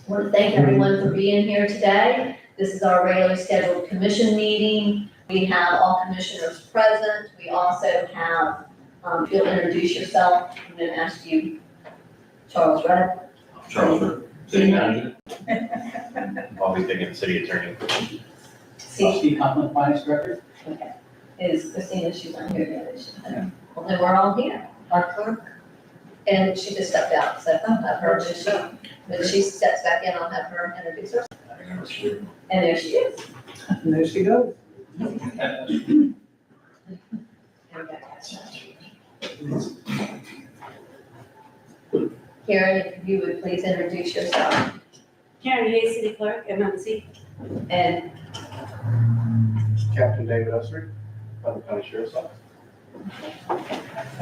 I want to thank everyone for being here today. This is our regularly scheduled commission meeting. We have all commissioners present. We also have, if you'll introduce yourself, I'm going to ask you, Charles Rudd. Charles Rudd, city manager. I'll be thinking city attorney. Steve Copeland, finance director. is Christina, she's not here yet, is she? Well, then we're all here. Our clerk. And she just stepped out, so I'll have her, when she steps back in, I'll have her introduce herself. And there she is. And there she goes. Karen, if you would please introduce yourself. Karen Hayes, City Clerk, MMC. And Captain David Usry, Putnam County Sheriff's Office.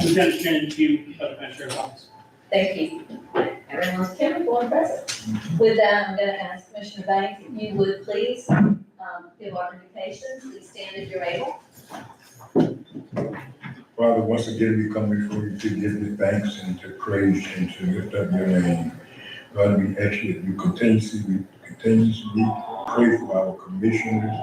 Lieutenant Shannon Pugh, Putnam Sheriff's Office. thank you. Everyone's careful and present. With that, I'm going to ask Commissioner Banks, if you would please give our invitations. Please stand if you're able. Father, once again, we come before you to give you thanks and to praise and to lift up your name. God, we ask you that you continuously pray for our commissioners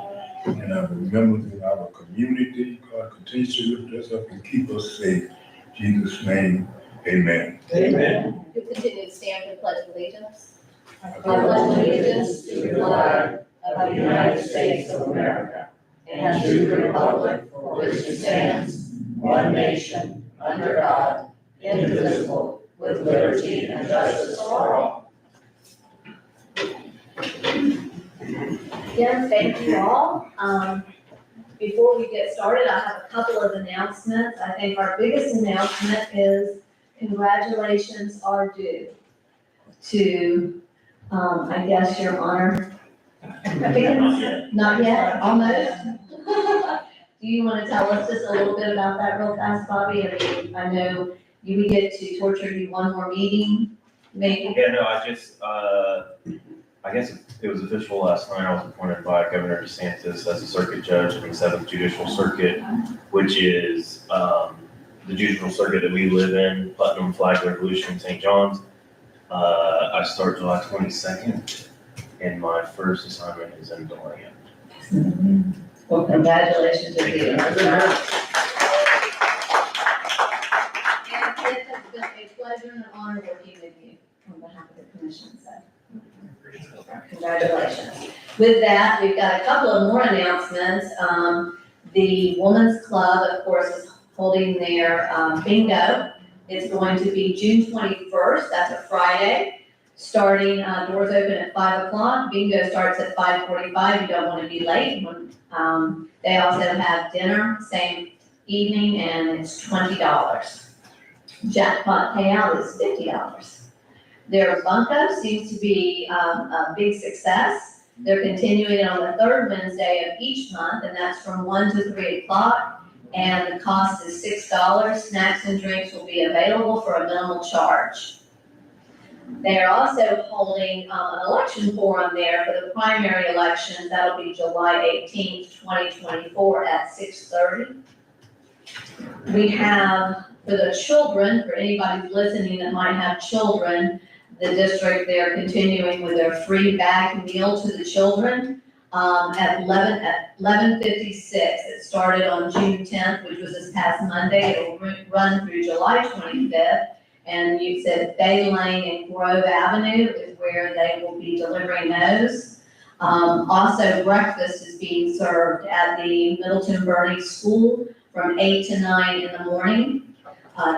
and our members in our community. God, continue to lift us up and keep us safe. In Jesus' name, amen. Amen. You continue to stand for the Pledge of Allegiance. I pledge allegiance to the flag of the United States of America and to the republic for which it stands, one nation, under God, indivisible, with liberty and justice for all. Again, thank you all. Before we get started, I have a couple of announcements. I think our biggest announcement is congratulations are due to, I guess, Your Honor. Not yet, almost. Do you want to tell us just a little bit about that real fast, Bobby? I know we get to torture you one more meeting, maybe. Yeah, no, I guess it was official last night. I was appointed by Governor DeSantis as a circuit judge in the 7th Judicial Circuit, which is the judicial circuit that we live in, Putnam, Flagler, Volusia, and St. John's. I start July 22nd, and my first assignment is in Deland. Well, congratulations to you. And it has been a pleasure and an honor working with you on behalf of the commission, so. Congratulations. With that, we've got a couple of more announcements. The Women's Club, of course, is holding their bingo. It's going to be June 21st, that's a Friday, starting, doors open at 5 o'clock. Bingo starts at 5:45, you don't want to be late. They also have dinner, same evening, and it's $20. Jackpot payout is $50. Their bunko seems to be a big success. They're continuing it on the third Wednesday of each month, and that's from 1 to 3 o'clock. And the cost is $6. Snacks and drinks will be available for a minimal charge. They are also holding an election forum there for the primary election. That'll be July 18th, 2024 at 6:30. We have, for the children, for anybody listening that might have children, the district, they're continuing with their free bag meal to the children at 11:56. It started on June 10th, which was this past Monday. It will run through July 25th. And you said Bay Lane and Grove Avenue is where they will be delivering those. Also, breakfast is being served at the Middleton Bernie School from 8 to 9 in the morning.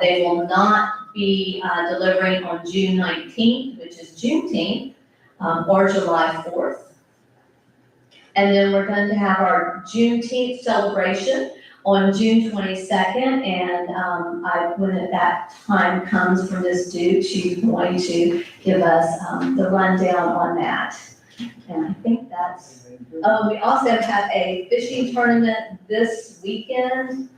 They will not be delivering on June 19th, which is Juneteenth, or July 4th. And then we're going to have our Juneteenth celebration on June 22nd, and when that time comes for Ms. Duke, she's going to give us the rundown on that. And I think that's, we also have a fishing tournament this weekend.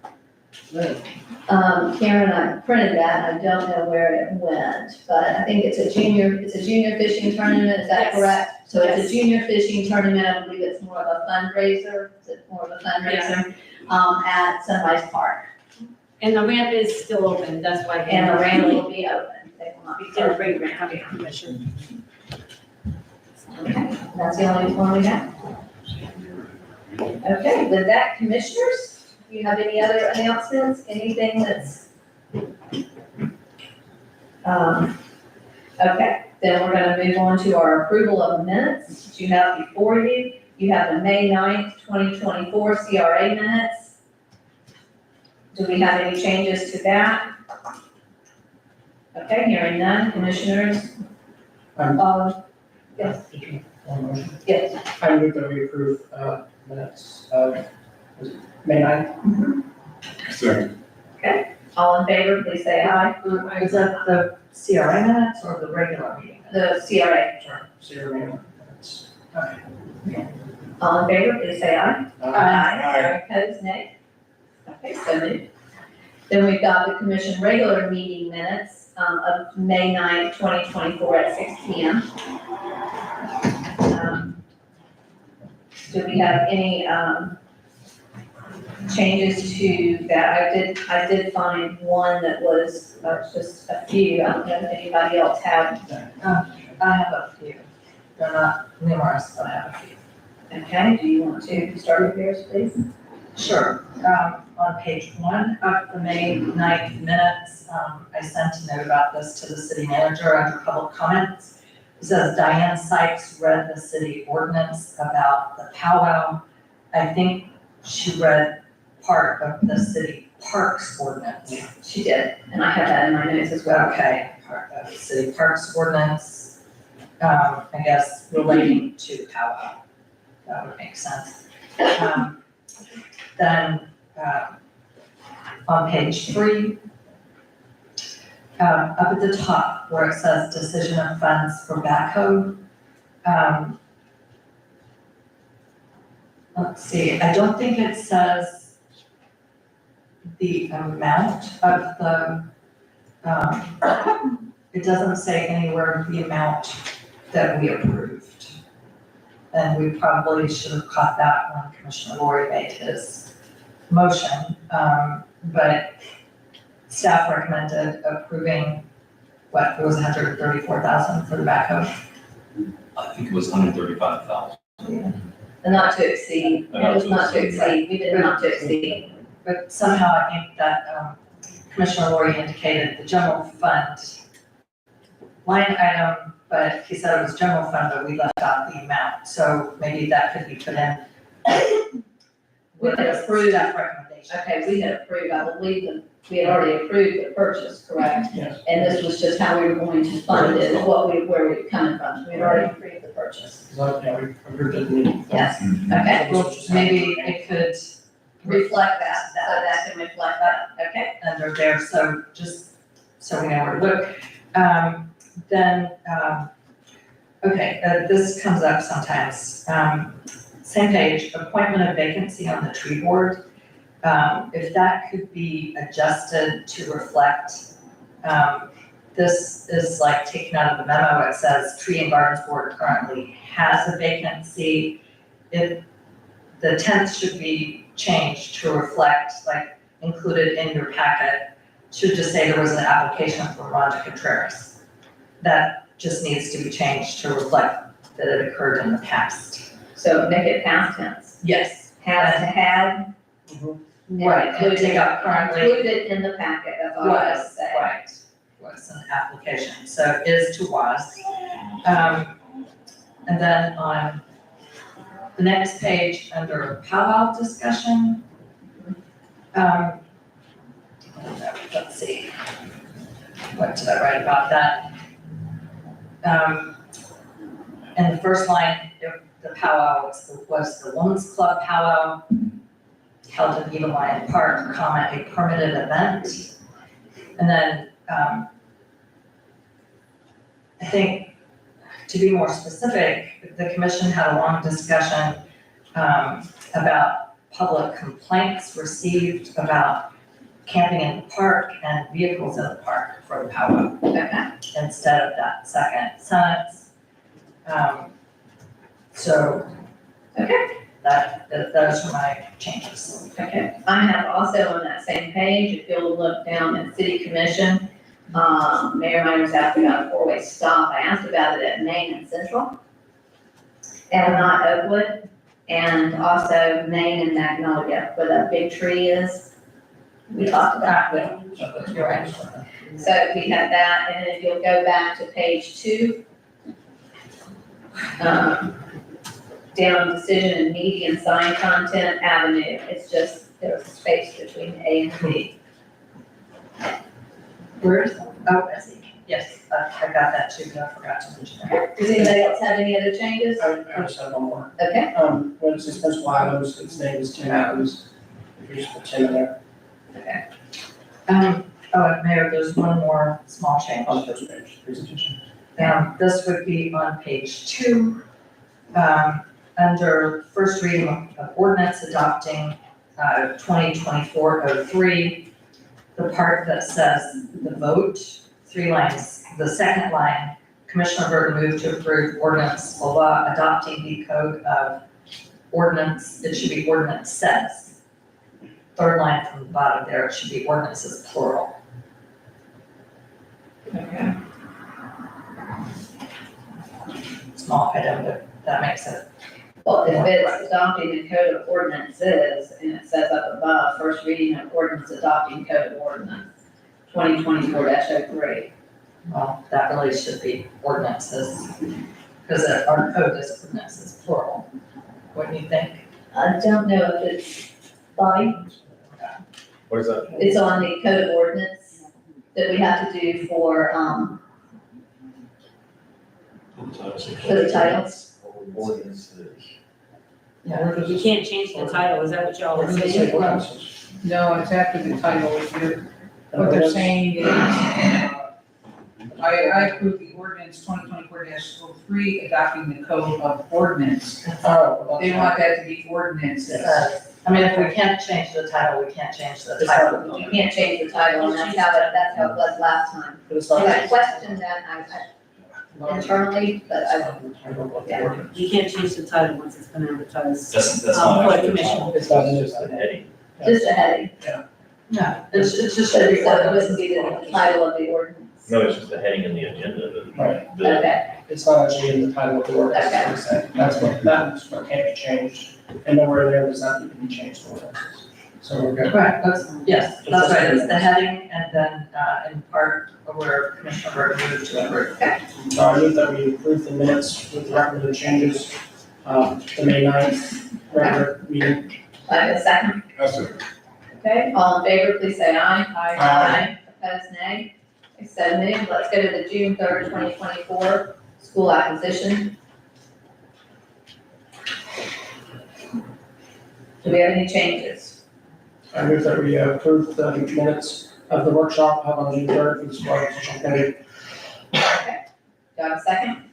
Karen, I printed that, I don't know where it went, but I think it's a junior fishing tournament, is that Yes. correct? So it's Yes. a junior fishing tournament, I believe it's more of a fundraiser, at Sunrise Park. And the ramp is still open, that's why. And the ramp will be open, they will not be We closed. can bring ramp county commission. That's the only one we have. Okay, with that, commissioners, do you have any other announcements, anything that's? Okay, then we're gonna move on to our approval of minutes that you have before you. You have the May 9th, 2024 CRA minutes. Do we have any changes to that? Okay, hearing none, commissioners? Yes, One motion. yes. I move that we approve, minutes of, was it May 9th? Second. All in favor, please say aye. Is that the CRA minutes or the regular meeting? The CRA, Sorry, zero minutes. all in favor, please say aye. Aye. Opposed, nay? Okay, so moved. Then we've got the commission regular meeting minutes of May 9th, 2024 at 6 PM. Do we have any changes to that? I did find one that was just a few. I don't know if anybody else had. I have a few. They're not numerous, but I have a few. Okay, do you want to start with yours, please? Sure. On page 1 of the May 9th minutes, I sent a note about this to the city manager under public comments. It says Diane Sykes read the city ordinance about the powwow. I think she read part of the city parks ordinance. She did, and I have that in my notes as well. Okay, part of the city parks ordinance, I guess relating to powwow. That would make sense. Then, on page 3, up at the top where it says decision of funds for backhoe, let's see, I don't think it says the amount of the, it doesn't say anywhere the amount that we approved. And we probably should have caught that when Commissioner Lori made his motion. But staff recommended approving, what, it was 134,000 for the backhoe? I think it was 135,000. The not to exceed, it was not to exceed, we did not to exceed. But somehow I think that Commissioner Lori indicated the general fund line item, but he said it was general fund, but we left out the amount. So maybe that could be put in. We had approved. Staff recommendation. Okay, we had approved, I believe that we had already approved the purchase, correct? Yes. And this was just how we were going to fund it, is what we, where we're coming from. We had already approved the purchase. So, yeah, we approved it. in- Yes, okay. Well, maybe it could Reflect that, so that can reflect that, okay? under there, so just so we know where to look. This comes up sometimes. Same page, appointment of vacancy on the tree board. If that could be adjusted to reflect, this is like taken out of the memo, it says tree and gardens board currently has a vacancy. If the tenth should be changed to reflect, like included in your packet, should just say there was an application for Rhonda Contreras. That just needs to be changed to reflect that it occurred in the past. So make it past tense. Yes. Has to had. Right, and take out currently Included in the packet, that's all I was saying. right, was an application, so is to was. And then on the next page, under powwow discussion, let's see, what did I write about that? In the first line, the powwow was the Women's Club powwow held in Eva Lyon Park, a permitted event. And then, I think, to be more specific, the commission had a long discussion about public complaints received about camping in the park and vehicles in the park for the powwow, Okay. instead of that second sentence. So. Okay. Those are my changes. Okay, I have also on that same page, if you'll look down at city commission, Mayor Myers asked about a four-way stop. I asked about it at Main and Central. and not Oakwood, and also Maine and Magnolia, where that big tree is. We talked about. You're right. So we have that, and if you'll go back to page 2, down decision and median sign content avenue, it's just, there's a space between A and B. Where's, oh, I see. Yes, I got that too, but I forgot to mention that. Does anybody else have any other changes? I just have one more. Okay, When it says Principal Adams, its name is Tim Adams. If you just put Tim in there Oh, Mayor, there's one more small change. on the first page, presentation. This would be on page 2, under first reading of ordinance adopting 2024-03, the part that says the vote, 3 lines, the second line, Commissioner Burton moved to approve ordinance, blah, blah, adopting the code of ordinance, it should be ordinance says. Third line from the bottom there, it should be ordinances plural. okay. Small item, but that makes it. Well, if it's adopting the code of ordinances, and it says up above, first reading of ordinance adopting code of ordinance, 2024-03. Well, that really should be ordinances, because our code is ordinances plural. Wouldn't you think? I don't know if it's, Bobby, What is that? it's on the code of ordinance that we have to do for the titles. Ordinances. You can't change the title, is that what y'all Where are does it saying? say ordinances? No, it's after the title. What they're saying is, I approve the ordinance 2024-03 adopting the code of ordinance. Oh, well, They want that to be ordinances. I mean, if we can't change the title, we can't change the It's title. not- You can't change the title, and that's how it was last time. But it's So not. I questioned that, internally, but I, yeah. You can't change the title once it's been advertised. That's For not the actually. commission. It's not in Just the heading. Just a heading, No, it's just so should be it wouldn't ordinances. be the title of the ordinance. No, it's just the heading in the agenda, Right. the, Okay, It's not actually in the title of the ordinance, Okay. what it's saying. That's what can't be changed, and nowhere there does not need to be changed to ordinances. So we're good. Right, yes, that's right, it's the heading, and then, in part where Commissioner Burton moved to approve. So I move that we approve the minutes with the recommended changes, the May 9th regular meeting. I have a second. That's it. Okay, all in favor, please say aye. Aye. Opposed, nay. Okay, so moved. Let's go to the June 3rd, 2024 school acquisition. Do we have any changes? I move that we approve the minutes of the workshop held on June 3rd for the school acquisition committee. Do I have a second?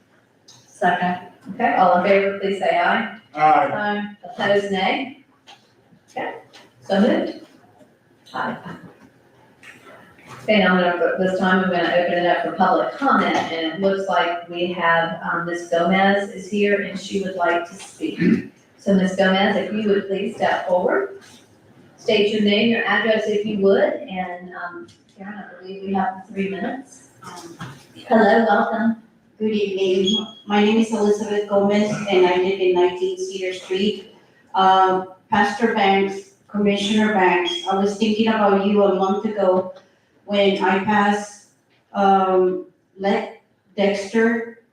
Second, Okay, all in favor, please say aye. Aye. Opposed, nay. Okay, so moved. Aye. Okay, now this time I'm gonna open it up for public comment, and it looks like we have, Ms. Gomez is here, and she would like to speak. So Ms. Gomez, if you would please step forward, state your name, your address if you would, and, Karen, I believe we have 3 minutes. Hello, welcome. Good evening. My name is Elizabeth Gomez, and I live in 19 Cedar Street. Pastor Banks, Commissioner Banks, I was thinking about you a month ago when I passed Lake Dexter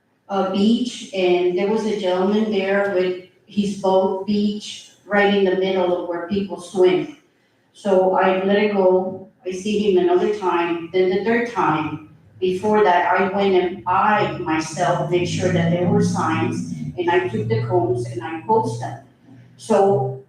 Beach, and there was a gentleman there with his boat beach right in the middle of where people swim. So I let it go. I see him another time. Then the third time, before that, I went and I myself made sure that there were signs, and I took the cones and I posted them. So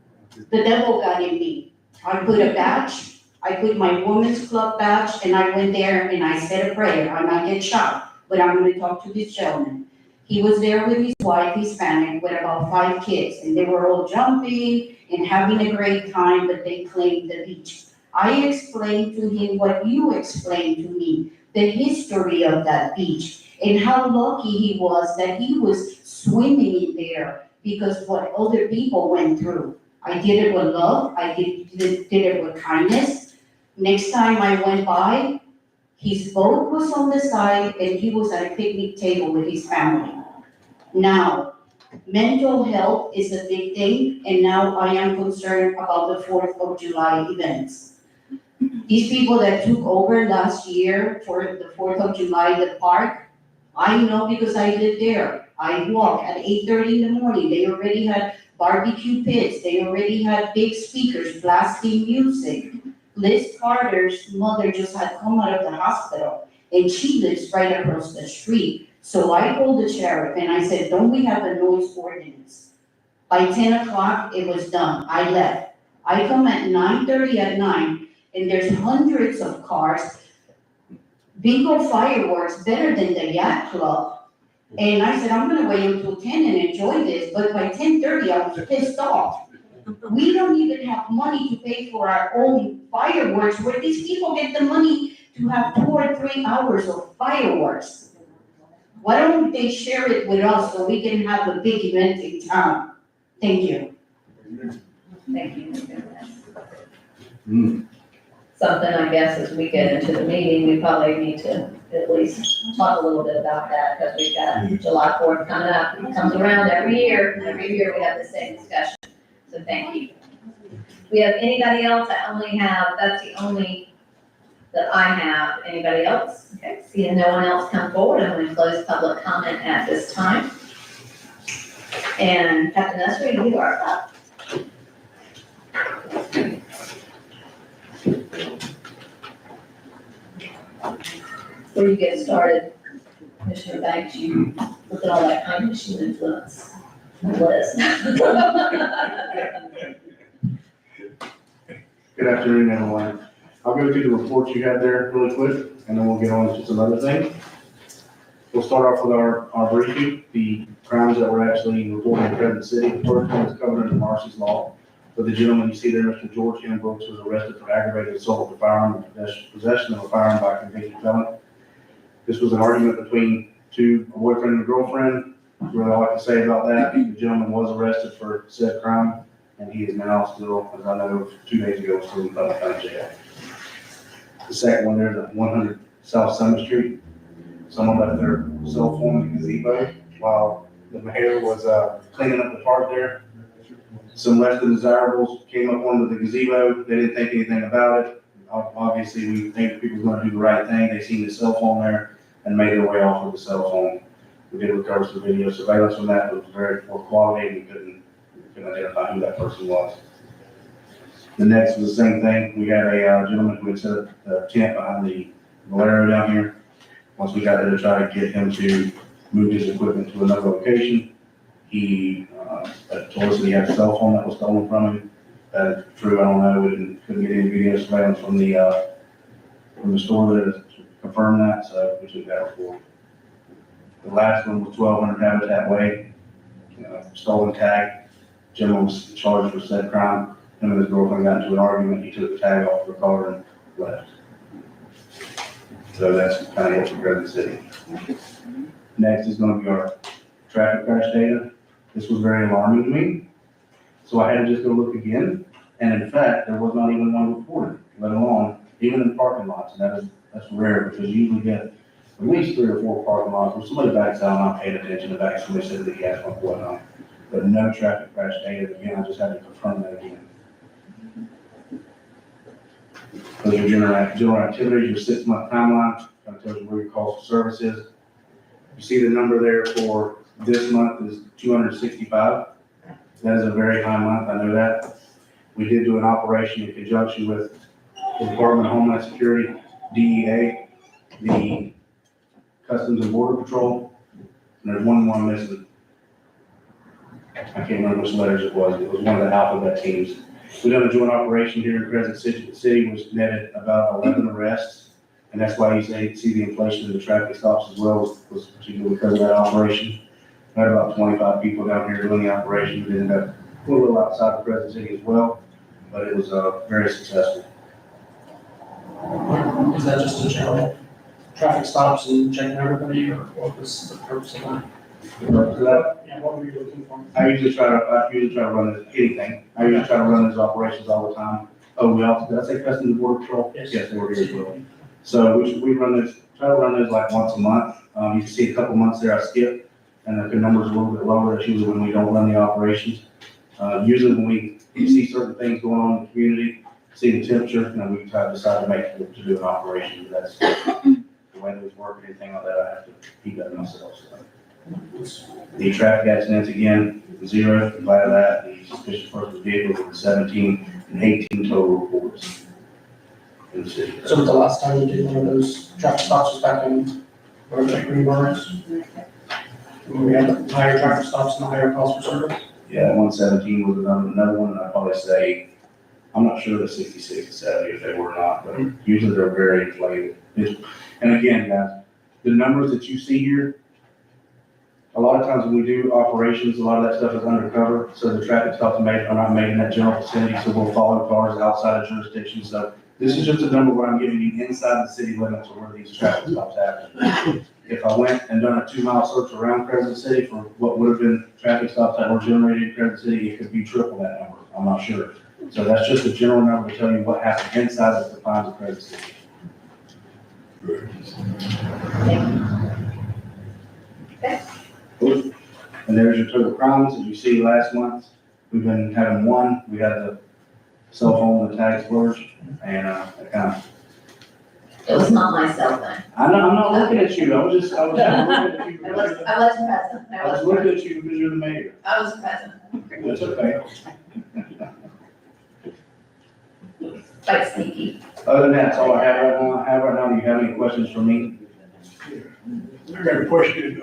the devil got in me. I put a badge, I put my women's club badge, and I went there and I said a prayer. I might get shot, but I'm gonna talk to this gentleman. He was there with his wife, Hispanic, with about 5 kids, and they were all jumping and having a great time, but they claimed the beach. I explained to him what you explained to me, the history of that beach, and how lucky he was that he was swimming in there because what other people went through. I did it with love, I did it with kindness. Next time I went by, his boat was on the side and he was at a picnic table with his family. Now, Mental health is a big thing, and now I am concerned about the 4th of July events. These people that took over last year for the 4th of July, the park, I know because I live there. I walk at 8:30 in the morning. They already had barbecue pits. They already had big speakers blasting music. Liz Carter's mother just had come out of the hospital, and she lives right across the street. So I called the sheriff and I said, don't we have a noise ordinance? By 10 o'clock, it was done. I left. I come at 9:30 at night, and there's hundreds of cars. Bingo fireworks better than the yacht club. And I said, I'm gonna wait until 10 and enjoy this, but by 10:30, I was pissed off. We don't even have money to pay for our own fireworks, where these people get the money to have 2 or 3 hours of fireworks. Why don't they share it with us so we can have a big event in town? Thank you. Thank you. Something, I guess, as we get into the meeting, we probably need to at least talk a little bit about that, because we've got July 4th coming up. It comes around every year we have the same discussion, so thank you. We have anybody else? That's the only that I have. Anybody else? Okay, seeing no one else come forward, I'm going to close public comment at this time. And Captain Esri, you are up. Before you get started, Commissioner Banks, you look at all that cognition influence. Liz. Good afternoon, everyone. I'll go through the reports you had there really quick, and then we'll get on to some other things. We'll start off with our briefing, the crimes that were actually reported in Crescent City. The first one is covered under Marcy's Law. But the gentleman you see there, Mr. George M. Brooks, was arrested for aggravated assault with a firearm and possession of a firearm by a convicted felon. This was an argument between a boyfriend and a girlfriend. That's really all I can say about that. The gentleman was arrested for said crime, and he is now still, as I know, 2 days ago, still in Butler County Jail. The second one there is at 100 South Summit Street. Someone left their cell phone in the gazebo while the mayor was cleaning up the park there. Some less than desirables came up onto the gazebo. They didn't think anything about it. Obviously, we think people are going to do the right thing. They seen the cell phone there and made their way off with the cell phone. We did recover some video surveillance from that. It was very poor quality, and we couldn't identify who that person was. The next was the same thing. We had a gentleman who had set up a tent behind the Valero down here. Once we got there to try to get him to move his equipment to another location, he told us that he had a cell phone that was stolen from him. That is true, I don't know. We couldn't get any video surveillance from the store there to confirm that, so we took that report. The last one was 1200 Habitat Way, stolen tag. Gentleman was charged for said crime. Him and his girlfriend got into an argument. He took the tag off the car and left. So that's kind of it for Crescent City. Next is going to be our traffic crash data. This was very alarming to me. So I had to just go look again. And in fact, there was not even one reported, let alone even in parking lots. And that's rare, because you usually get at least 3 or 4 parking lots where somebody backs out, not paying attention to back, somebody said that he has one going on. But no traffic crash data. Again, I just had to confirm that again. Those are general activities, your 6-month timeline, kind of tells you where your calls for service is. You see the number there for this month is 265. That is a very high month, I know that. We did do an operation in conjunction with the Department of Homeland Security, DEA, the Customs and Border Patrol, and there's one more missing. I can't remember which letters it was. It was one of the alphabet teams. We done a joint operation here in Crescent City, which netted about 11 arrests, and that's why you see the inflation in the traffic stops as well, was particularly because of that operation. We had about 25 people down here doing the operation. We ended up a little outside of Crescent City as well, but it was very successful. Is that just a general traffic stops and checking everybody, or what was the purpose of that? Yeah, what were you looking for? I usually try to run this, anything. I usually try to run these operations all the time. Oh, we also, did I say Customs and Border Patrol? Yes, they were here as well. So we try to run this like once a month. You can see a couple months there I skipped. and the number's a little bit lower, that's usually when we don't run the operations. Usually when we see certain things going on in the community, see the temperature, and we decide to make, to do an operation, that's the weather's work, anything like that, I have to keep that myself, so. The traffic accidents, again, 0, I'm glad of that, the suspicious person vehicle was 17 and 18 total reports in the city. So the last time you did one of those traffic stops was back in, whatever that green bar is? When we had the higher traffic stops and the higher calls for service? Yeah, 117 was another one, and I'd probably say, I'm not sure the 66 and 70 if they were not, but usually they're very inflated. And again, guys, the numbers that you see here, a lot of times when we do operations, a lot of that stuff is undercover, so the traffic stops are not made in that general vicinity, so we'll follow cars outside of jurisdiction, so this is just a number what I'm giving you inside the city limits of where these traffic stops happen. If I went and done a 2-mile search around Crescent City for what would have been traffic stops that were generated in Crescent City, it could be triple that number, I'm not sure. So that's just a general number to tell you what happened inside the confines of Crescent City. And there's your total crimes, as you see last month, we've been having one, we had the cell phone, the tag splurge, and, it kind of, It was not my cell phone. I'm not looking at you, I was just looking at you. I was present. I was looking at you because you're the mayor. I was present. That's okay. Quite sneaky. Other than that, that's all I have right now. Do you have any questions for me? I got a question,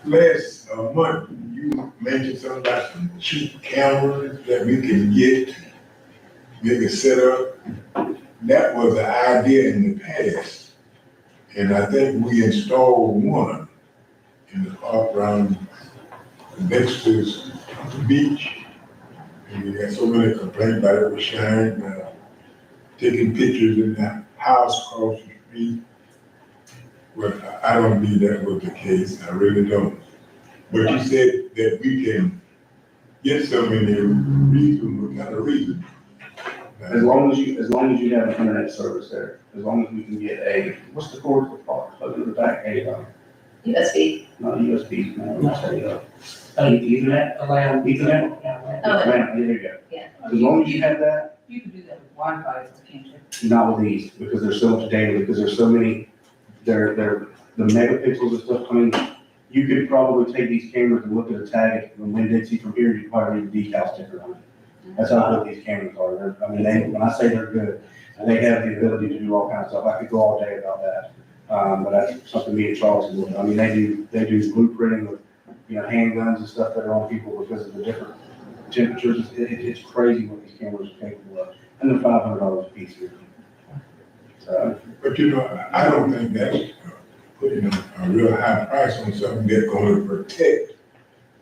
last month, you mentioned something about some cheap cameras that we can get, we can set up. That was an idea in the past, and I think we installed one in the park around next to the beach. And we got so many complaints about it was sharing, taking pictures in the house across the street. Well, I don't believe that was the case, I really don't. But you said that we can get some in there reasonable, kind of reason. As long as you have an internet service there, as long as we can get what's the cord for park? Plug it in the back, USB. not USB, no, No. Ethernet? A LAN. Ethernet? Yeah, Oh, There you go. Yeah. As long as you have that, You can do that with Wi-Fi, can't you? not with these, because there's so much data, because there's so many, they're the megapixels and stuff, I mean, you could probably take these cameras and look at a tag, and when they see from here, you probably read the decal sticker on it. That's how good these cameras are, when I say they're good, they have the ability to do all kinds of stuff, I could go all day about that. But that's something me and Charles can do, they do blueprinting with, handguns and stuff that are on people because of the different temperatures, it's crazy what these cameras are capable of, and they're $500 a piece here. So, But I don't think that's putting a real high price on something that's gonna protect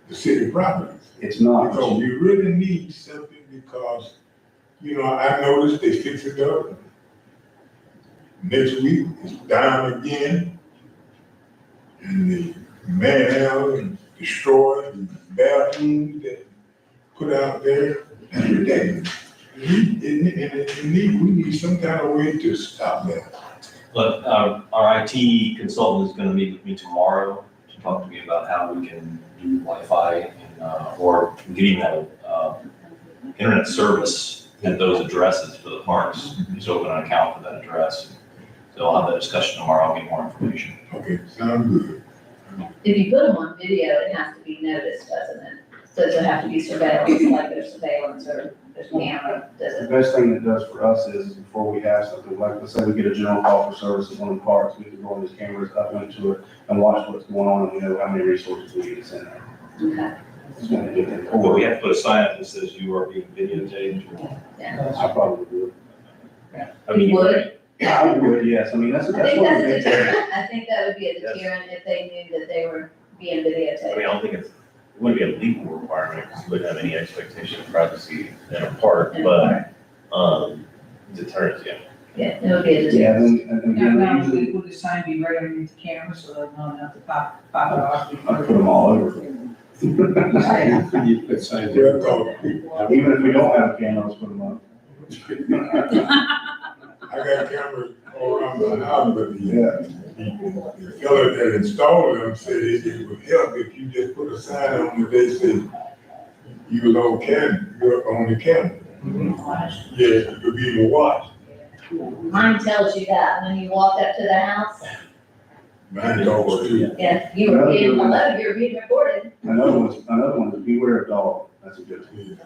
the city properties. it's not. Because you really need something because, I noticed they fix it up. Next week, it's down again. And the manhole and destroy the bathrooms that put out there. That's ridiculous. We need some kind of way to stop that. But our IT consultant is gonna meet with me tomorrow to talk to me about how we can do Wi-Fi and, or we could even have, internet service at those addresses for the parks. Just open an account for that address. So I'll have that discussion tomorrow, I'll get more information. Okay, sound good. If you put them on video, it has to be noticed, doesn't it? So does it have to be surveillance, like there's surveillance or there's camera, does The it? best thing it does for us is before we have something, like, let's say we get a general call for service at one of the parks, we can go on these cameras, uplink to it, and watch what's going on, and we know how many resources we need to send there. Okay. It's gonna get them. But we have to put a sign up that says you are being videotaped. I probably would. I mean, You would? I would, yes, that's I think one of that's the a things. deterrent, I think that would be a deterrent if they knew that they were being I mean, videotaped. I don't think it wouldn't be a legal requirement, because you wouldn't have any expectation of privacy in a park, but, deterrence, yeah. Yeah, it would be a Yeah, deterrent. and Now, again, usually, would the sign be right underneath the camera so they'll know not to pop it off? I put them all over. You put signs Well, cause Even if we don't have a camera, let's put them up. I got cameras all around the house, but the fellow that installed them said it would help if you just put a sign on it, they say, you was on camera, you're on the camera. Yeah, you could be in the watch. Mine tells you that when you walk up to the house, Mine talks too. if you were being, hello, you're being recorded. Another one is beware of dog. That's a good one.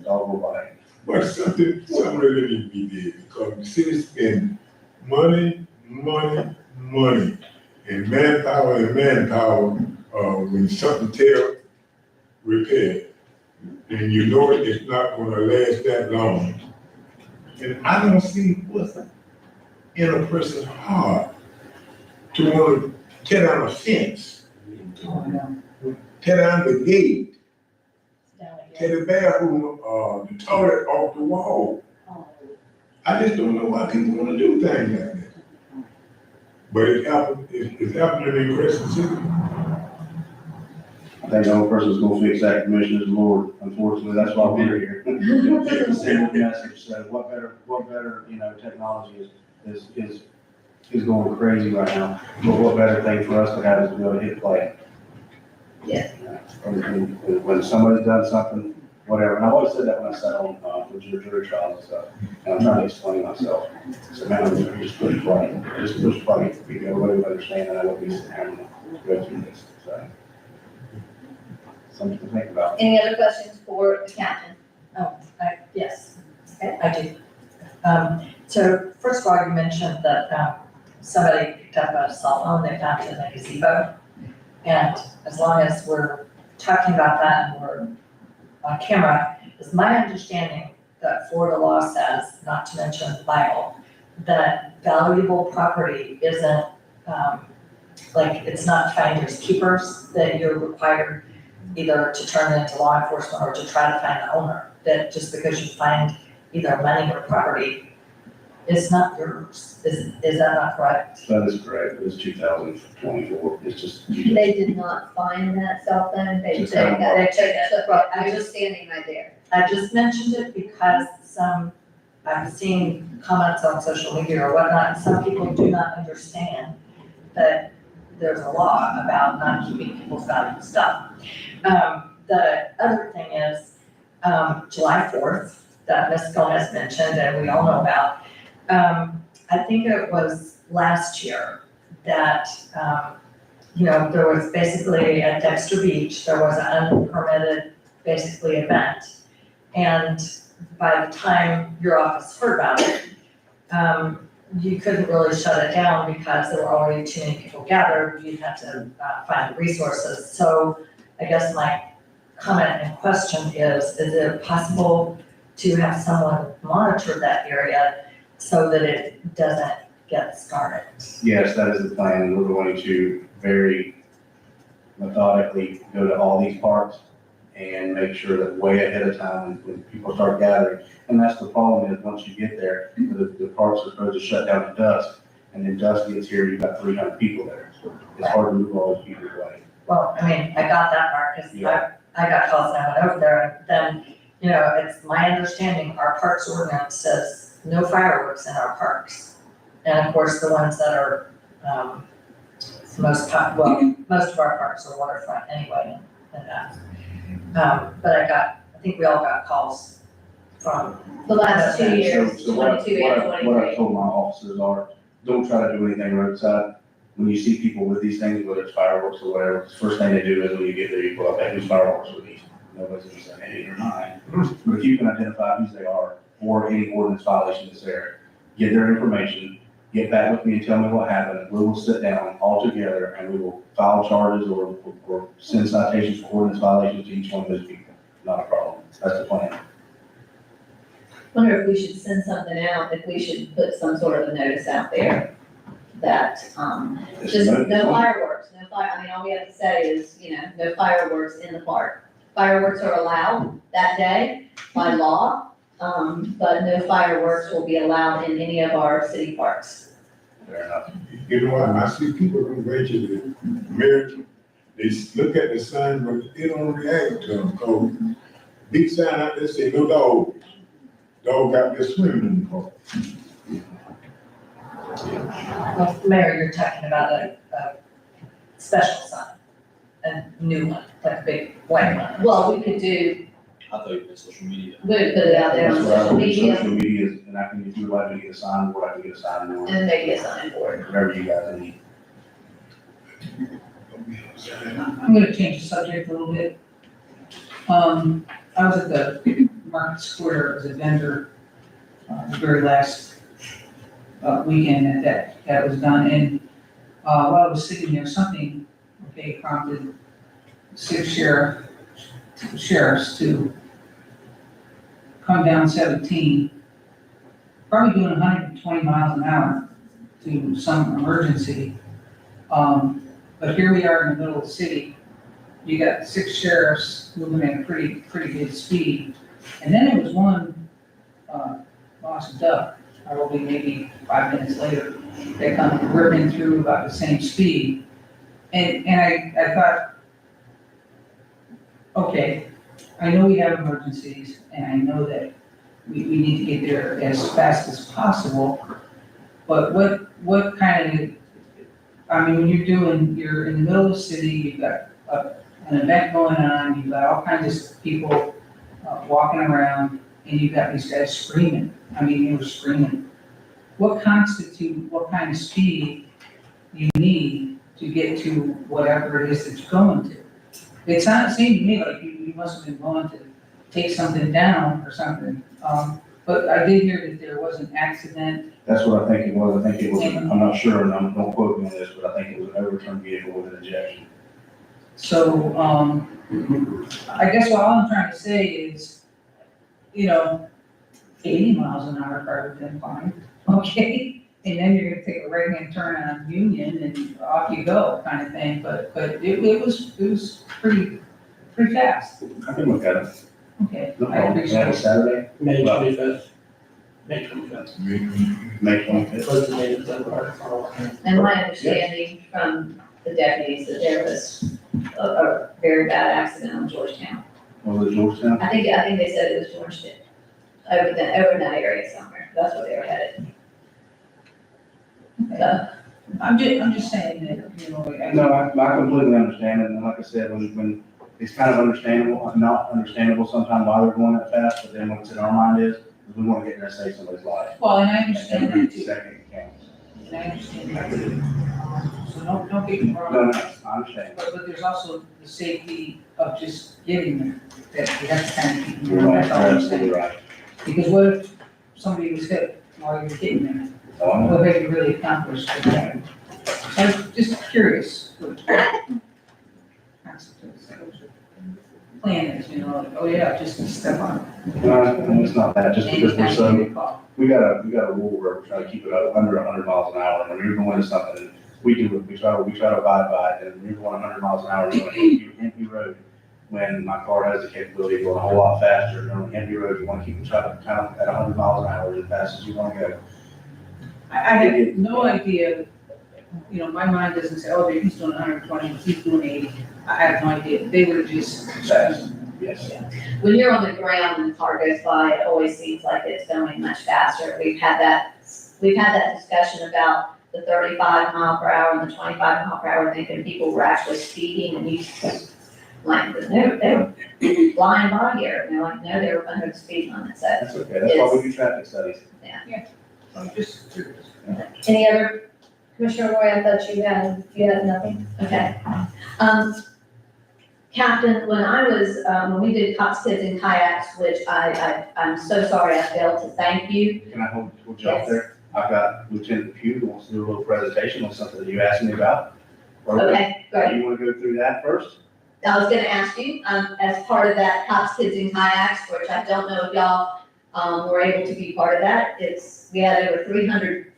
Dog will bite. But something really needs to be did, because the city spend money, and manpower, when something tear, repair. And you know it's not gonna last that long. And I don't see what's in a person's heart to want to tear down a fence, tear down the gate, tear the bathroom, the toilet off the wall. I just don't know why people wanna do things like that. But it's happening in Crescent City. I think the only person who's gonna fix that, Commissioner, is the Lord. Unfortunately, that's why we're here. Send the message, so what better, technology is going crazy right now. But what better thing for us to have is to be able to hit play. Yeah. When somebody's done something, whatever, and I've always said that when I sat on, with your jury trials and stuff, and I'm trying to explain myself. So man, I'm just push play, everybody would understand that I would be having to go through this, so. Something to think about. Any other questions for the captain? Yes, Okay. I do. So first of all, you mentioned that somebody picked up a cell phone they found in a gazebo. And as long as we're talking about that and we're on camera, it's my understanding that Florida law says, not to mention the Bible, that valuable property isn't, it's not finders keepers, that you're required either to turn it into law enforcement or to try to find the owner, that just because you find either money or property is not yours. Is that not correct? That is correct, it's 2024, it's just. They did not find that cell phone, they Just took haven't that, They took it. I was standing right there. I just mentioned it because I've seen comments on social media or whatnot, some people do not understand that there's a law about not keeping people's valuable stuff. The other thing is, July 4th, that Ms. Gomez mentioned and we all know about, I think it was last year that, there was basically at Dexter Beach, there was an unpermitted, basically event. And by the time your office heard about it, you couldn't really shut it down because there were already too many people gathered. You'd have to find the resources. So I guess my comment and question is it possible to have someone monitor that area so that it doesn't get started? Yes, that is the plan. We're going to very methodically go to all these parks and make sure that way ahead of time when people start gathering. And that's the problem is once you get there, the parks are supposed to shut down at dusk. And then dusk gets here, you've got 300 people there. It's hard to move all those people away. Well, I mean, I got that part because I got calls and I went over there and then, it's my understanding, our parks ordinance says no fireworks in our parks. And of course, the ones that are, most of our parks are waterfront anyway and that. But I think we all got calls from, The last 2 years, So what 22 and I 23. told my officers are, don't try to do anything roadside. When you see people with these things, whether it's fireworks or whatever, the first thing they do is when you get there, you pull up, hey, who's fireworks with these? Nobody's gonna say 8 or 9. But if you can identify who they are or any ordinance violation that's there, get their information, get back with me and tell me what happened. We will sit down all together and we will file charges or send citations for ordinance violations to each one of those people. Not a problem. That's the plan. Wonder if we should send something out, if we should put some sort of a notice out there that, just no fireworks, all we have to say is, no fireworks in the park. Fireworks are allowed that day by law, but no fireworks will be allowed in any of our city parks. Fair enough. You know what, I see people who wait to the American, they look at the sign, but they don't react to them, so big sign out there say, no dog. Dog out there swimming in the park. Well, Mayor, you're talking about a special sign, a new one, like a big white one. Well, we could do, I thought you meant social media. we would put it out there on That's what I social would do, media social media, and I can, if you would like me to get a sign board, I can get a sign board, and maybe a sign board. whatever you guys need. I'm gonna change the subject a little bit. I was at the Market Square as a vendor, the very last, weekend that was done, and, while I was sitting there, something, prompted 6 sheriffs to come down 17, probably doing 120 miles an hour to some emergency. But here we are in the middle of the city. You got 6 sheriffs moving at a pretty good speed. And then there was one, lost duck, probably maybe 5 minutes later. They come ripping through about the same speed. And I thought, okay, I know we have emergencies and I know that we need to get there as fast as possible. But what kind of, I mean, when you're in the middle of the city, you've got an event going on, you've got all kinds of people walking around, and you've got these guys screaming. I mean, they were screaming. What kind of speed you need to get to whatever it is that you're going to? It seemed to me like you must have been going to take something down or something. But I did hear that there was an accident. That's what I think it was, I think it was, I'm not sure, and don't quote me on this, but I think it was an overturned vehicle with an ejection. So, I guess what all I'm trying to say is, 80 miles an hour probably been fine, okay? And then you're gonna take a right-hand turn on Union and off you go, kind of thing, but it was pretty fast, I can look at it. okay? No I problem. appreciate Yeah, it. Saturday, May 25th. May 25th. May 25th. First of May, December. And my understanding from the deputies that there was a very bad accident on Georgetown. Was it Georgetown? I think they said it was Georgetown, over in that area somewhere, that's where they were headed. So, I'm just saying that, No, I completely understand it, and like I said, when, it's kind of understandable, not understandable sometimes why they're going that fast, but then what's in our mind is, we want to get there and save somebody's life. well, and I understand Every that too, second counts. and I understand that too. So don't get me wrong. No, I understand. But there's also the safety of just getting there, that we have to kind of keep in You're mind, right, that's all you're I'm absolutely saying. right. Because what if somebody was hit while you were getting there? So I'm What have you really accomplished with that? I'm just curious. Plan is, like, oh yeah, just step on it. no, it's not that, just because we're Anytime so, you get caught. we got a rule where we try to keep it under 100 miles an hour, and when you're going to something, we do it, we try to abide by it, and when you're going 100 miles an hour, you're on an empty road, when my car has the capability of going a whole lot faster, you're on an empty road, you want to keep it kind of at 100 miles an hour as fast as you want to go. I had no idea, my mind doesn't say, oh, he's doing 120, he's doing 80. I had no idea. They were just. Fast. Yes. when you're on the ground and the car goes by, it always seems like it's going much faster. We've had that discussion about the 35 mile per hour and the 25 mile per hour, thinking people were actually speeding, and you, like, no, they were flying by here, and they're like, no, they were under the speed limit, so. That's okay, that's why we do traffic studies. I'm just curious. Any other, Commissioner Roy, I thought you had nothing? Okay. Captain, when we did Cops Kids in Kayaks, which I'm so sorry I failed to thank you. Can I hold you up there? I've got Lieutenant Pugh who wants to do a little presentation on something that you asked me about. Okay, great. You want to go through that first? I was gonna ask you, as part of that Cops Kids in Kayaks, which I don't know if y'all, were able to be part of that. We had over 300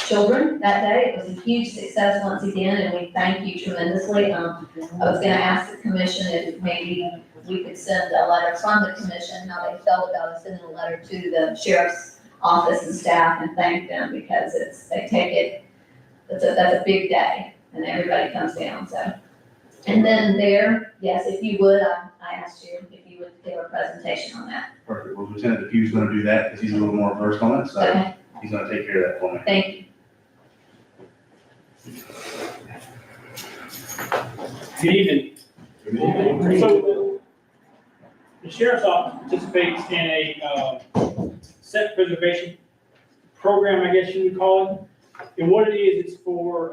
children that day. It was a huge success once again, and we thank you tremendously. I was gonna ask the commission if maybe we could send a letter from the commission, how they felt about us sending a letter to the sheriff's office and staff and thank them, because that's a big day, and everybody comes down, so. And then there, yes, if you would, I asked you if you would give a presentation on that. Perfect. Well, Lieutenant Pugh's going to do that because he's a little more versed on it, so Okay, he's going to take care of that for me. thank you. Good evening. So, the sheriff's office participates in a set preservation program, I guess you would call it. And what it is, it's for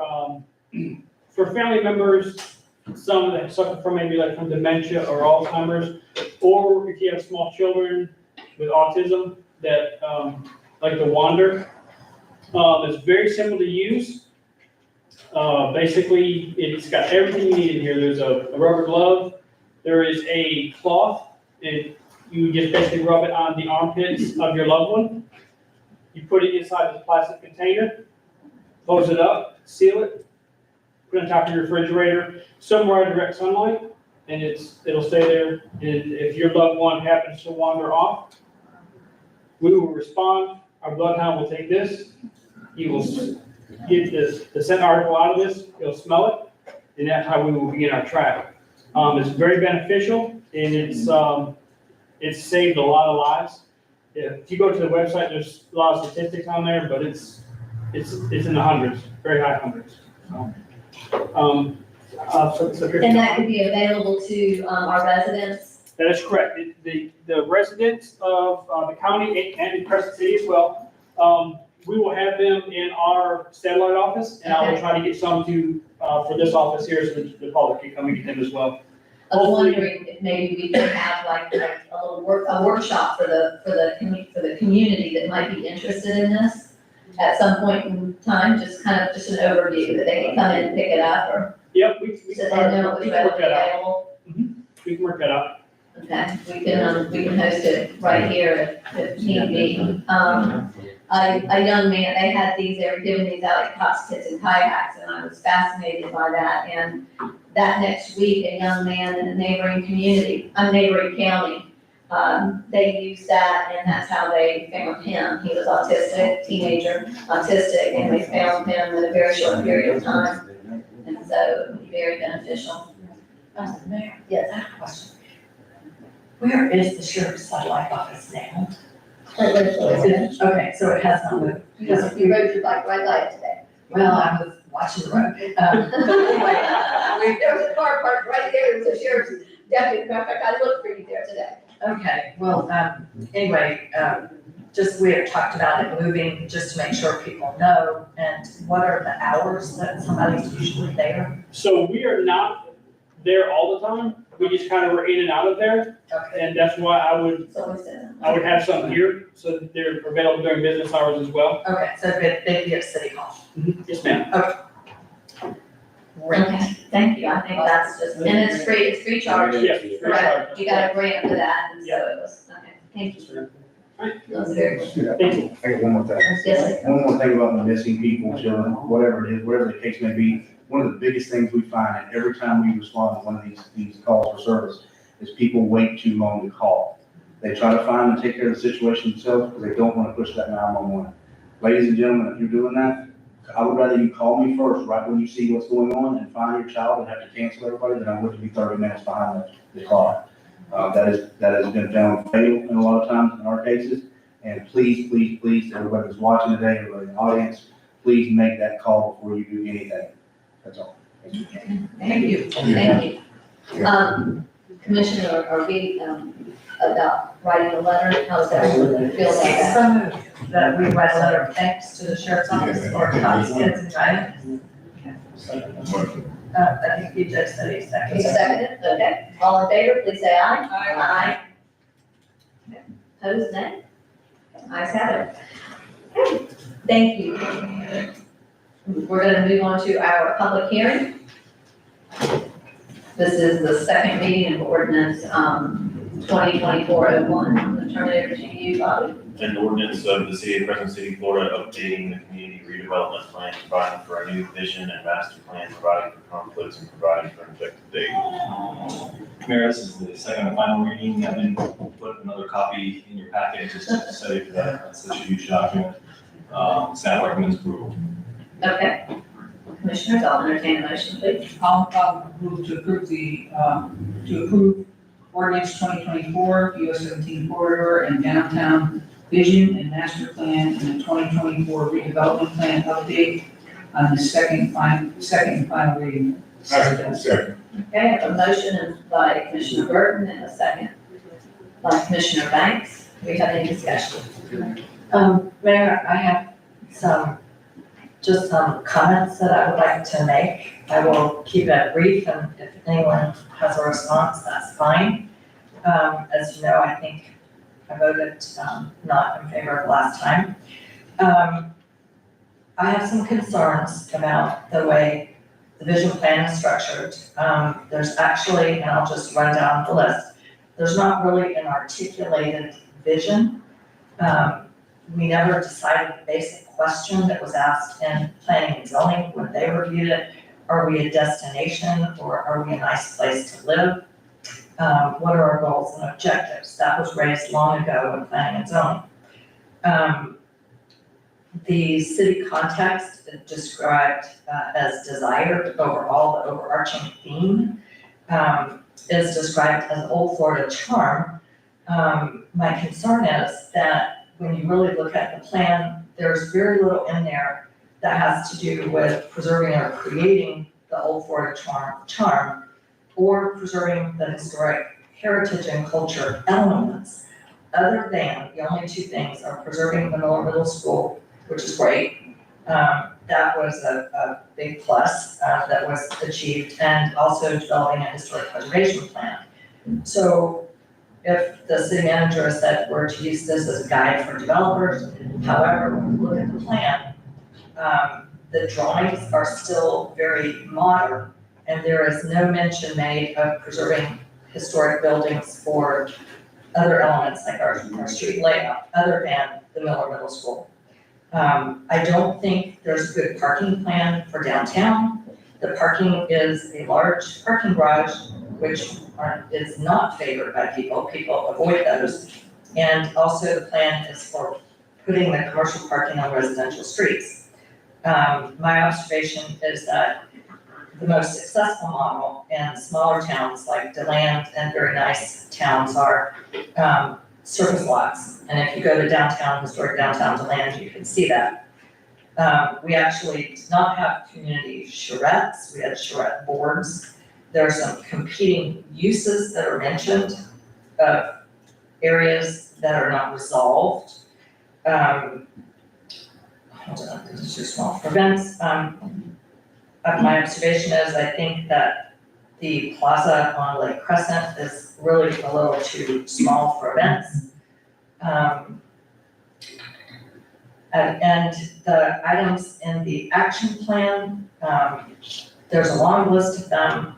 family members, some that suffer from maybe like from dementia or Alzheimer's, or if you have small children with autism that like to wander. It's very simple to use. Basically, it's got everything you need in here. There's a rubber glove, there is a cloth, and you just basically rub it on the armpits of your loved one. You put it inside this plastic container, close it up, seal it, put it on top of your refrigerator, somewhere in direct sunlight, and it'll stay there. And if your loved one happens to wander off, we will respond. Our bloodhound will take this. He will get the scent article out of this. He'll smell it, and that's how we will begin our track. It's very beneficial, and it's saved a lot of lives. If you go to the website, there's a lot of statistics on there, but it's in the hundreds, very high hundreds. And that could be available to, our residents? That is correct. The residents of the county and in Crescent City as well, we will have them in our satellite office, and I will try to get some to, for this office here, so the public can come and get them as well. I was wondering if maybe we could have like a little workshop for the community that might be interested in this at some point in time, just an overview that they can come in and pick it up, or Yep, we so they know it was we can work readily that out. available. We can work that out. Okay, we can host it right here if need be. A young man, they had these, they were giving these out at Cox Kids and Kayaks, and I was fascinated by that. And that next week, a young man in a neighboring county, they used that, and that's how they found him. He was autistic, teenager, autistic, and they found him in a very short period of time. And so it was very beneficial. Mayor, Yes. I have a question. Where is the sheriff's satellite office now? Okay, so it has not moved. You rode your bike right by it today. Well, I was watching the road. There was a car parked right there, it was a sheriff's deputy, matter of fact, I looked for you there today. Okay, well, anyway, just we had talked about it moving, just to make sure people know. And what are the hours that somebody's usually there? So we are not there all the time. We just kind of were in and out of there, Okay, and that's why I would have some here, so that they're available during business hours as well. okay, so they'd be at City Hall. Yes, ma'am. Great. Okay, thank you, I think that's just, and it's free charge. Yes, it's free Correct, charge. you got a grant for that, and so it was, okay, thank you. That was very good. Thank you. I got one more thing. Yes, One more thing about the missing people, children, whatever it is, whatever the case may be, one of the biggest things we find every time we respond to one of these calls for service is people wait too long to call. They try to find and take care of the situation themselves because they don't want to push that 911. Ladies and gentlemen, if you're doing that, I would rather you call me first, right when you see what's going on, and find your child and have to cancel everybody, than I would to be 30 minutes behind the car. That has been found fatal in a lot of times in our cases. And please, please, please, everybody that's watching today, everybody in the audience, please make that call before you do anything. That's all. thank you, thank you. Commissioner, are we, about writing a letter, how's that feel about that? So moved that we write a letter of thanks to the sheriff's office or Cox Kids and Kayaks. I think you just said he You seconded. seconded, okay, all in favor, please say aye. Aye. Okay. Opposed, nay? Ayes have it. Okay, thank you. We're gonna move on to our public hearing. This is the second reading of ordinance, 2024-01. I'm gonna turn it over to you, Bobby. An ordinance of the city of Crescent City, Florida, updating the community redevelopment plan, providing for a new vision and master plan, providing for conflicts and providing for an effective date. Mayor, this is the second and final reading. I didn't put another copy in your packet just to study for that. That's such a huge document. Staff recommends approval. Okay. Commissioners, I'll entertain a motion, please. I'll move to approve ordinance 2024, US 17 corridor and downtown vision and master plan and the 2024 redevelopment plan update, on the second and final reading. Second. Okay, I have a motion by Commissioner Burton and a second by Commissioner Banks. Do we have any discussion? Mayor, I have just some comments that I would like to make. I will keep it brief, and if anyone has a response, that's fine. As you know, I think I voted, not in favor of last time. I have some concerns about the way the vision plan is structured. There's actually, and I'll just run down the list, there's not really an articulated vision. We never decided the basic question that was asked in planning and zoning when they reviewed it. Are we a destination, or are we a nice place to live? What are our goals and objectives? That was raised long ago in planning and zoning. The city context described as desired overall, the overarching theme, is described as Old Florida charm. My concern is that when you really look at the plan, there's very little in there that has to do with preserving or creating the Old Florida charm, or preserving the historic heritage and culture elements, other than the only two things are preserving the Miller Middle School, which is great. That was a big plus that was achieved, and also developing a historic preservation plan. So if the city manager said we're to use this as a guide for developers, however, when you look at the plan, the drawings are still very modern, and there is no mention made of preserving historic buildings or other elements like our street layout, other than the Miller Middle School. I don't think there's a good parking plan for downtown. The parking is a large parking garage, which is not favored by people. People avoid those. And also the plan is for putting the commercial parking on residential streets. My observation is that the most successful model in smaller towns like DeLand and very nice towns are surface lots. And if you go to downtown, historic downtown DeLand, you can see that. We actually did not have community charrettes, we had charrette boards. There are some competing uses that are mentioned of areas that are not resolved. Hold on, this is too small for events. My observation is I think that the plaza on Lake Crescent is really a little too small for events. And the items in the action plan, there's a long list of them.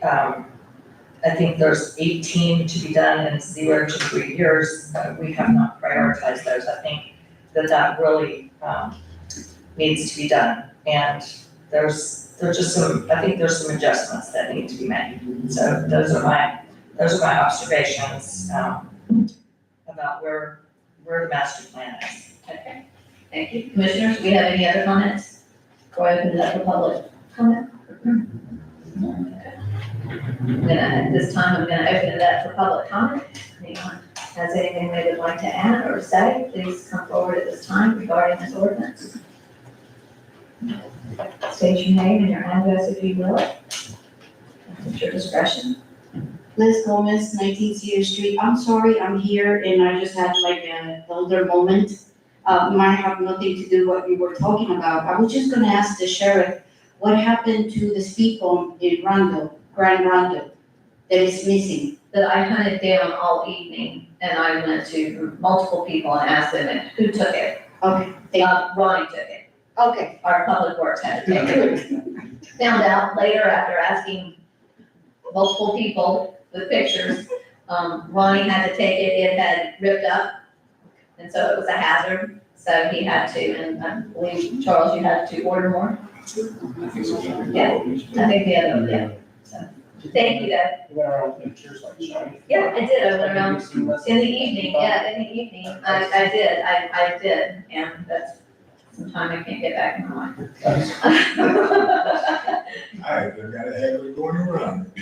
I think there's 18 to be done in 0 to 3 years. We have not prioritized those. I think that really needs to be done. And there's just some, I think there's some adjustments that need to be made. So those are my observations about where the master plan is. Okay, thank you. Commissioners, do we have any other comments? Before I open it up for public comment? At this time, I'm gonna open it up for public comment. Anyone has anything they would like to add or say, please come forward at this time regarding this ordinance. State your name and your address if you will. It's your discretion. Liz Gomez, 19 Cedar Street. I'm sorry, I'm here and I just had like an elder moment. Might have nothing to do what you were talking about. I was just gonna ask the sheriff, what happened to the speed bump in Rondo, Grand Rondo, that is missing? That I hunted down all evening and I went to multiple people and asked them who took it. Okay, Ronnie took it. okay, Our public works had to take it. Found out later after asking multiple people with pictures, Ronnie had to take it, it had ripped up. And so it was a hazard, so he had to, and I believe, Charles, you had to order more? Yeah, I think the other, yeah, so, thank you though. You went around pictures like shiny. Yeah, I did, I went around in the evening, yeah, in the evening, I did, and that's some time I can't get back in my mind. I gotta have it going around.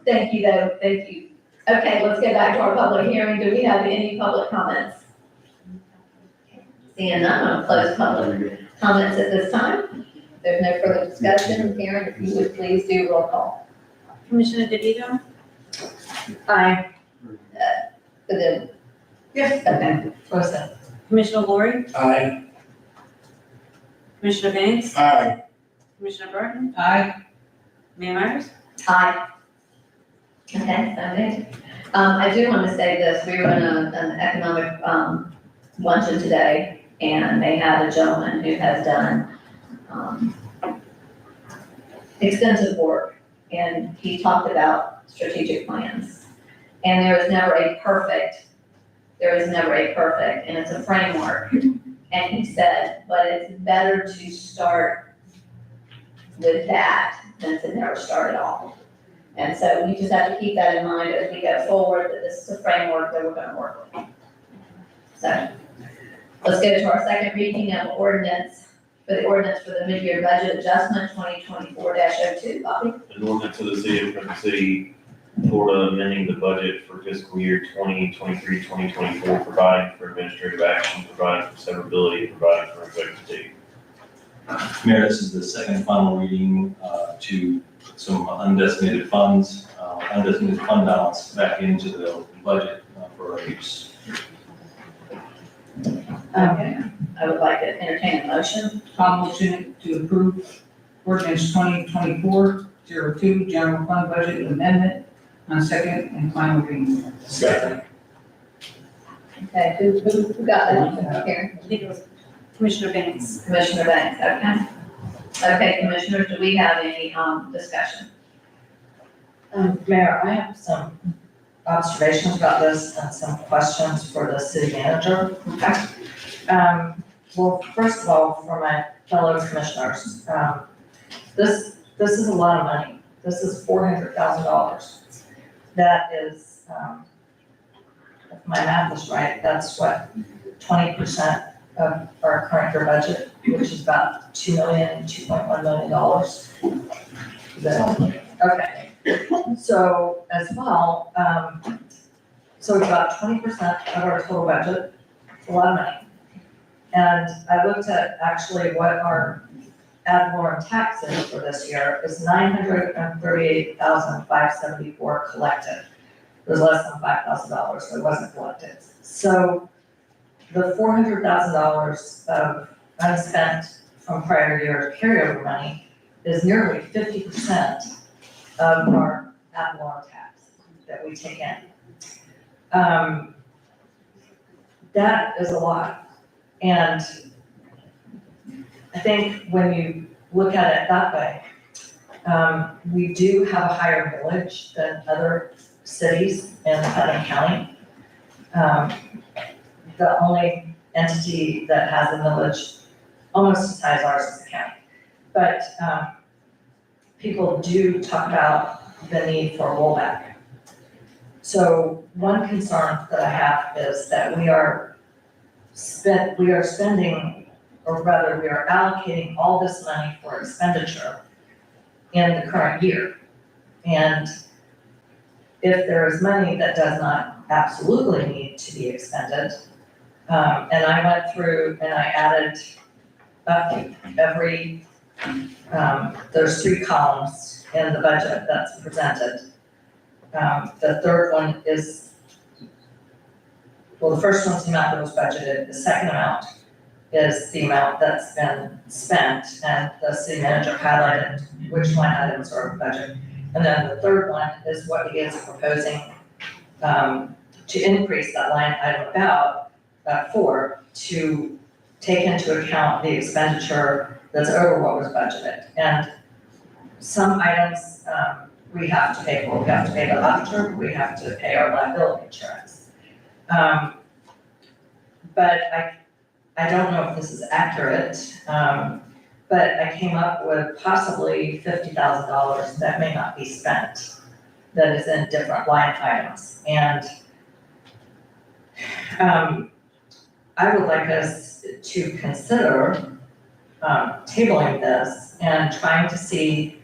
Thank you though, thank you. Okay, let's get back to our public hearing. Do we have any public comments? Seeing none, I'll close public comments at this time. If there's no further discussion, Karen, if you would please do roll call. Commissioner DeVito? Aye. For the, Yes. okay, What's that? Commissioner Lori? Aye. Commissioner Banks? Aye. Commissioner Burton? Aye. Mayor Myers? aye. Okay, so good. I do want to say this, we were in an economic, luncheon today, and they had a gentleman who has done, extensive work, and he talked about strategic plans. And there is never a perfect, and it's a framework. And he said, but it's better to start with that than to never start at all. And so we just have to keep that in mind as we go forward, that this is a framework that we're gonna work with. So, let's go to our second reading of ordinance, for the mid-year budget adjustment, 2024-02. Bobby? An ordinance of the city of Princeton City, Florida, amending the budget for fiscal year 2023-2024, providing for administrative action, providing for severability, and providing for effective date. Mayor, this is the second final reading to put some undesignated funds, undesignated fund balance back into the budget for our use. Okay, I would like to entertain a motion. I'll motion to approve ordinance 2024-02, general fund budget amendment on second and final reading. Second. Okay, who got that? Karen? I think it was Commissioner Banks. Commissioner Banks, okay. Okay, Commissioners, do we have any, discussion? Mayor, I have some observations about this and some questions for the city manager. Okay. Well, first of all, for my fellow commissioners, this is a lot of money. This is $400,000. That is, if my math is right, that's what, 20% of our current year budget, which is about $2.1 million. Okay, so as well, so it's about 20% of our total budget, a lot of money. And I looked at actually what our ad valorem tax is for this year is $938,574 collected. It was less than $5,000, so it wasn't collected. So the $400,000 of unspent from prior year carryover money is nearly 50% of our ad valorem tax that we take in. That is a lot. And I think when you look at it that way, we do have a higher millage than other cities in Putnam County. The only entity that has a millage almost as high as ours is the county. But people do talk about the need for a rollback. So one concern that I have is that we are spending, or rather we are allocating all this money for expenditure in the current year. And if there is money that does not absolutely need to be expended, and I went through and I added up every, there's 3 columns in the budget that's presented. The third one is, well, the first one's the amount that was budgeted, the second amount is the amount that's been spent, and the city manager highlighted which line items are in the budget. And then the third one is what he is proposing to increase that line item about for, to take into account the expenditure that's over what was budgeted. And some items we have to pay for. We have to pay the auditor, we have to pay our liability insurance. But I don't know if this is accurate, but I came up with possibly $50,000 that may not be spent, that is in different line items. And I would like us to consider tabling this and trying to see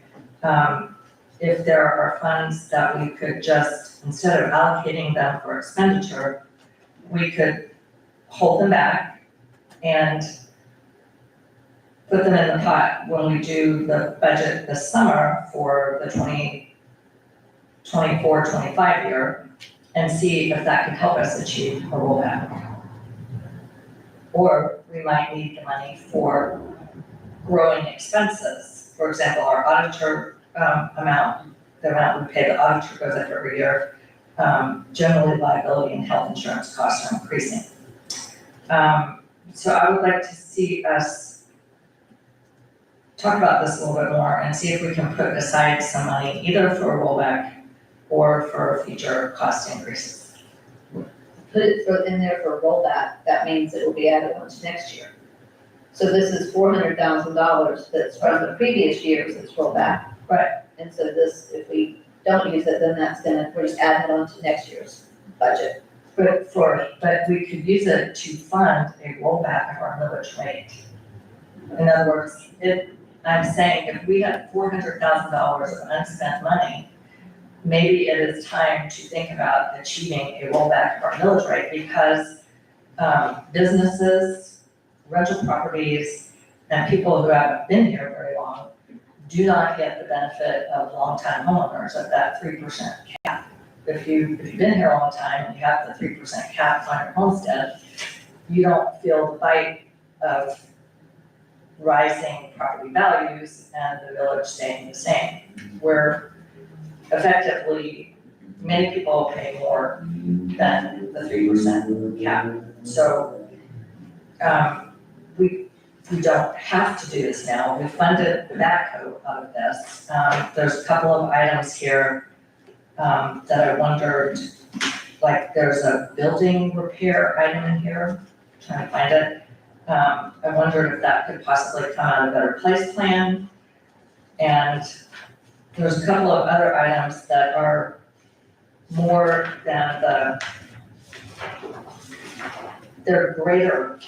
if there are funds that we could just, instead of allocating them for expenditure, we could hold them back and put them in the pot when we do the budget this summer for the 2024-25 year, and see if that could help us achieve a rollback. Or we might need the money for growing expenses. For example, our auditor amount, the amount we pay the auditor goes up every year. Generally liability and health insurance costs are increasing. So I would like to see us talk about this a little bit more and see if we can put aside some money either for a rollback or for future cost increases. Put it in there for a rollback, that means it will be added on to next year. So this is $400,000 that's from the previous years that's rolled back. Right. And so this, if we don't use it, then that's gonna, we're just adding it on to next year's budget. But we could use it to fund a rollback of our millage rate. In other words, I'm saying if we have $400,000 of unspent money, maybe it is time to think about achieving a rollback of our millage rate, because businesses, rental properties, and people who haven't been here very long do not get the benefit of longtime homeowners of that 3% cap. If you've been here a long time and you have the 3% cap on your homestead, you don't feel the bite of rising property values and the village staying the same. Where effectively, many people pay more than the 3% cap. So, we don't have to do this now. We funded the backhoe out of this. There's a couple of items here, that I wondered, like there's a building repair item in here, trying to find it. I wondered if that could possibly come out of Better Place Plan. And there's a couple of other items that are more than they're greater.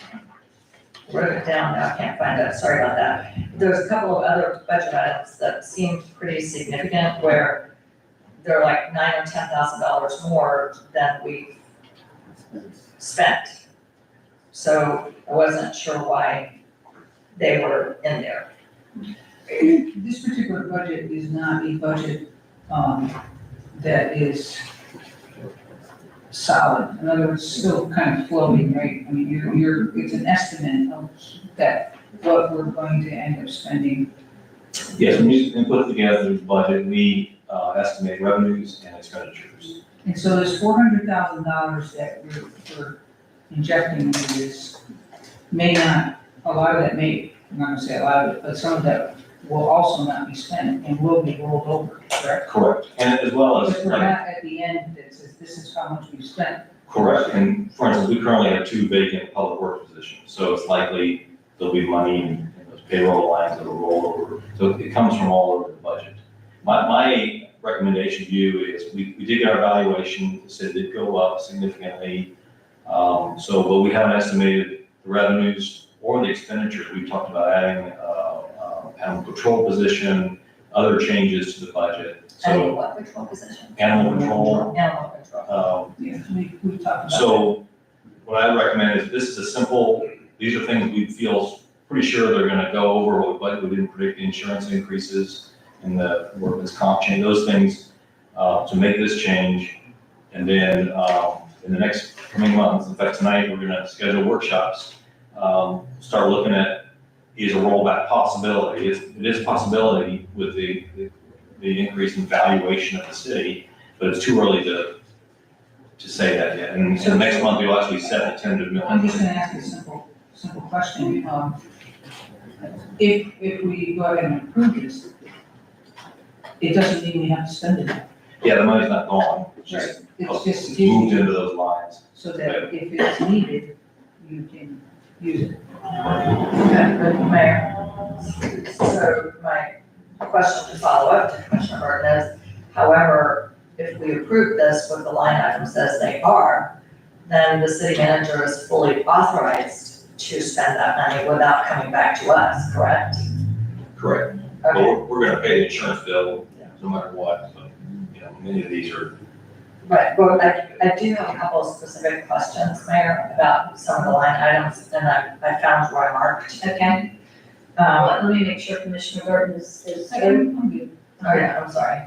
Wrote it down, now I can't find it, sorry about that. There's a couple of other budget items that seem pretty significant where they're like $9,000 or $10,000 more than we've spent. So I wasn't sure why they were in there. This particular budget is not a budget, that is solid. In other words, still kind of floating, right? I mean, it's an estimate of that, what we're going to end up spending. Yes, when we put together the budget, we estimate revenues and expenditures. And so this $400,000 that we're injecting into this may not, a lot of that may, I'm not gonna say a lot of it, but some of that will also not be spent and will be rolled over, correct? Correct. And as well as, But we're like, not at the end that says this is how much we've spent. correct, and for instance, we currently have 2 vacant public works positions, so it's likely there'll be money in those payroll lines that will roll over. So it comes from all over the budget. My recommendation to you is, we did get our valuation, it said it did go up significantly. But we haven't estimated the revenues or the expenditures. We talked about adding animal control position, other changes to the budget. Any So what control position? animal control, Animal control. Yeah, we talked about that. so what I recommend is, this is a simple, these are things we feel pretty sure they're gonna go over, but we didn't predict the insurance increases and the workman's comp change, those things, to make this change. And then, in the next coming months, in fact, tonight, we're gonna schedule workshops, start looking at, is a rollback possibility. It is a possibility with the increase in valuation of the city, but it's too early to say that yet. And so next month, we'll actually set the tentative I'm million. just gonna ask a simple question. If we go ahead and approve this, it doesn't mean we have to spend it. Yeah, the money's not gone, it's just, It's just it's moved given into those lines. so that if it's needed, you can use it. Okay, Mayor. So my question to follow up to Commissioner Burton is, however, if we approve this with the line items as they are, then the city manager is fully authorized to spend that money without coming back to us, correct? Correct. Okay, Well, we're gonna pay the insurance bill no matter what, but, many of these are Right, well, I do have a couple of specific questions, Mayor, about some of the line items, and I found where I marked. Okay, Um, let me make sure Commissioner Burton is oh yeah, I'm sorry.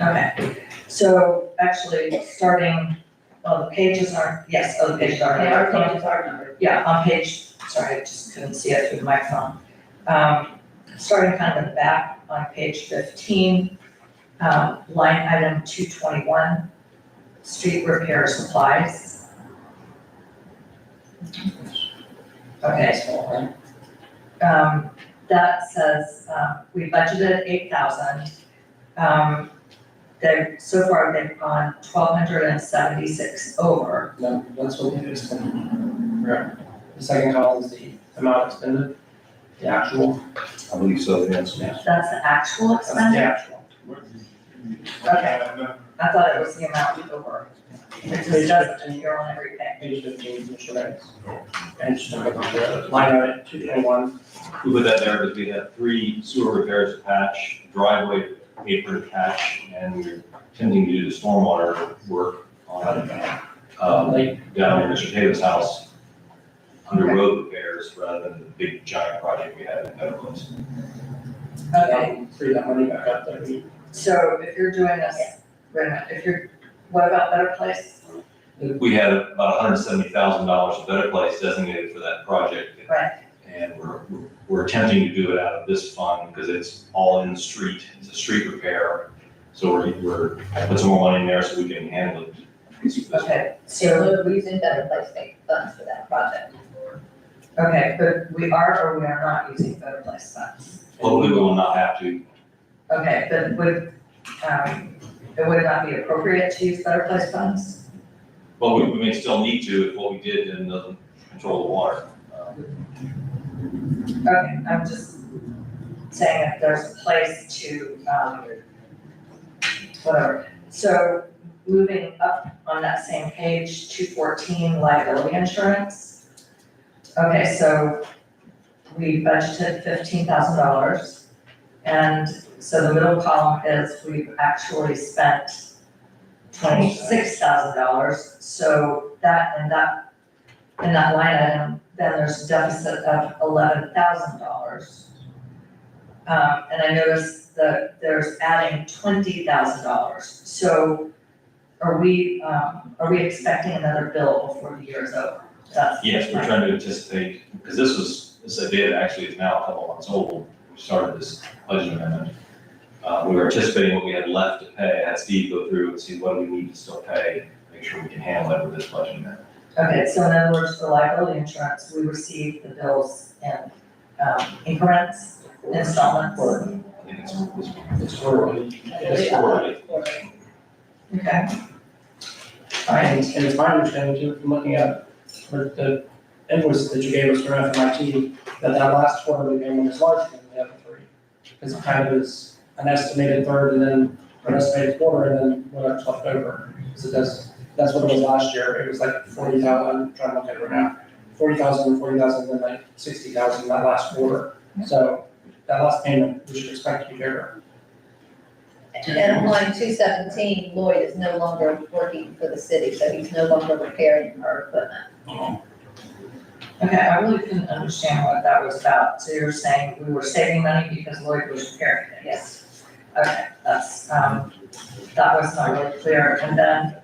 Okay, so actually, starting, the pages aren't, yes, the pages are. Okay, our pages are numbered. Yeah, on page, sorry, I just couldn't see it through the microphone. Starting kind of in the back on page 15, line item 221, street repair supplies. Okay. That says, we budgeted 8,000. So far they've gone 1,276 over. No, that's what they expended. Right. The second column is the amount expended, the actual. I believe so, yes. That's the actual That's the expenditure? actual. Okay, I thought it was the amount over. It just doesn't appear on every page. Page 15, Commissioner Banks. And just look at the line item 221. We put that there because we had 3 sewer repairs to patch, driveway paper to patch, and we're attempting to do the stormwater work on, down in Mr. Taylor's house under road repairs rather than the big giant project we had in Better Place. Okay, Free that money back up there. so if you're doing this, wait a minute, what about Better Place? We had about $170,000 of Better Place designated for that project. Right. And we're attempting to do it out of this fund because it's all in the street, it's a street repair. So we're put some more money in there so we can handle it. Okay, So we're using Better Place funds for that project. okay, but we are or we are not using Better Place funds? Hopefully we will not have to. Okay, but it would not be appropriate to use Better Place funds? Well, we may still need to if what we did then doesn't control the water. Okay, I'm just saying if there's a place to, whatever. So moving up on that same page, 214 liability insurance. Okay, so we budgeted $15,000. And so the middle column is we've actually spent $26,000. So in that line item, then there's a deficit of $11,000. And I noticed that there's adding $20,000. So are we expecting another bill before the year is over? Yes, we're trying to anticipate, because this idea actually is now a couple months old. We started this budget amendment. We were anticipating what we had left to pay. I had Steve go through and see what do we need to still pay, make sure we can handle it with this budget amendment. Okay, so in other words, for liability insurance, we receive the bills in increments, installments. I think It's quarterly. it's quarterly. Okay. And it's my understanding too, from looking at the invoices that you gave us from FMIT, that last quarterly payment is larger than the other 3. Because it kind of is an estimated third and then an estimated quarter and then whatever's left over. So that's what it was last year. It was like 40,000, I'm trying to look at it right now. 40,000 and 40,000, then like 60,000 that last quarter. So that last payment, we should expect to be bigger. And on line 217, Lloyd is no longer working for the city, so he's no longer repairing our equipment. Okay, I really couldn't understand what that was about. So you're saying we were saving money because Lloyd was repairing it? Yes. Okay, that was not really clear. And then,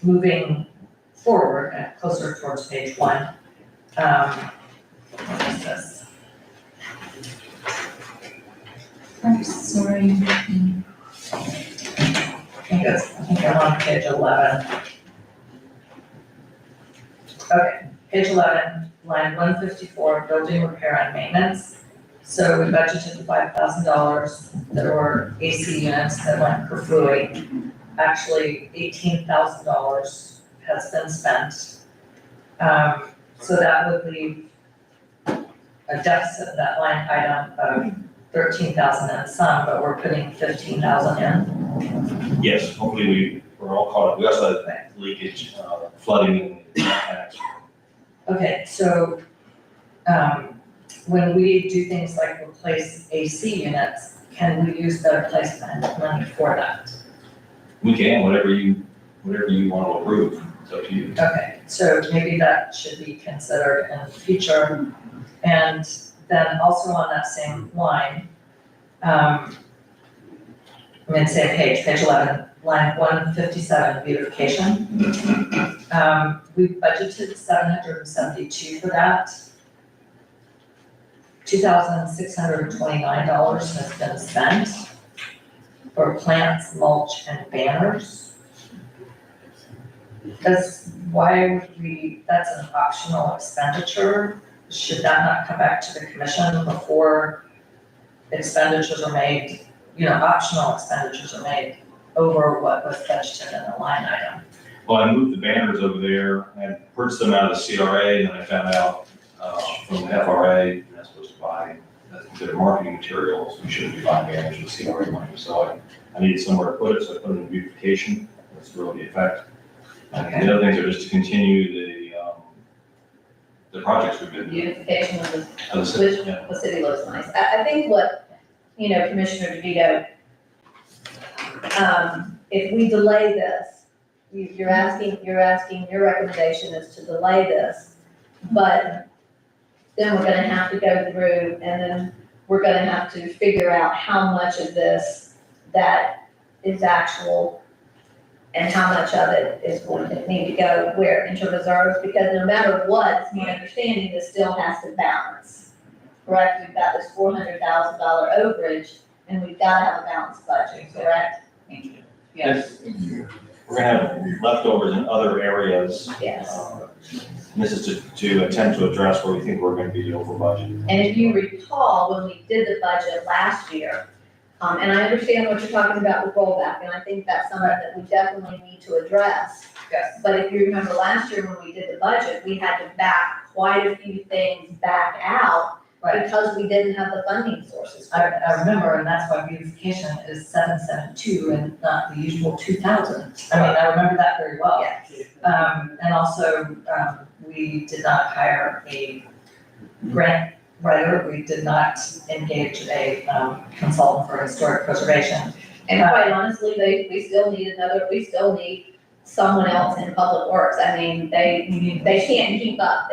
moving forward and closer towards page 1, what is this? I'm sorry. I think I'm on page 11. Okay, page 11, line 154, building repair and maintenance. So we budgeted $5,000. There were AC units that went per fluid. Actually, $18,000 has been spent. So that would leave a deficit of that line item of 13,000 and some, but we're putting 15,000 in. Yes, hopefully we're all caught up. We also had leakage, flooding in the tanks. Okay, so, when we do things like replace AC units, can we use better place money for that? We can, whatever you want to approve, it's up to you. Okay, so maybe that should be considered in the future. And then also on that same line, same page 11, line 157, beautification. We budgeted 772 for that. $2,629 has been spent for plants, mulch, and banners. That's an optional expenditure. Should that not come back to the commission before expenditures are made, optional expenditures are made over what was budgeted in the line item? Well, I moved the banners over there, I purchased them out of the CRA, and then I found out, from the FRA, you're not supposed to buy, that's considered marketing materials, we shouldn't be buying banners with CRA money, so I needed somewhere to put it, so I put it in beautification, that's really the effect. And the other things are just to continue the projects we've been doing. Beautification of the Of the city, yeah. The city looks nice. I think what, Commissioner DeVito, if we delay this, your recommendation is to delay this, but then we're gonna have to go through and then we're gonna have to figure out how much of this that is actual and how much of it is going to need to go where into reserves, because no matter what, it's my understanding this still has to balance. Correct? We've got this $400,000 overage, and we've got to have a balanced budget, correct? Yes. We're gonna have leftovers in other areas. Yes. And this is to attempt to address where we think we're gonna be over budget. And if you recall, when we did the budget last year, and I understand what you're talking about with rollback, and I think that's something that we definitely need to address. Yes. But if you remember last year when we did the budget, we had to back quite a few things back out Right. because we didn't have the funding sources for I this. remember, and that's why beautification is 772 and not the usual 2,000. I remember that very well. Yes. And also, we did not hire a grant writer, we did not engage a consultant for historic preservation. And quite honestly, we still need someone else in public works. I mean, they can't keep up.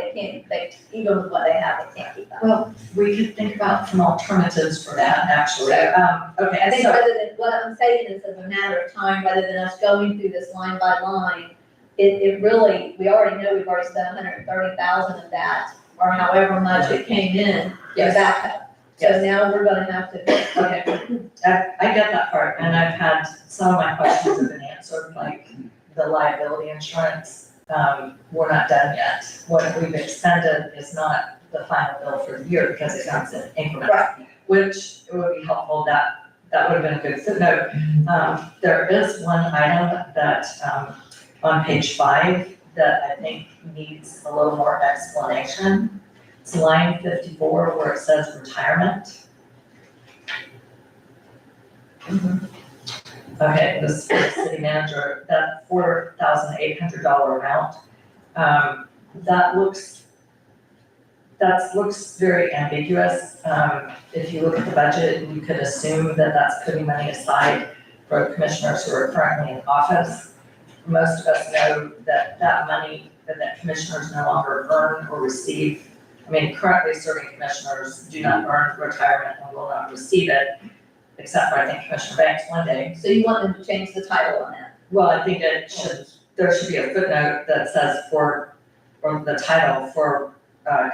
Even with what they have, they can't keep up. Well, we could think about some alternatives for that, actually. Okay, I think so, rather than, what I'm saying is as a matter of time, rather than us going through this line by line, it really, we already know we've already spent 130,000 of that, or however much it came in backup. So now we're gonna have to, okay, I get that part, and I've had, some of my questions have been answered, like the liability insurance. We're not done yet. What we've expended is not the final bill for the year because it comes in increments. Right. Which it would be helpful, that would have been a good footnote. There is one item that, on page 5, that I think needs a little more explanation. It's line 54 where it says retirement. Okay, this is for the city manager, that $4,800 amount. That looks very ambiguous. If you look at the budget, you could assume that that's putting money aside for commissioners who are currently in office. Most of us know that that money that commissioners no longer earn or receive. Currently serving commissioners do not earn retirement and will not receive it, except for, I think, Commissioner Banks one day. so you want them to change the title on that? Well, I think there should be a footnote that says or the title for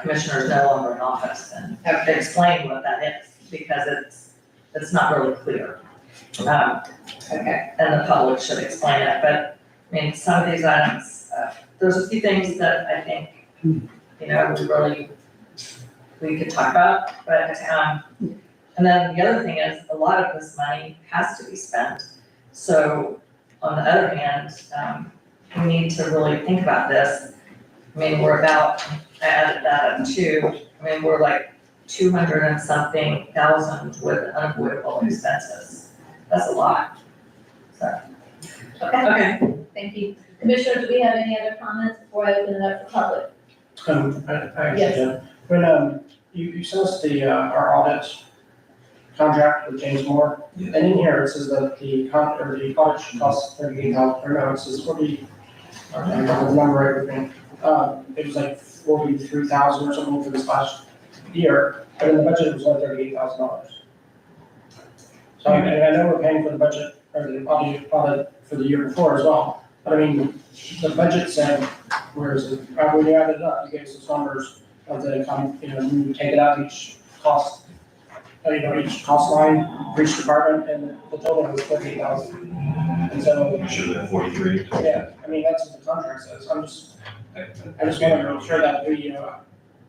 commissioners no longer in office, and explain what that is, because it's not really clear. Okay. And the public should explain it, but, some of these items, there's a few things that I think, we could talk about, but, and then the other thing is, a lot of this money has to be spent. So, on the other hand, we need to really think about this. We're about, I added that up too, we're like 200 and something thousand with unavoidable expenses. That's a lot, so. Okay, thank you. Commissioner, do we have any other comments before I open it up for public? I actually do. When, you sent us our audit contract with James Moore. Yeah. And in here, it says that the cottage costs 38,000, or no, it says 40, I don't have the number right with me. It was like 43,000 or something for this last year, but in the budget, it was only $38,000. So, and I know we're paying for the budget, or the audit for the year before as well, but I mean, the budget said, where is it? When you added it up, you gave us those numbers of the, you take it out each cost, each cost line for each department, and the total was 38,000. And so, I should have been 43. yeah, I mean, that's what the contract says, I just want to make sure that we,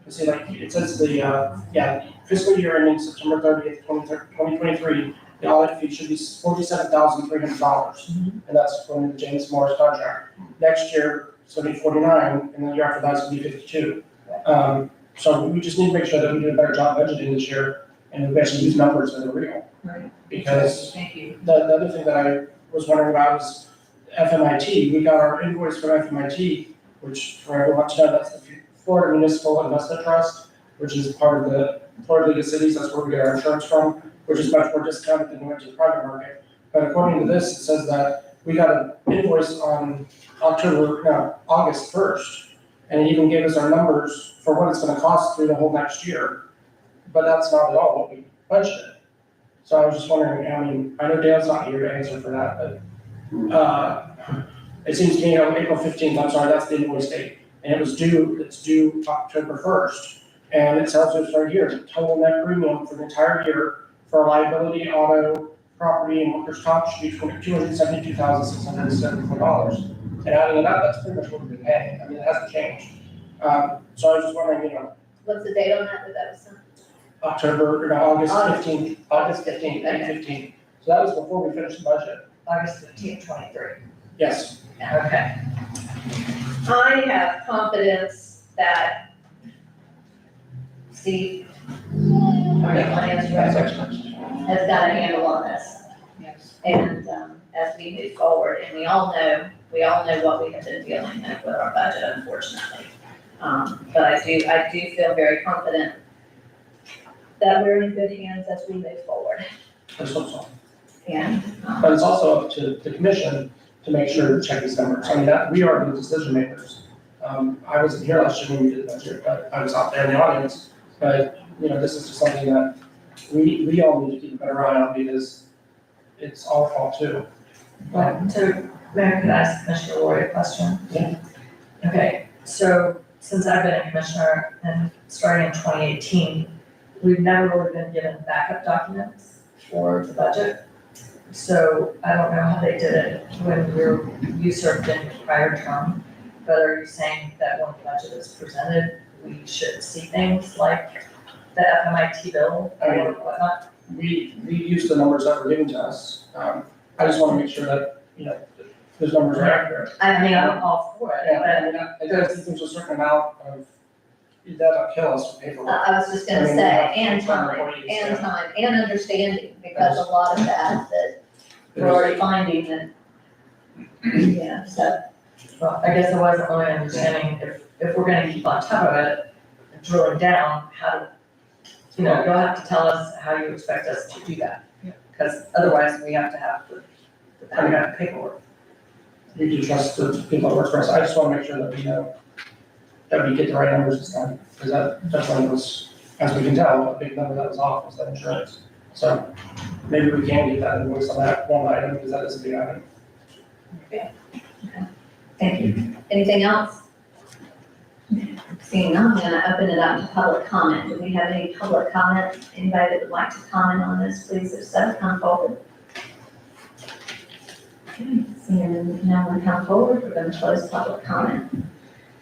see, like, it says the, fiscal year ending September 30th, 2023, the audit fee should be $47,300, and that's according to James Moore's contract. Next year, it's gonna be 49, and then the year after that, it's gonna be 52. So we just need to make sure that we do a better job budgeting this year, and we actually use numbers that are real. Right. Because Thank you. the other thing that I was wondering about is FMIT. We got our invoice from FMIT, which for everyone to know, that's the Florida Municipal Investment Trust, which is part of the Florida League of Cities. That's where we get our insurance from, which is much more discounted than going to the private market. But according to this, it says that we got an invoice on August 1st, and it even gave us our numbers for what it's gonna cost through the whole next year. But that's not at all what we budgeted. So I was just wondering, I mean, I know Dale's not here to answer for that, but, it seems to me, April 15th, I'm sorry, that's the invoice date, and it's due October 1st. And it tells us right here, the total net premium for the entire year for liability, auto, property, and workers' comp should be $272,674. And adding it up, that's pretty much what we've been paying, I mean, it hasn't changed. So I was just wondering, What's the date on that was sent? August August. 15th, August 15th, okay. 15th. So that was before we finished the budget. August 15th, 23. Yes. Okay. I have confidence that Steve, our finance director, has got a handle on this. Yes. And, as we move forward, and we all know what we have been dealing with our budget, unfortunately. But I do feel very confident that we're in good hands as we move forward. Let's hope so. And, But it's also up to the commission to make sure to check these numbers. I mean, that, we are the decision makers. I wasn't here last year when we did the budget, but I was out there in the audience. But, this is just something that we all need to keep a better eye on because it's our fault too. Well, so, Mayor, could I ask Commissioner Lori a question? Yeah. Okay, so since I've been a commissioner and starting in 2018, we've never really been given backup documents for the budget. So I don't know how they did it when you served in your prior term, but are you saying that when the budget is presented, we should see things like the FMIT bill or whatnot? We use the numbers that were given to us. I just want to make sure that, those numbers are accurate. I mean, I'm all for it, Yeah, but I mean, it does, there's a certain amount of, that'll kill us with paperwork. I was just gonna say, and time, and understanding, because a lot of that we're already finding that, so. well, I guess I wasn't really understanding if we're gonna keep on top of it, drilling down, how, you'll have to tell us how you expect us to do that. Because otherwise, we have to have the backup paperwork. We do trust the people that work for us. I just want to make sure that we know that we get the right numbers this time, because that definitely was, as we can tell, a big number that was off was that insurance. So maybe we can get that invoice on that one item, because that is a big item. Thank you. Anything else? Seeing none, I'm gonna open it up to public comment. Do we have any public comment? Anybody that would like to comment on this, please, if so, come forward. Okay, seeing no one come forward, we're gonna close public comment.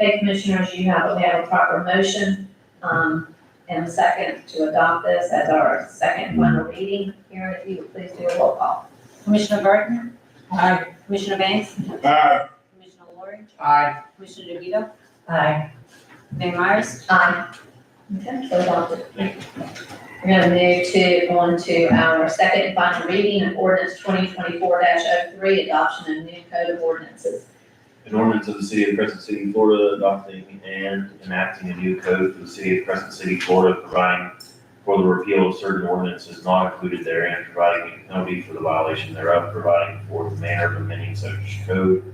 Okay, commissioners, we have a proper motion, and a second to adopt this as our second final reading. Here, if you would please do a roll call. Commissioner Gardner? Aye. Commissioner Banks? Aye. Commissioner Lori? Aye. Commissioner DeVito? Aye. Mayor Myers? Aye. Okay, so adopted. We're gonna move on to our second and final reading of ordinance 2024-03, adoption of new code of ordinances. An ordinance of the City of Crescent City, Florida, adopting and enacting a new code for the City of Crescent City, Florida, providing for the repeal of certain ordinances not included therein, providing a penalty for the violation thereof, providing for the manner of amending such code,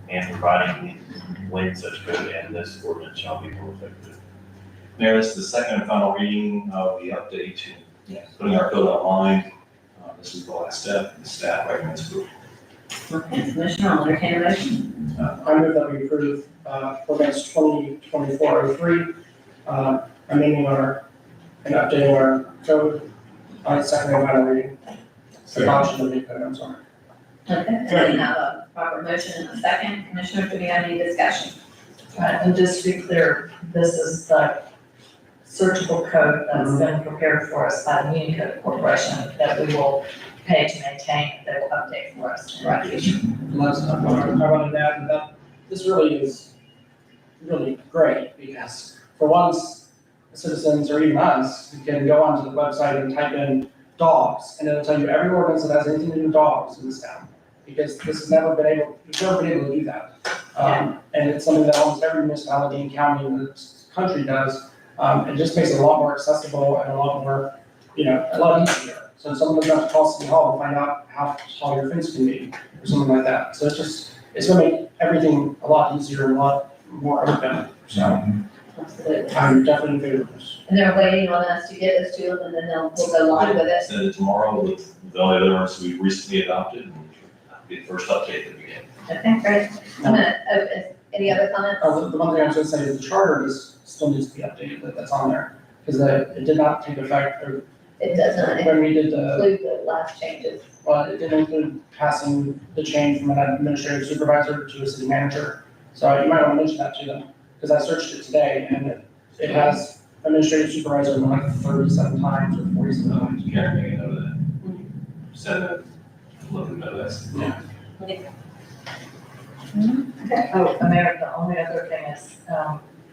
and providing when such code and this ordinance shall be effective. Mayor, this is the second and final reading of the update to putting our code online. This is the last step, the staff recommends approval. Okay, Commissioner, I'll entertain a motion. I move that we approve, ordinance 2024-03, amending and updating our code on its second and final reading. Adoption of the code, I'm sorry. Okay, we have a proper motion and a second. Commissioner, do we have any discussion? And just to be clear, this is the searchable code that's been prepared for us by the Unicode Corporation that we will pay to maintain, that will update for us. Right. Let's talk about that, and this really is really great, because for once, citizens or even us, can go onto the website and type in dogs, and it'll tell you every ordinance that has anything to do with dogs in this town, because this has never been able to do that. And it's something that almost every municipality and county in this country does. It just makes it a lot more accessible and a lot more, a lot easier. So someone doesn't have to call City Hall to find out how tall your fence can be, or something like that. So it's gonna make everything a lot easier and a lot more open. So Absolutely. I'm definitely in favor of this. And they're waiting on us to get this to them, and then we'll go live with it. Send it tomorrow with all the other ones we recently adopted, and that'll be the first update that we get. Okay, great. I'm gonna open, any other comments? Oh, the one thing I was gonna say is the charter still needs to be updated, that's on there. Because it did not take effect, or It does not when we did include the last changes. well, it didn't include passing the change from an administrative supervisor to a city manager. So you might want to mention that to them, because I searched it today, and it has administrative supervisor like 37 times or 47 times. Karen, make a note of that. Send it, let them know that's. Oh, Mayor, the only other thing is,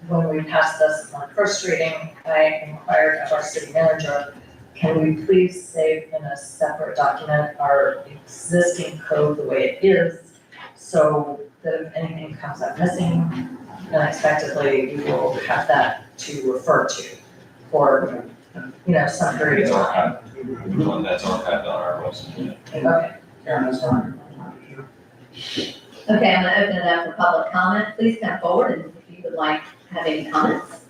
when we passed this on first reading, I inquired of our city manager, can we please save in a separate document our existing code the way it is, so that if anything comes up missing unexpectedly, we will have that to refer to for, some period It's of time. archived, that's archived on our website. Okay. Karen, that's all right. Okay, I'm gonna open it up for public comment. Please come forward and if you would like to have any comments.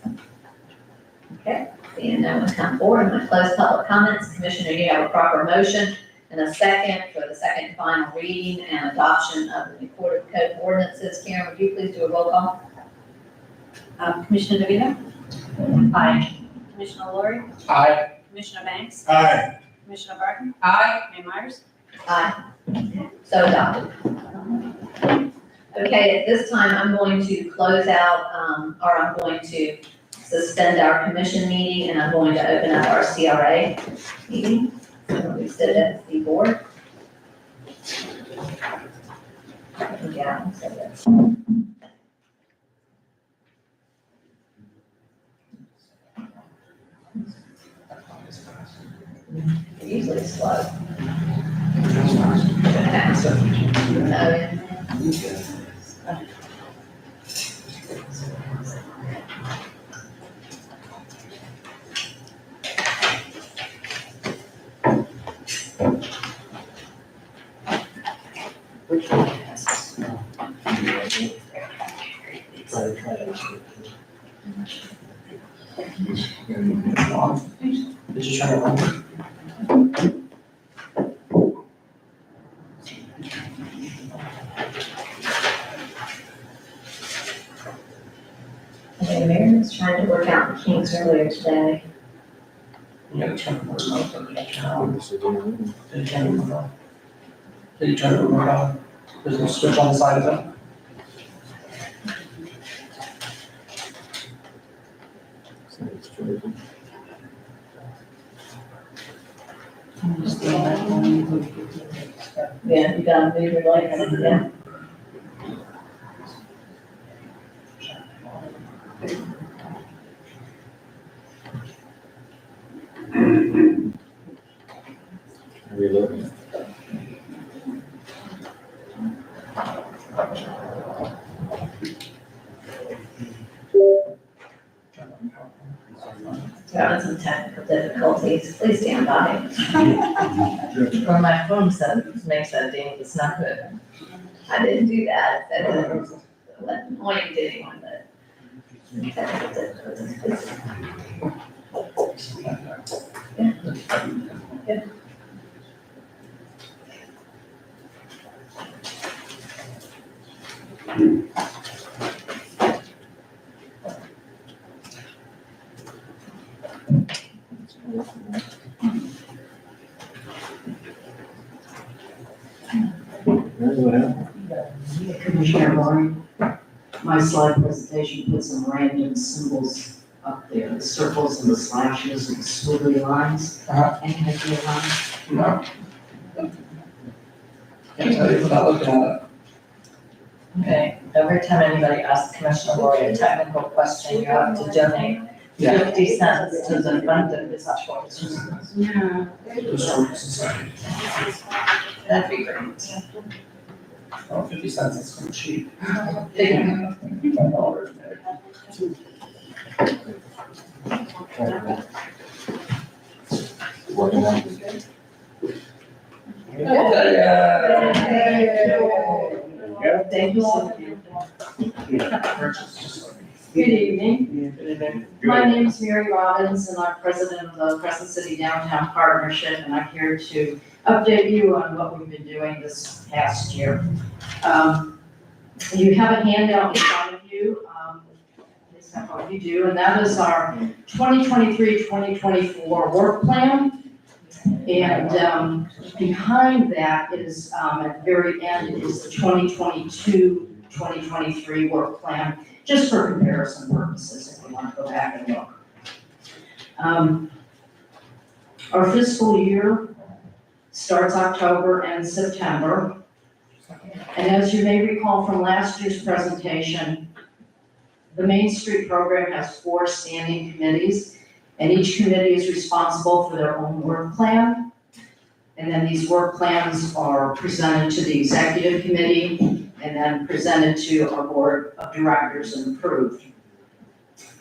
Okay, seeing no one come forward, I'm gonna close public comments. Commissioner, you have a proper motion and a second for the second and final reading and adoption of the recorded code ordinances. Karen, would you please do a roll call? Commissioner DeVito? Aye. Commissioner Lori? Aye. Commissioner Banks? Aye. Commissioner Barton? Aye. Mayor Myers? Aye. So adopted. Okay, at this time, I'm going to close out, or I'm going to suspend our commission meeting, and I'm going to open up our CRA meeting. So we sit at the board. Yeah, so that's. Usually it's slow. Did you try to run? Okay, Mary was trying to work out the kinks earlier today. You gotta turn the remote on. Did you turn the remote on? Did you turn the remote on? There's no switch on the side of it. Yeah, you gotta move your legs, yeah. Having some technical difficulties, please stand by. Or my phone says, makes that ding, it's not good. I didn't do that, that wasn't annoying to anyone, but. Commissioner Lori, my slide presentation put some random symbols up there, the circles and the slashes and the squiggly lines. Any idea why? No. Can't tell you without looking at it. Okay, every time anybody asks Commissioner Lori a technical question, you have to donate Yeah. 50 cents to the fund of this choice. Yeah. Historical Society. That'd be great. Oh, 50 cents is so cheap. Figure. $5 maybe. Working on Thank you all. Good evening. Good evening. My name is Mary Robbins, and I'm president of the Crescent City Downtown Partnership, and I'm here to update you on what we've been doing this past year. You have a handout in front of you, at least I hope you do, and that is our 2023-2024 work plan. And behind that is, at the very end, is the 2022-2023 work plan, just for comparison purposes, if you want to go back and look. Our fiscal year starts October and September. And as you may recall from last year's presentation, the Main Street program has 4 standing committees, and each committee is responsible for their own work plan. And then these work plans are presented to the executive committee and then presented to our board of directors and approved.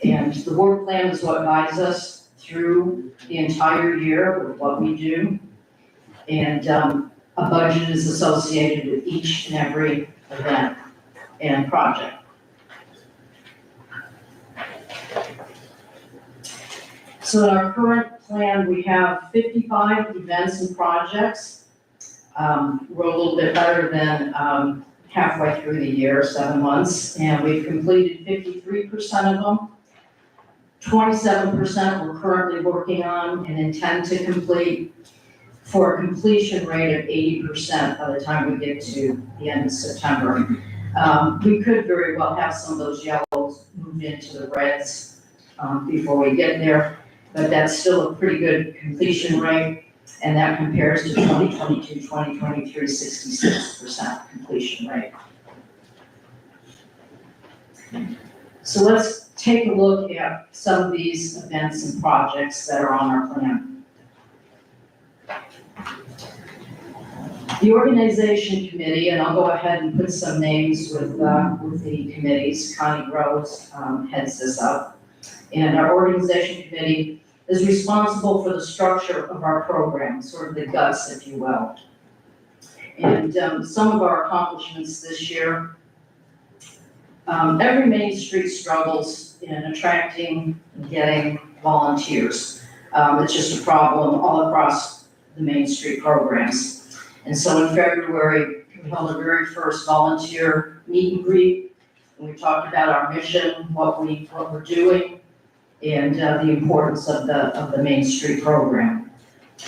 And the work plan is what guides us through the entire year with what we do. And a budget is associated with each and every event and project. So in our current plan, we have 55 events and projects. We're a little bit better than halfway through the year, 7 months, and we've completed 53% of them. 27% we're currently working on and intend to complete, for a completion rate of 80% by the time we get to the end of September. We could very well have some of those yellows move into the reds before we get there, but that's still a pretty good completion rate, and that compares to 2022, 2023, 66% completion rate. So let's take a look at some of these events and projects that are on our plan. The organization committee, and I'll go ahead and put some names with the committees. Connie Rose heads this up. And our organization committee is responsible for the structure of our program, sort of the guts, if you will. And some of our accomplishments this year, every Main Street struggles in attracting and getting volunteers. It's just a problem all across the Main Street programs. And so in February, we held our very first volunteer meet and greet. And we talked about our mission, what we're doing, and the importance of the Main Street program.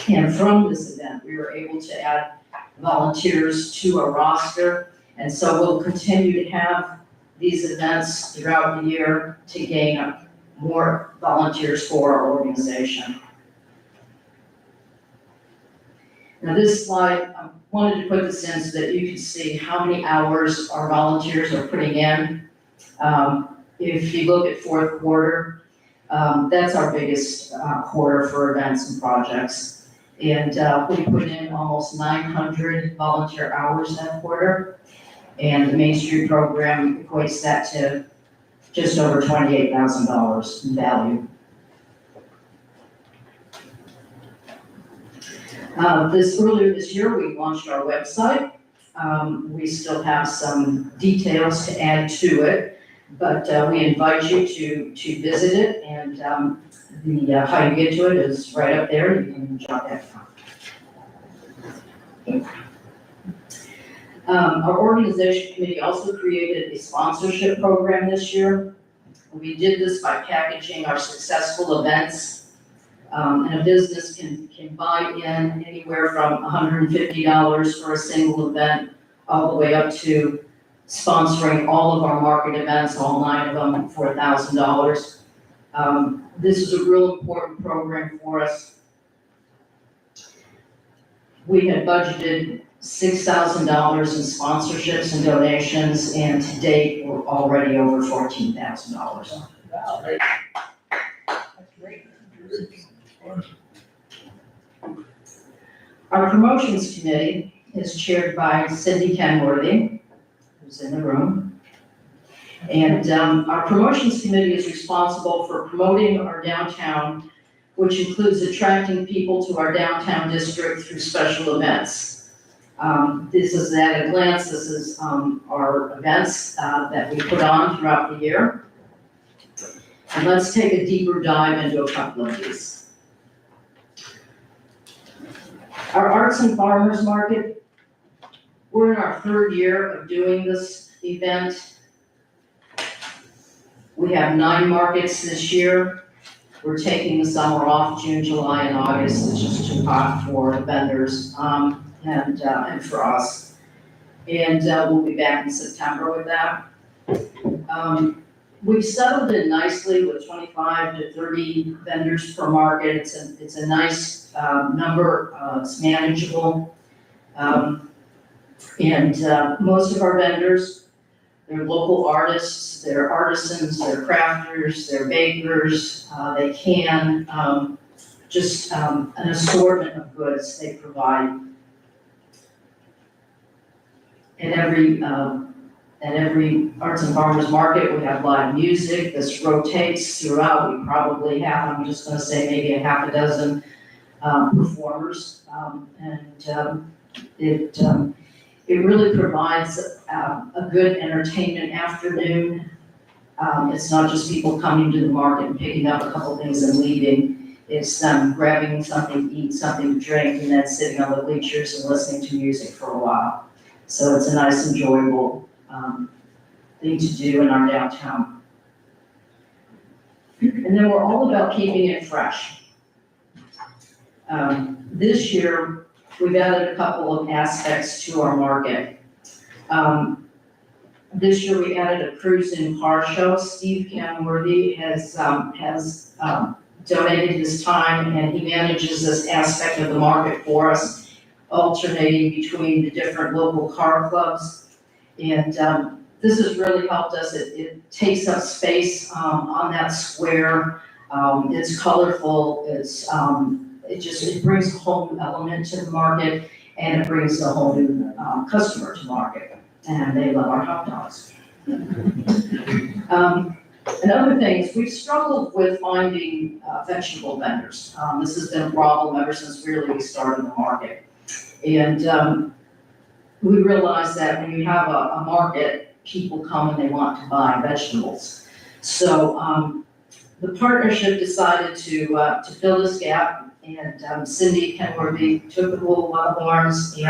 And from this event, we were able to add volunteers to our roster. And so we'll continue to have these events throughout the year to gain more volunteers for our organization. Now this slide, I wanted to put this in so that you can see how many hours our volunteers are putting in. If you look at fourth quarter, that's our biggest quarter for events and projects. And we put in almost 900 volunteer hours that quarter. And the Main Street program equates that to just over $28,000 in value. Earlier this year, we launched our website. We still have some details to add to it, but we invite you to visit it, and how you get to it is right up there. You can jot that down. Our organization committee also created a sponsorship program this year. We did this by packaging our successful events. And a business can buy in anywhere from $150 for a single event, all the way up to sponsoring all of our market events, all 9 of them, for $1,000. This is a real important program for us. We had budgeted $6,000 in sponsorships and donations, and to date, we're already over $14,000. Wow, that's great. Our promotions committee is chaired by Cindy Kenworthy, who's in the room. And our promotions committee is responsible for promoting our downtown, which includes attracting people to our downtown district through special events. This is at a glance, this is our events that we put on throughout the year. And let's take a deeper dive into a couple of these. Our Arts and Farmers Market, we're in our 3rd year of doing this event. We have 9 markets this year. We're taking the summer off, June, July, and August. It's just too hot for the vendors and for us. And we'll be back in September with that. We've settled in nicely with 25 to 30 vendors per market. It's a nice number, it's manageable. And most of our vendors, they're local artists, they're artisans, they're crafters, they're bakers, they can, just an assortment of goods they provide. At every Arts and Farmers Market, we have live music. This rotates throughout. We probably have, I'm just gonna say, maybe a half a dozen performers. It really provides a good entertainment afternoon. It's not just people coming to the market and picking up a couple things and leaving. It's grabbing something to eat, something to drink, and then sitting on the bleachers and listening to music for a while. So it's a nice, enjoyable thing to do in our downtown. And then we're all about keeping it fresh. This year, we've added a couple of aspects to our market. This year, we added a cruise and car show. Steve Kenworthy has donated his time, and he manages this aspect of the market for us, alternating between the different local car clubs. And this has really helped us. It takes up space on that square. It's colorful. It brings a whole new element to the market, and it brings a whole new customer to market. And they love our hot dogs. Another thing is we've struggled with finding vegetable vendors. This has been a problem ever since really we started the market. And we realized that when you have a market, people come and they want to buy vegetables. So the partnership decided to fill this gap, and Cindy Kenworthy took the bull by the horns and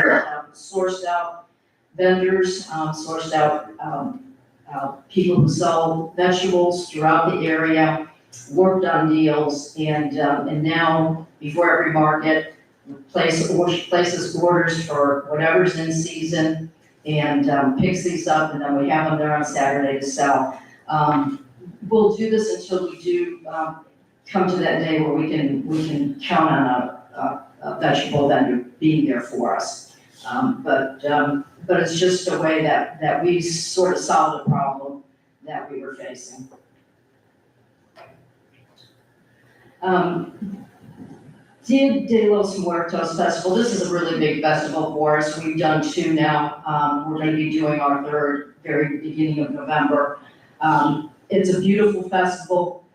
sourced out vendors, sourced out people who sell vegetables throughout the area, worked on deals, and now before every market, places orders for whatever's in season and picks these up, and then we have them there on Saturday to sell. We'll do this until we do come to that day where we can count on a vegetable vendor being there for us. But it's just a way that we sort of solved a problem that we were facing. Did De los Muertos Festival. This is a really big festival for us. We've done 2 now. We're going to be doing our 3rd very beginning of November. It's a beautiful festival.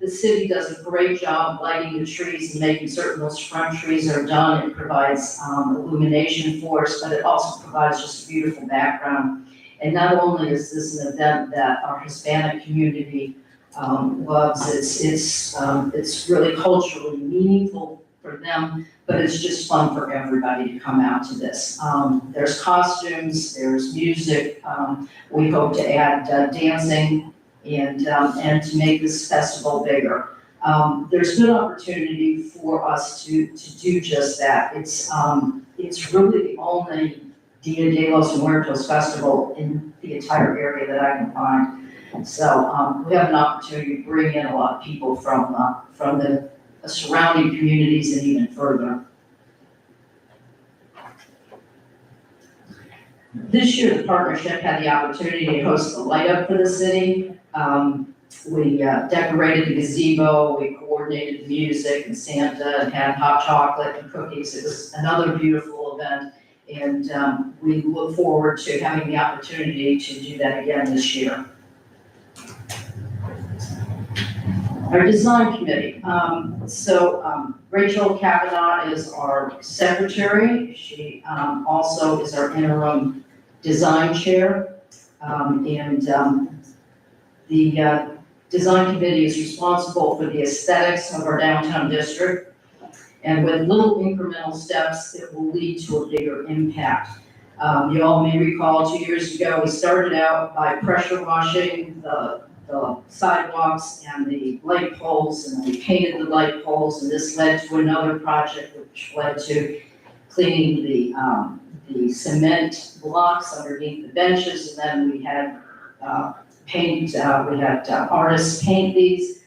the city does a great job lighting the trees and making certain those front trees are done. It provides illumination for us, but it also provides just a beautiful background. And not only is this an event that our Hispanic community loves, it's really culturally meaningful for them, but it's just fun for everybody to come out to this. There's costumes, there's music, we hope to add dancing and to make this festival bigger. There's good opportunity for us to do just that. It's really the only Dia de los Muertos festival in the entire area that I can find. So we have an opportunity to bring in a lot of people from the surrounding communities and even further. This year, the partnership had the opportunity to host the light up for the city. We decorated the gazebo, we coordinated the music and Santa and had hot chocolate and cookies. It was another beautiful event, and we look forward to having the opportunity to do that again this year. Our design committee. Rachel Kavanaugh is our secretary. She also is our interim design chair. The design committee is responsible for the aesthetics of our downtown district. And with little incremental steps, it will lead to a bigger impact. You all may recall 2 years ago, we started out by pressure washing the sidewalks and the light poles, and we painted the light poles, and this led to another project which led to cleaning the cement blocks underneath the benches, and then we had artists paint these.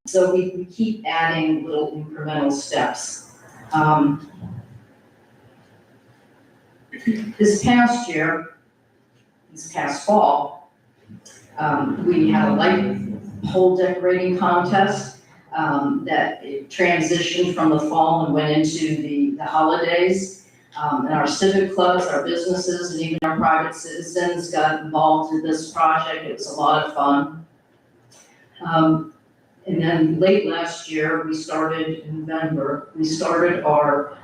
So we keep adding little incremental steps. This past fall, we had a light pole decorating contest that transitioned from the fall and went into the holidays. And our civic clubs, our businesses, and even our private citizens got involved in this project. It was a lot of fun. And then late last year, we started in November, we started our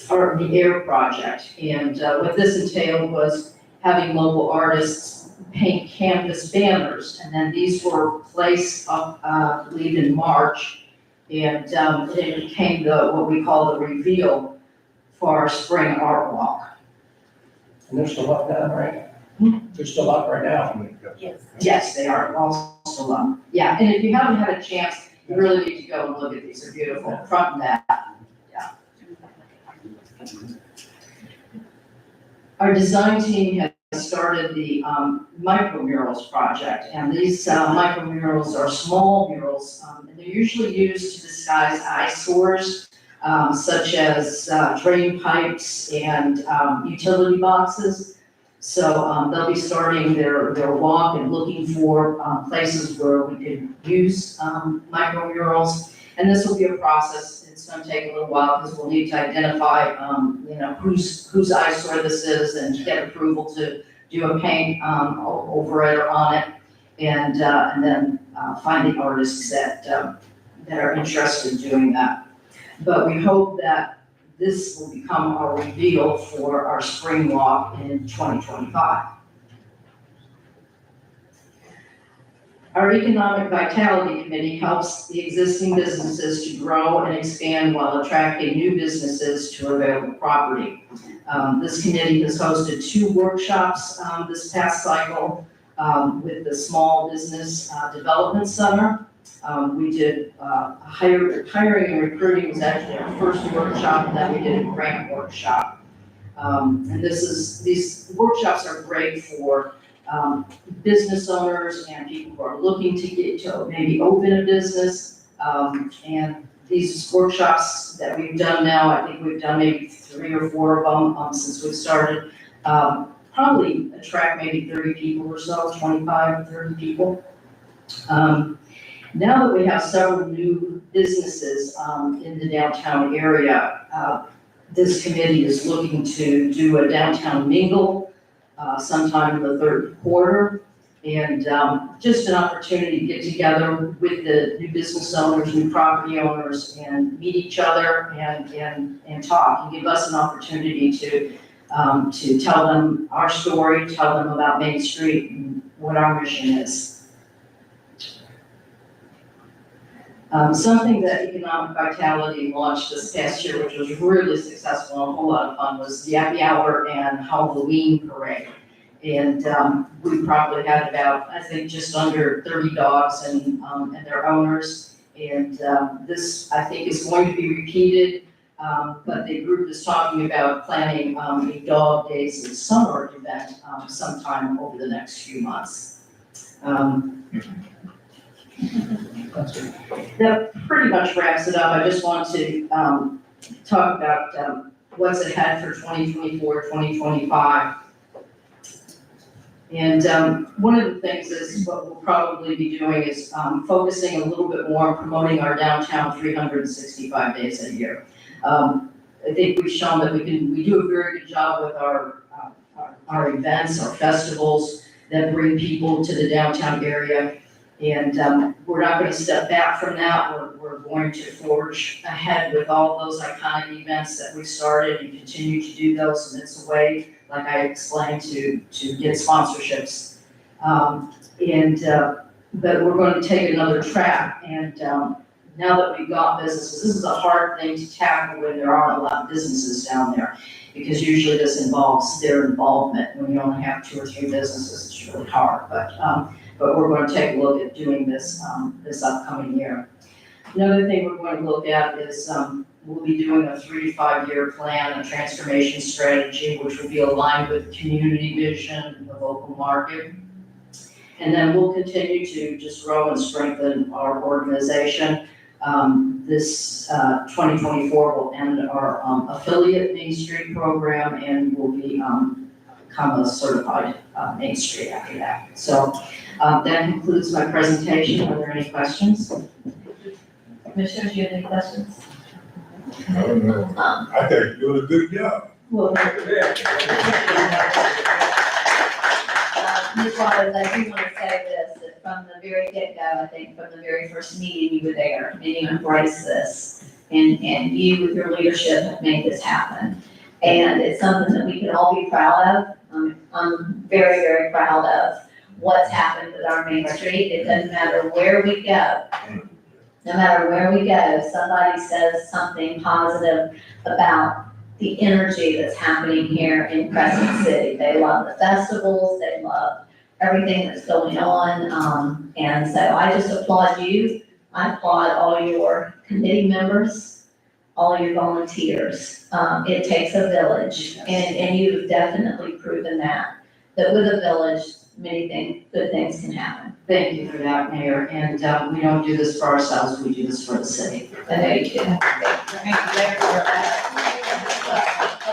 the AIR project. And what this entailed was having local artists paint canvas banners, and then these were placed up, I believe in March, and it became what we call the reveal for our spring art walk. And they're still up now, right? They're still up right now. Yes, they are all still up. Yeah, and if you haven't had a chance, you really need to go and look at these. They're beautiful, front and back. Yeah. Our design team has started the micro murals project, and these micro murals are small murals, and they're usually used to disguise eyesores, such as drain pipes and utility boxes. So they'll be starting their walk and looking for places where we could use micro murals, and this will be a process. It's going to take a little while because we'll need to identify, whose eyesore this is and get approval to do a paint over it or on it, and then find the artists that are interested in doing that. But we hope that this will become our reveal for our spring walk in 2025. Our Economic Vitality Committee helps the existing businesses to grow and expand while attracting new businesses to available property. This committee has hosted 2 workshops this past cycle with the Small Business Development Center. We did hiring and recruiting was actually our first workshop, and then we did a grant workshop. And these workshops are great for business owners and people who are looking to get to maybe open a business. And these workshops that we've done now, I think we've done maybe 3 or 4 of them since we started, probably attract maybe 30 people or so, 25 to 30 people. Now that we have several new businesses in the downtown area, this committee is looking to do a downtown mingle sometime in the 3rd quarter. And just an opportunity to get together with the new business owners, new property owners, and meet each other and talk, and give us an opportunity to tell them our story, tell them about Main Street and what our mission is. Something that Economic Vitality launched this past year, which was really successful and a whole lot of fun, was the Happy Hour and Halloween Parade. And we probably had about, I think, just under 30 dogs and their owners. And this, I think, is going to be repeated. But the group is talking about planning a Dog Days of Summer event sometime over the next few months. That pretty much wraps it up. I just want to talk about what's ahead for 2024, 2025. And one of the things is what we'll probably be doing is focusing a little bit more on promoting our downtown 365 days a year. I think we've shown that we do a very good job with our events, our festivals that bring people to the downtown area. And we're not going to step back from that. We're going to forge ahead with all those iconic events that we started and continue to do those. And it's a way, like I explained, to get sponsorships. But we're going to take another track. And now that we've got businesses, this is a hard thing to tackle when there aren't a lot of businesses down there, because usually this involves their involvement. When you only have 2 or 3 businesses, it's really hard. But we're going to take a look at doing this this upcoming year. Another thing we're going to look at is we'll be doing a 3 to 5 year plan, a transformation strategy, which will be aligned with community vision, the local market. And then we'll continue to just grow and strengthen our organization. This 2024 will end our affiliate Main Street program, and will become a certified Main Street after that. So that concludes my presentation. Are there any questions? Commissioners, do you have any questions? I don't know. I think you're doing a good job. Well, Ms. Waters, I do want to say this, that from the very get-go, I think from the very first meeting, you were there, and you embraced this, and you with your leadership have made this happen. And it's something that we can all be proud of. I'm very, very proud of what's happened with our Main Street. It doesn't matter where we go. No matter where we go, somebody says something positive about the energy that's happening here in Crescent City. They love the festivals, they love everything that's going on. And so I just applaud you. I applaud all your committee members, all your volunteers. It takes a village, and you've definitely proven that with a village, many good things can happen. Thank you for that, Mayor. And we don't do this for ourselves, we do this for the city. I know you do. Thank you, Mayor, for that.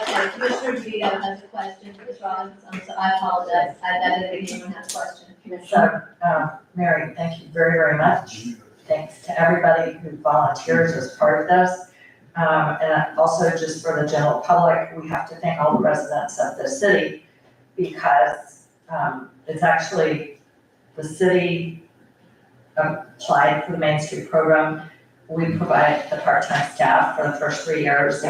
Okay, Commissioner DeVito has a question. Ms. Rollins, I apologize. I didn't even have a question. Commissioner. So, Mary, thank you very, very much. Thanks to everybody who volunteers as part of this. And also just for the general public, we have to thank all the residents of the city, because it's actually the city applied for the Main Street program. We provide the part-time staff for the first 3 years.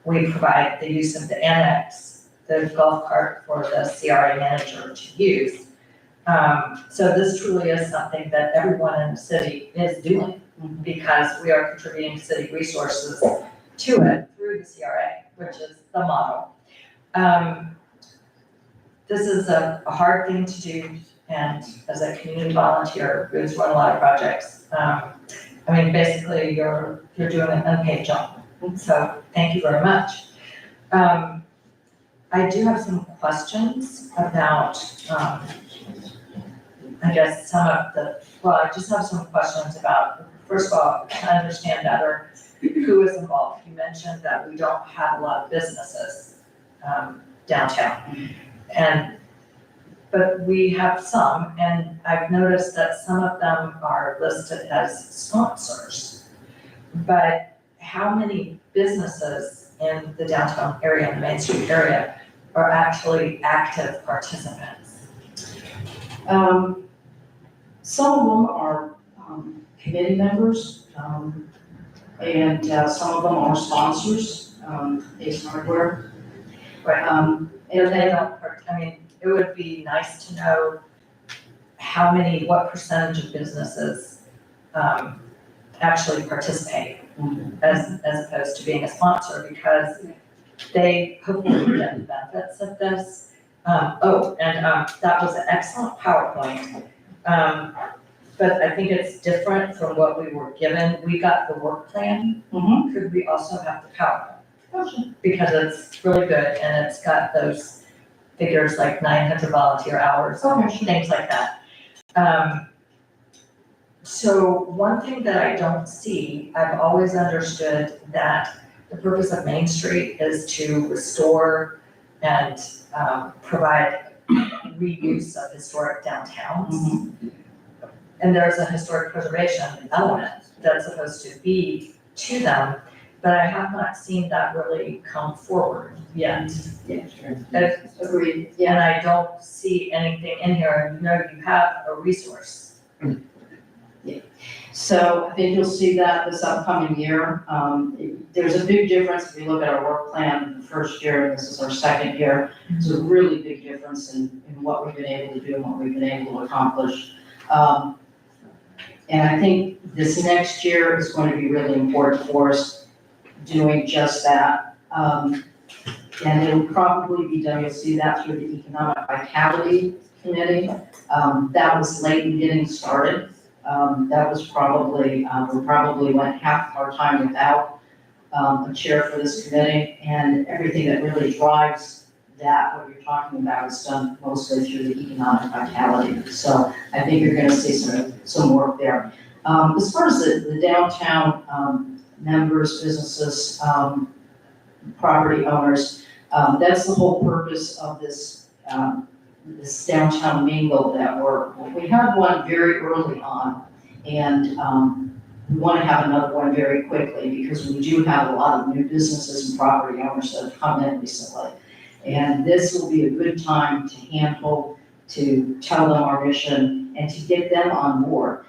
We provide the use of the annex, the golf cart for the CRA manager to use. So this truly is something that everyone in the city is doing, because we are contributing city resources to it through the CRA, which is the model. This is a hard thing to do, and as a community volunteer who's run a lot of projects, basically you're doing an unpaid job. So thank you very much. I do have some questions about, I just have some questions about, first of all, to understand better who is involved. You mentioned that we don't have a lot of businesses downtown. But we have some, and I've noticed that some of them are listed as sponsors. But how many businesses in the downtown area, in the Main Street area, are actually active participants? Some of them are committee members, and some of them are sponsors, Ace Hardware. Right. And If they then, don't, I mean, it would be nice to know what percentage of businesses, actually participate as opposed to being a sponsor, because they hopefully get the benefits of this. That was an excellent PowerPoint. But I think it's different from what we were given. We got the work plan. Could we also have the PowerPoint? Because it's really good and it's got those figures like 900 volunteer hours, and things like that. So one thing that I don't see, I've always understood that the purpose of Main Street is to restore and provide reuse of historic downtowns. And there's a historic preservation element that's supposed to be to them, but I have not seen that really come forward yet. yeah, sure. And Agreed. I don't see anything in here, you have a resource. So I think you'll see that this upcoming year. There's a big difference if you look at our work plan the first year, and this is our second year. It's a really big difference in what we've been able to do and what we've been able to accomplish. And I think this next year is going to be really important for us doing just that. And it'll probably be done, you'll see that through the Economic Vitality Committee. That was late in getting started. That was probably, we probably went half of our time without a chair for this committee, and everything that really drives that, what you're talking about, is done mostly through the Economic Vitality. So I think you're gonna see some work there. As far as the downtown members, businesses, property owners, that's the whole purpose of this this downtown mingle that we had one very early on, and we want to have another one very quickly, because we do have a lot of new businesses and property owners that have come in recently. And this will be a good time to handhold, to tell them our mission, and to get them on board.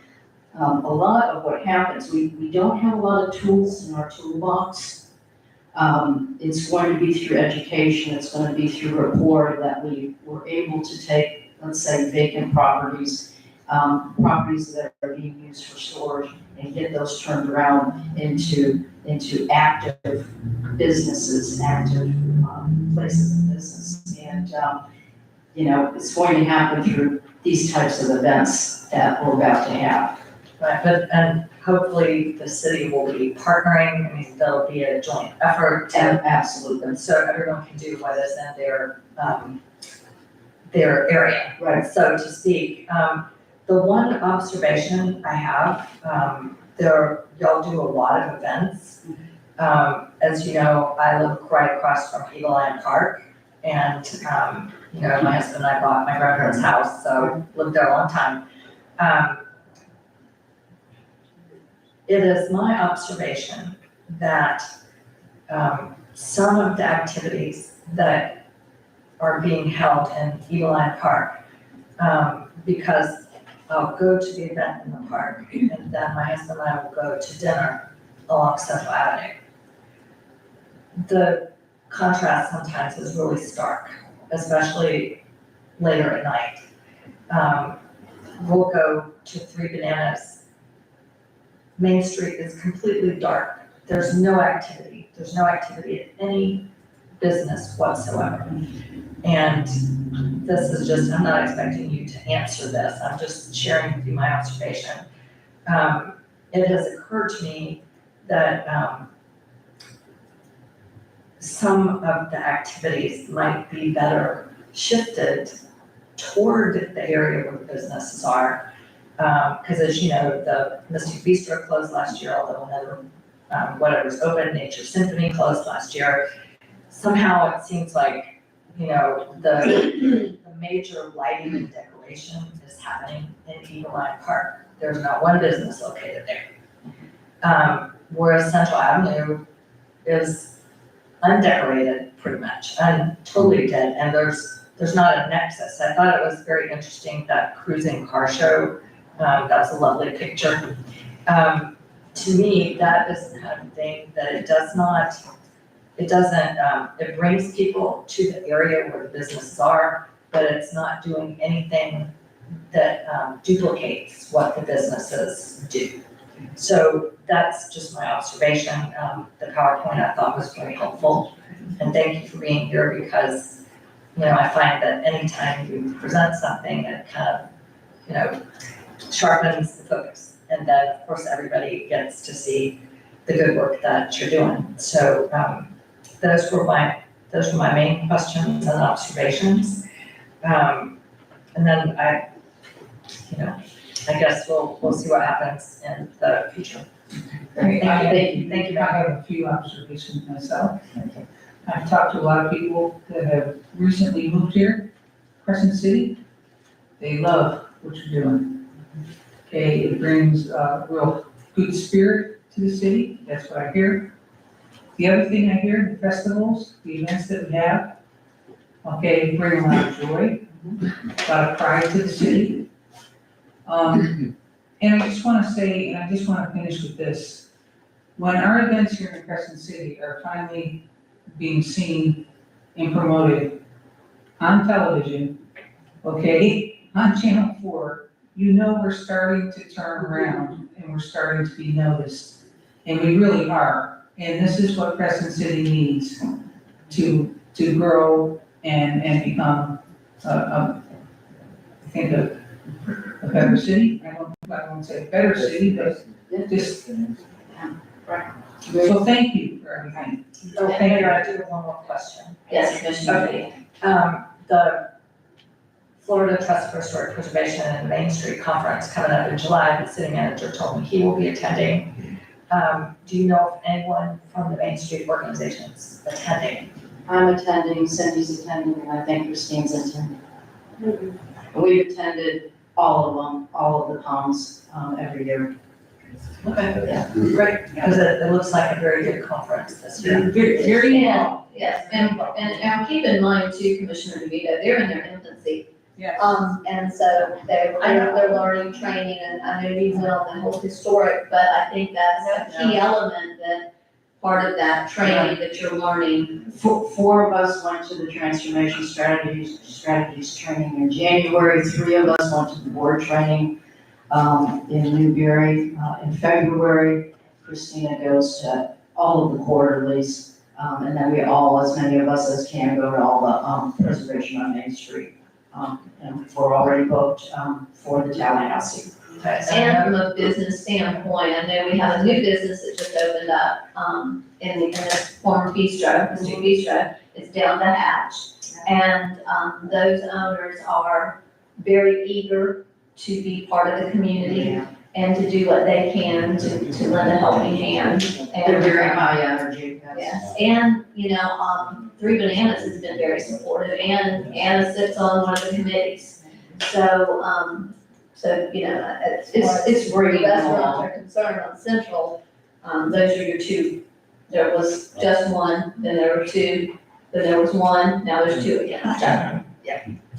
A lot of what happens, we don't have a lot of tools in our toolbox. It's going to be through education, it's going to be through rapport that we were able to take, let's say, vacant properties, properties that are being used for storage, and get those turned around into active businesses, active places of business. And, it's going to happen through these types of events that we're about to have. Right, and hopefully the city will be partnering, I mean, there'll be a joint effort, and Absolutely. so everyone can do what is in their area, Right. so to speak. The one observation I have, y'all do a lot of events. As you know, I live right across from Eagle Eye Park, and, my husband and I bought my grandparents' house, so lived there a long time. It is my observation that some of the activities that are being held in Eagle Eye Park, because I'll go to the event in the park, and then my husband and I will go to dinner along Central Avenue. The contrast sometimes is really stark, especially later at night. We'll go to Three Bananas. Main Street is completely dark. There's no activity. There's no activity at any business whatsoever. And this is just, I'm not expecting you to answer this. I'm just sharing with you my observation. It has occurred to me that some of the activities might be better shifted toward the area where the businesses are. Because as you know, the Mystic Bistro closed last year, although another, whatever's open, Nature Symphony closed last year. Somehow it seems like, the major lighting and decoration is happening in Eagle Eye Park. There's not one business located there. Whereas Central Avenue is undecorated pretty much, and totally dead, and there's there's not a nexus. I thought it was very interesting, that cruising car show, that was a lovely picture. To me, that is the kind of thing that it doesn't, it brings people to the area where the businesses are, but it's not doing anything that duplicates what the businesses do. So that's just my observation. The PowerPoint I thought was very helpful. And thank you for being here, because, I find that anytime you present something, it kind of, sharpens the focus. And then, of course, everybody gets to see the good work that you're doing. So those were my main questions and observations. And then I guess we'll see what happens in the future. Thank you. I have a few observations myself. I've talked to a lot of people that have recently moved here, Crescent City. They love what you're doing. Okay, it brings a real good spirit to the city, that's what I hear. The other thing I hear, the festivals, the events that we have, okay, bring a lot of joy, a lot of pride to the city. And I just want to say, and I just want to finish with this. When our events here in Crescent City are finally being seen and promoted on television, okay, on Channel 4, we're starting to turn around and we're starting to be noticed. And we really are. And this is what Crescent City needs to grow and become, I think, a better city. I don't say a better city, but just. So thank you for everything. Mayor, I do have one more question. Yes, Commissioner. Okay. The Florida Trust for Historic Preservation and Main Street Conference coming up in July, the city manager told me he will be attending. Do you know if anyone from the Main Street organization is attending? I'm attending, Cindy's attending, and I think Christine's attending. And we've attended all of them, all of the ponds, every year. Okay, yeah, great, because it looks like a very good conference this year. Very And, yes, and keep in mind too, Commissioner DeVito, they're in their infancy. Yes. And so they're learning, training, and I know he's on the whole historic, but I think that's a key element, that part of that training that you're learning. Four of us went to the transformation strategies training in January. 3 of us went to the board training in Newberry in February. Christina goes to all of the quarterlies, and then we all, as many of us as can, go to all the preservation on Main Street. And we're already booked for the Tallahassee. And from a business standpoint, I know we have a new business that just opened up, in this former bistro, this new bistro. It's down the hatch. And, those owners are very eager to be part of the community and to do what they can to lend a helping hand. They're And, very high energy. yes, and, Three Bananas has been very supportive, and Anna sits on one of the committees. So, it's bringing the them restaurants along. are concerned on Central. Those are your two. There was just one, then there were two, then there was one, now there's two again.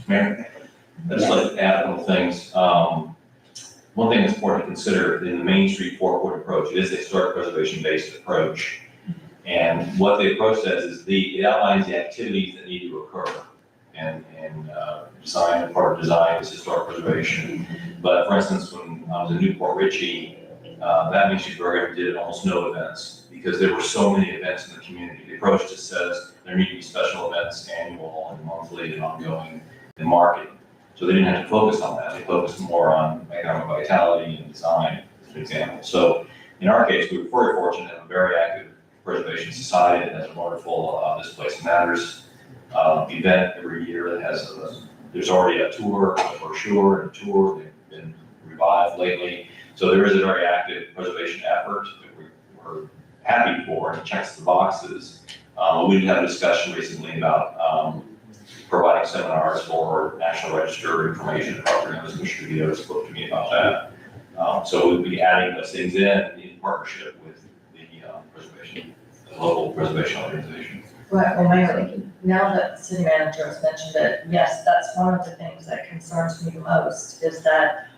Mayor, I'd just like to add a couple things. One thing that's important to consider in the Main Street four-point approach, it is a historic preservation-based approach. And what the approach says is it outlines the activities that need to occur. And design, and part of design is historic preservation. But for instance, when I was in Newport Richey, that Main Street program did almost no events because there were so many events in the community. The approach just says there need to be special events, annual and monthly and ongoing, and marketing. So they didn't have to focus on that. They focused more on economic vitality and design, as an example. So in our case, we were very fortunate to have a very active preservation society that has a wonderful This Place Matters event every year that has, there's already a tour, a brochure and a tour. They've been revived lately. So there is a very active preservation effort that we're happy for, and it checks the boxes. We did have a discussion recently about providing seminars for National Register information. Dr. Commissioner DeVito spoke to me about that. So we'll be adding those things in partnership with the preservation, the local preservation organization. Well, Mayor, now that the city manager has mentioned it, yes, that's one of the things that concerns me the most, is that,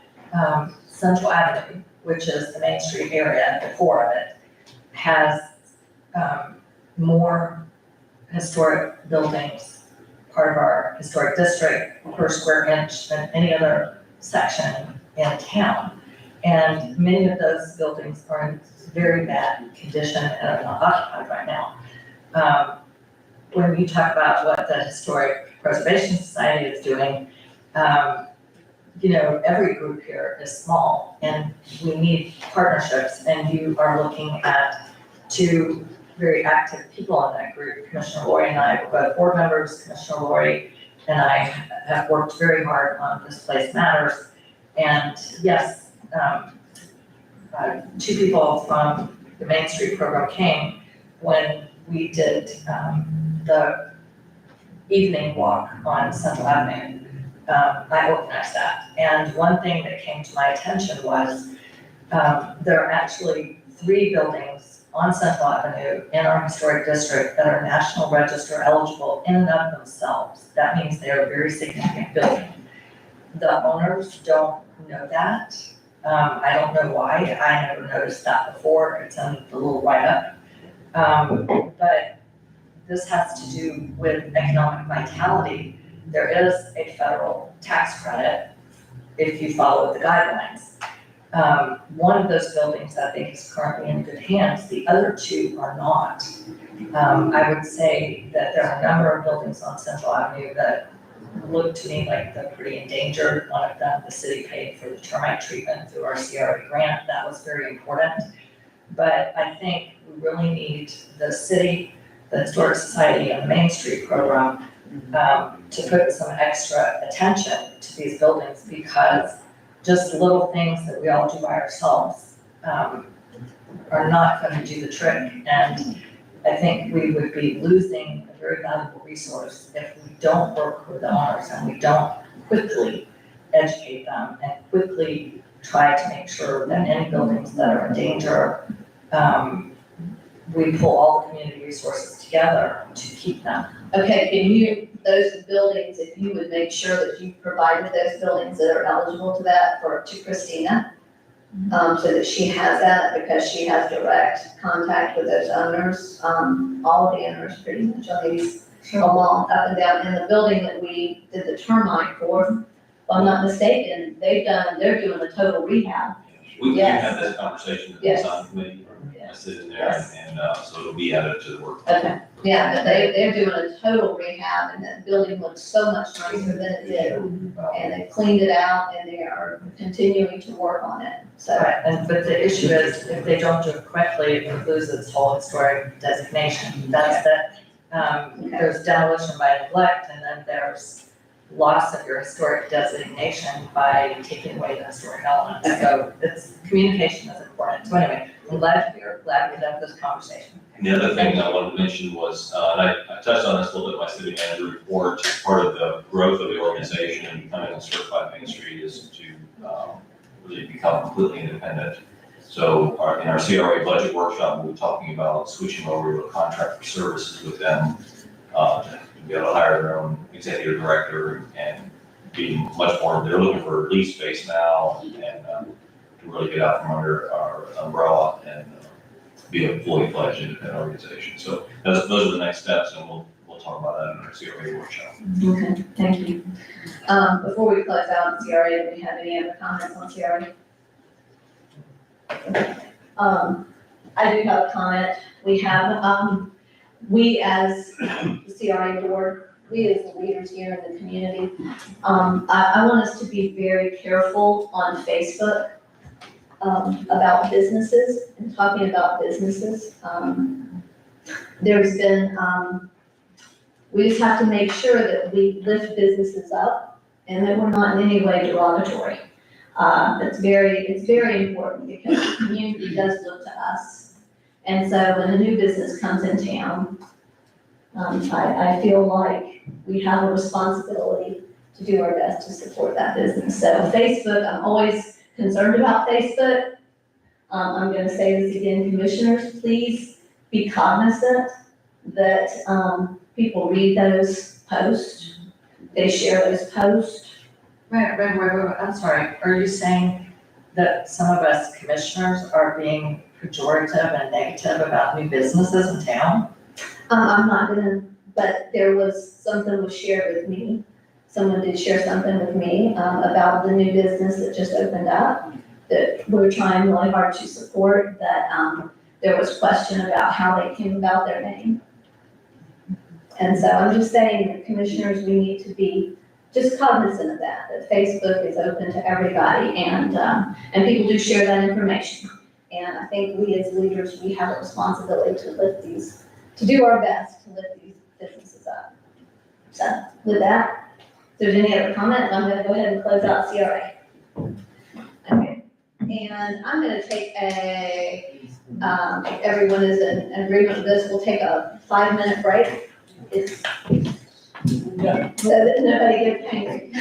Central Avenue, which is the Main Street area, the core of it, has, more historic buildings, part of our historic district per square inch than any other section in town. And many of those buildings are in very bad condition and are not occupied right now. When you talk about what the Historic Preservation Society is doing, you know, every group here is small and we need partnerships, and you are looking at two very active people in that group. Commissioner Lori and I were both board members. Commissioner Lori and I have worked very hard on This Place Matters. And yes, two people from the Main Street program came when we did the evening walk on Central Avenue. I organized that. And one thing that came to my attention was there are actually 3 buildings on Central Avenue in our historic district that are National Register eligible in and of themselves. That means they are a very significant building. The owners don't know that. I don't know why. I never noticed that before. It's in the little write-up. But this has to do with economic vitality. There is a federal tax credit if you follow the guidelines. One of those buildings I think is currently in good hands. The other 2 are not. I would say that there are a number of buildings on Central Avenue that look to me like they're pretty endangered. One of them, the city paid for the termite treatment through our CRA grant. That was very important. But I think we really need the city, the Historic Society, and the Main Street program to put some extra attention to these buildings, because just little things that we all do by ourselves are not going to do the trick. And I think we would be losing a very valuable resource if we don't work with the owners and we don't quickly educate them and quickly try to make sure that any buildings that are in danger, we pull all the community resources together to keep them. Okay, can you, those buildings, if you would make sure that you provided those buildings that are eligible to that to Christina, so that she has that, because she has direct contact with those owners, all of the owners pretty much on these along, up and down. And the building that we did the termite for, if I'm not mistaken, they're doing a total rehab. We can Yes. have this conversation in the Yes. design committee. I Yes. sit in there Yes. and, so it'll be added to the work. Okay, yeah, but they're doing a total rehab, and that building looks so much nicer than it did. And they cleaned it out, and they are continuing to work on it, so. Right, but the issue is, if they don't do it correctly, it loses its whole historic designation. That's there's demolition by neglect, and then there's loss of your historic designation by taking away the historic elements. So communication is important. So anyway, I'm glad we had this conversation. And the other thing I wanted to mention was, and I touched on this a little bit in my city manager report, part of the growth of the organization and becoming a certified Main Street is to really become completely independent. So in our CRA budget workshop, we were talking about switching over to a contract for services with them, to be able to hire their own executive director and be much more, they're looking for lease space now and to really get out from under our umbrella and be a fully fledged independent organization. So those are the next steps, and we'll talk about that in our CRA workshop. Okay, thank you. Before we close out CRA, do we have any other comments on CRA? I do have a comment. We have, we as the CRA board, we as the leaders here in the community, I want us to be very careful on Facebook about businesses and talking about businesses. There's been, we just have to make sure that we lift businesses up and that we're not in any way derogatory. It's very important because the community does look to us. And so when a new business comes in town, I feel like we have a responsibility to do our best to support that business. So Facebook, I'm always concerned about Facebook. I'm gonna say this again, commissioners, please be cognizant that people read those posts, they share those posts. Wait, I'm sorry, are you saying that some of us commissioners are being pejorative and negative about new businesses in town? I'm not gonna, but there was, something was shared with me. Someone did share something with me, about the new business that just opened up, that we're trying really hard to support, that, there was question about how they came about their name. And so I'm just saying that commissioners, we need to be just cognizant of that Facebook is open to everybody and people do share that information. And I think we as leaders, we have a responsibility to lift these, to do our best to lift these businesses up. So with that, if there's any other comments, I'm gonna go ahead and close out CRA. Okay, and I'm gonna take if everyone is in agreement with this, we'll take a 5-minute break. It's, so that nobody gets angry.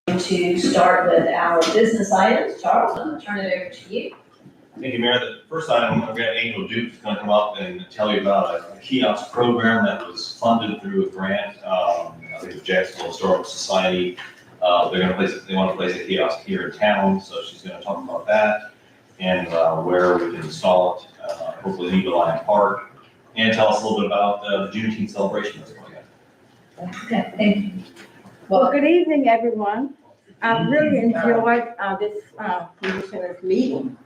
To start with our business items, Charles, I'm gonna turn it over to you. Thank you, Mayor. The first item, I've got Angel Duke is gonna come up and tell you about a kiosk program that was funded through a grant, I think it's Jacksonville Historical Society. They wanna place a kiosk here in town, so she's gonna talk about that and, where we can install it, hopefully in Eagle Lion Park, and tell us a little bit about the Juneteenth celebration that's going on. Okay, thank you. Well, good evening, everyone. I really enjoyed this commissioners meeting.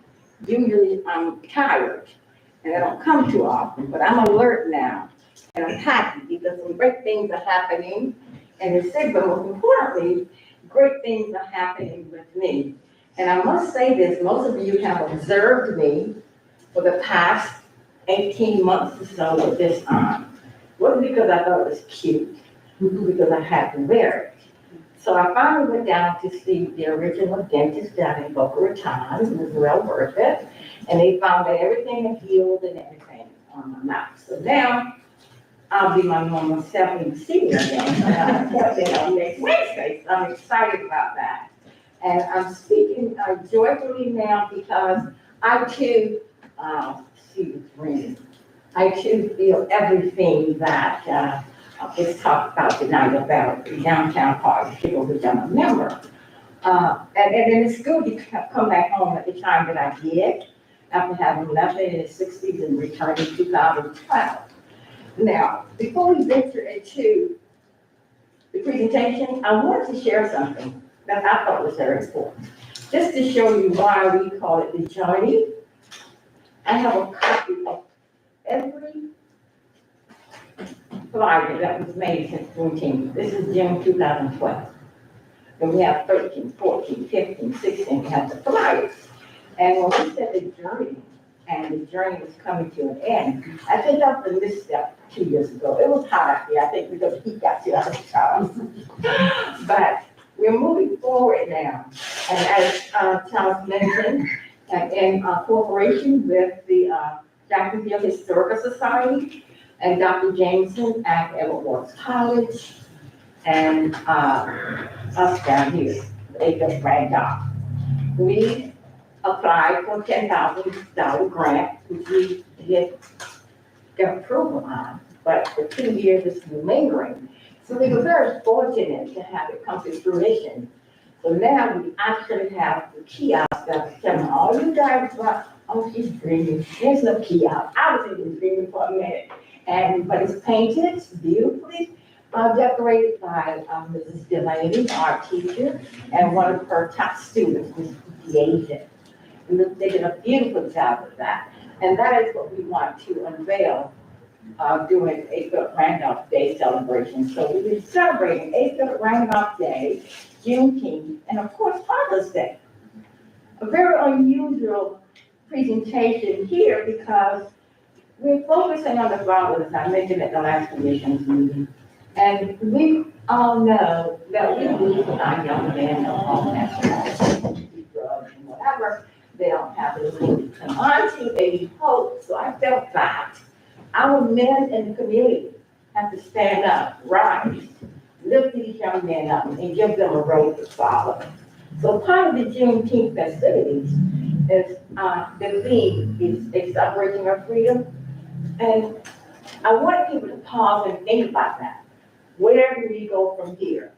Usually I'm tired and I don't come too often, but I'm alert now. And I'm happy because some great things are happening in the city, but most importantly, great things are happening with me. And I must say this, most of you have observed me for the past 18 months or so with this on. Wasn't because I thought it was cute, because I had to wear it. So I finally went down to see the original dentist down in Boca Raton. It was well worth it. And they found that everything had healed and everything on my mouth. So now I'll be my normal self in the city again. Next Wednesday. So I'm excited about that. And I'm speaking joyfully now because I too, I too feel everything that it's talked about tonight about the downtown party, people who don't remember. And it's good to come back home at the time that I did, after having left it in the 60s and returned in 2012. Now, before we venture into the presentation, I wanted to share something that I thought was very important. Just to show you why we call it the journey, I have a copy of every flyer that was made since Juneteenth. This is June 2012. And we have 13, 14, 15, 16, we have the flyers. And when we said the journey, and the journey was coming to an end, I think that was a misstep 2 years ago. It was hot out there, I think, because he got to our Charles. But we're moving forward now. And as Charles mentioned, in cooperation with the Jacksonville Historical Society, and Dr. Jameson at Edward Watts College, and us down here, they just ranked up. We applied for $10,000 grant, which we did get approval on, but for 2 years it's been lingering. So we were very fortunate to have it come to fruition. So now we actually have the kiosk that's telling all you guys about, oh, she's dreaming. There's no kiosk. I was even dreaming for a minute. But it's painted beautifully, decorated by Mrs. Delaney, our teacher, and one of her top students, Mrs. Deasia. And they did a beautiful job with that. And that is what we want to unveil during A. Philip Randolph Day celebration. So we'll be celebrating A. Philip Randolph Day, Juneteenth, and of course Father's Day. A very unusual presentation here because we're focusing on the fathers, I mentioned at the last commission's meeting. And we all know that we lose our young men on that drugs and whatever. They don't have the ability to come on to, they need hope. So I felt that our men in the community have to stand up, rise, lift these young men up and give them a road to follow. So part of the Juneteenth festivities is the theme is celebrating our freedom. And I want people to pause and think about that. Where do we go from here?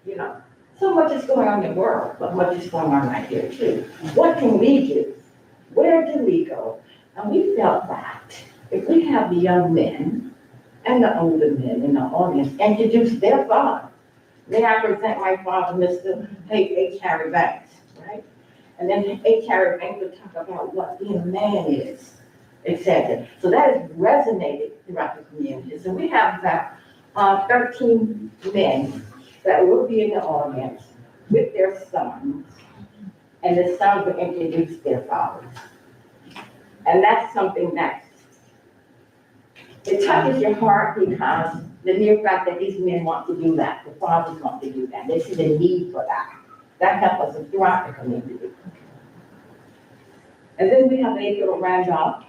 You know, so much is going on in the world, but much is going on right here too. What can we do? Where do we go? And we felt that if we have the young men and the older men in the audience introduce their father, may I present my father, Mr. H. Harry Banks, right? And then H. Harry Banks will talk about what being a man is, etc. So that has resonated throughout the community. So we have about 13 men that will be in the audience with their sons, and the sons will introduce their fathers. And that's something that it touches your heart because the mere fact that these men want to do that, the fathers want to do that, they see the need for that. That helps us throughout the community. And then we have A. Philip Randolph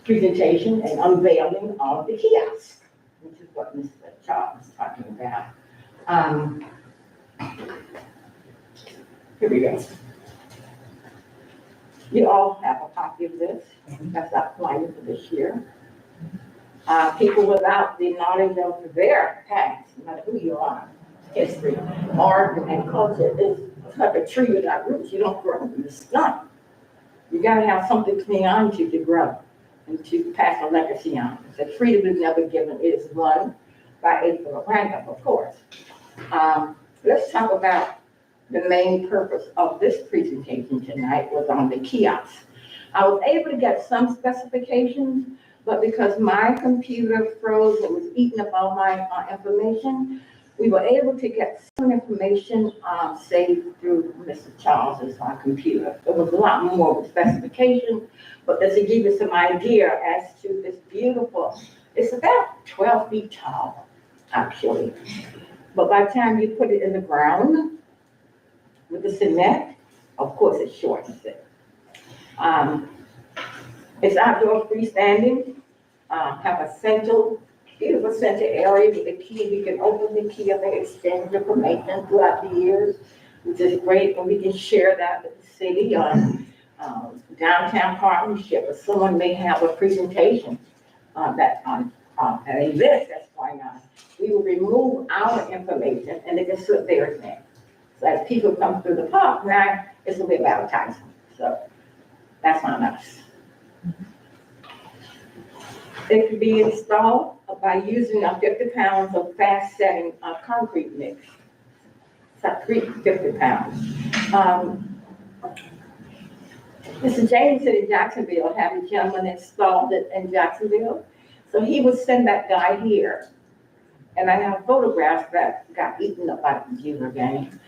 presentation and unveiling of the kiosk, which is what Mr. Charles is talking about. Here we go. You all have a copy of this. That's outlined for this year. People without the knowledge of their past, no matter who you are, history, art, and culture is like a tree without roots. You don't grow in the sun. You gotta have something to cling on to grow and to pass a legacy on. The freedom is never given. It is won by April Randolph, of course. Let's talk about the main purpose of this presentation tonight was on the kiosks. I was able to get some specifications, but because my computer froze, it was eating up all my information, we were able to get some information saved through Mr. Charles's computer. It was a lot more with specification, but just to give you some idea as to this beautiful, it's about 12 feet tall, actually. But by the time you put it in the ground with the cement, of course it shortens it. It's outdoor freestanding, have a central, beautiful center area with a key. We can open the key and exchange information throughout the years, which is great, and we can share that with the city on downtown partnership. If someone may have a presentation that on an event that's going on, we will remove our information and they can put theirs in. So as people come through the park, now it's a bit of advertising. So that's not us. It can be installed by using 50 pounds of fast setting concrete mix. So 50 pounds. Mr. James said in Jacksonville, had a gentleman installed it in Jacksonville. So he would send that guy here. And I have photographs that got eaten up by the computer game.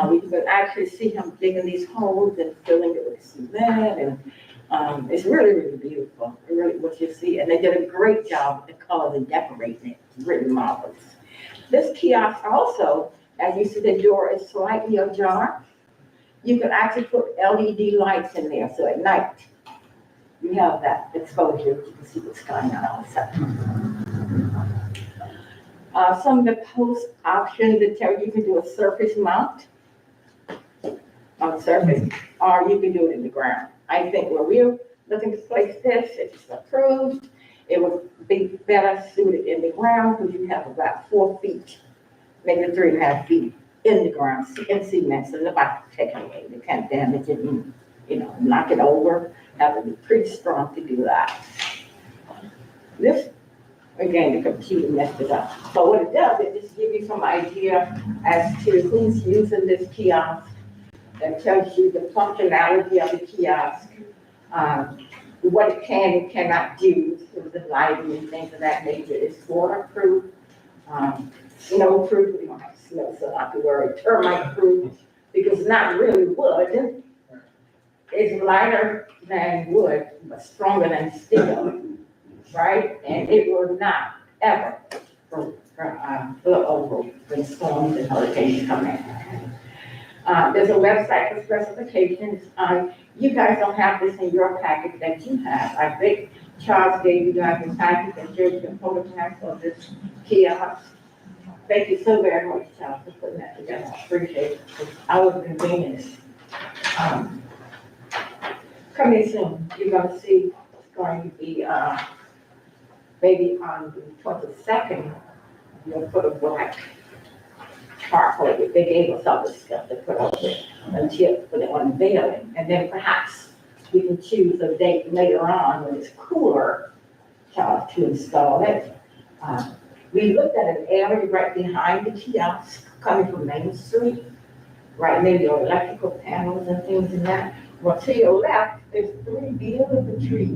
We could actually see him digging these holes and filling it with cement, and it's really, really beautiful. Really what you see, and they did a great job with the colors and decorating it. It's really marvelous. This kiosk also, as you see, the door is slightly ajar. You can actually put LED lights in there, so at night you have that exposure. You can see what's going on outside. Some of the post options that tell you can do a surface mount on the surface, or you can do it in the ground. I think where we're looking to place this, if it's approved, it would be better suited in the ground because you have about 4 feet, maybe 3.5 feet in the ground, in cement, so nobody can take it away. They can't damage it and, knock it over. Have to be pretty strong to do that. This, again, the computer messed it up. But what it does, it just gives you some idea as to who's using this kiosk. That tells you the functionality of the kiosk, what it can and cannot do, with the lighting and things of that nature. It's waterproof, snow-proof. We don't have snow, so not to worry. Termite-proof, because it's not really wood. It's lighter than wood, but stronger than steel, right? And it will not ever blow over when storms and hurricanes come in. There's a website for specifications. You guys don't have this in your package that you have. I think Charles gave you guys a package that shows you photographs of this kiosk. Thank you so very much, Charles, for putting that together. I appreciate it. I was convenient. Coming soon, you're gonna see it's going to be maybe on the 22nd, you'll put a black tarpaulin. They gave us all this stuff to put up there until when they want unveiling. And then perhaps we can choose a date later on when it's cooler to install it. We looked at an area right behind the kiosk coming from Main Street, right near your electrical panels and things in that. Well, to your left, there's 3 beautiful trees.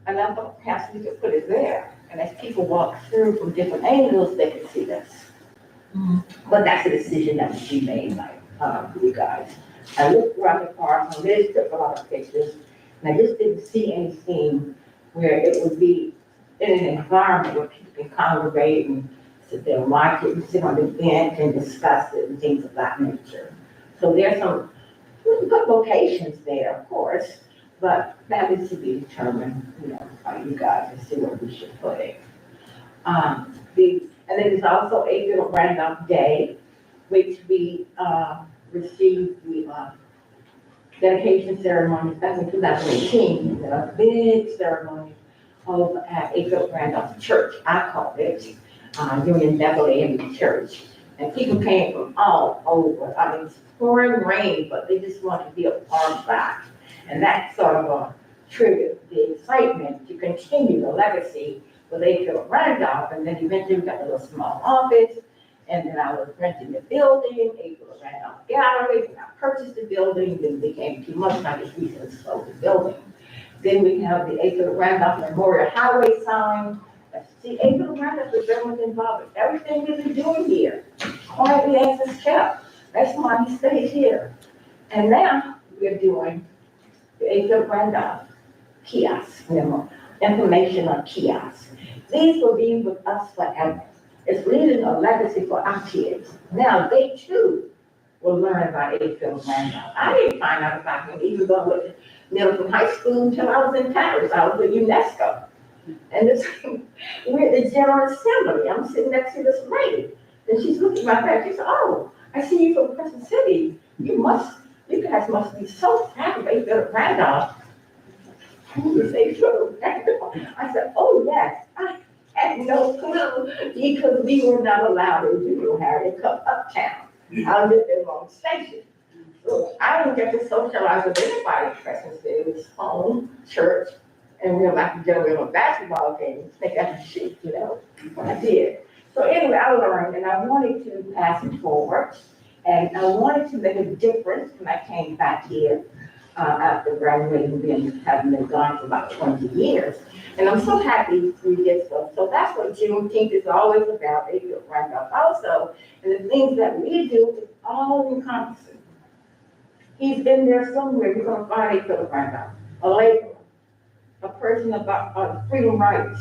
And I thought perhaps we could put it there. And as people walk through from different angles, they can see this. But that's a decision that she made by you guys. I looked around the park, and Liz took a lot of pictures, and I just didn't see anything where it would be in an environment where people can congregate and sit there and watch it, and sit on the bench and discuss it and things of that nature. So there's some good locations there, of course, but that is to be determined, by you guys to see where we should put it. And then there's also April Randolph Day. which we, received the, dedication ceremony back in 2018, a big ceremony over at April Randolph Church, I call it, Union Beverly in the church. And people came from all over, I mean, it's pouring rain, but they just wanted to be a part of that. And that sort of triggered the excitement to continue the legacy with April Randolph, and then eventually we got a little small office, and then I was renting the building, April Randolph Gallery, and I purchased the building, then it became too much, and I just recently sold the building. Then we have the April Randolph Memorial Highway sign. See, April Randolph is very much involved with everything we've been doing here, quietly as it's kept. That's why he stays here. And now we're doing the April Randolph kiosk, informational kiosk. These will be with us forever. It's leaving a legacy for our kids. Now they too will learn about April Randolph. I didn't find out about him even though I was in Middleton High School until I was in Paris. I was with UNESCO. And this, we're at the General Assembly. I'm sitting next to this lady. And she's looking at my back. She said, oh, I see you from Crescent City. You guys must be so proud of April Randolph. Who is April Randolph? I said, oh yes. I had no clue because we were not allowed to do Harry to come uptown. I lived in Long Station. So I didn't get to socialize with anybody at Crescent City. It was home, church, and we were like to go to a basketball game, think I could shoot, you know. I did. So anyway, I learned and I wanted to pass it forward. And I wanted to make a difference when I came back here after graduating, having been gone for about 20 years. And I'm so happy we did so. So that's what Juneteenth is always about, April Randolph also. And the things that we do is all encompassing. He's been there somewhere. You're going to find April Randolph, a laborer, a person about freedom rights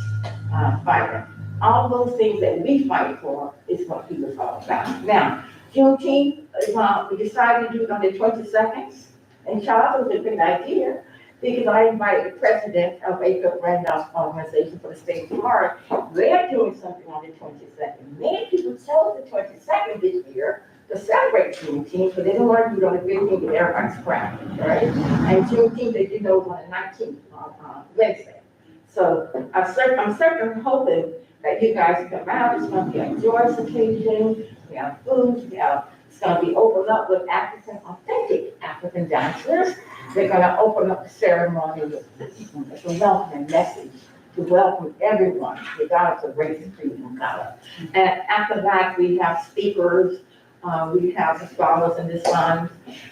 fighter. All those things that we fight for is what he was all about. Now, Juneteenth, we decided to do it on the 22nd. And Charles was a good idea because I invited the president of April Randolph's organization for the state of Florida. They're doing something on the 22nd. Many people chose the 22nd this year to celebrate Juneteenth, but they don't want to do it on the 15th with everybody's crowd, right? And Juneteenth, as you know, is on the 19th, on Wednesday. So I'm certainly hoping that you guys come out. It's going to be a joyous occasion. We have food, it's going to be opened up with authentic African dancers. They're going to open up the ceremony with a welcoming message to welcome everyone, regardless of race, creed, and color. And after that, we have speakers. We have the fathers and the sons.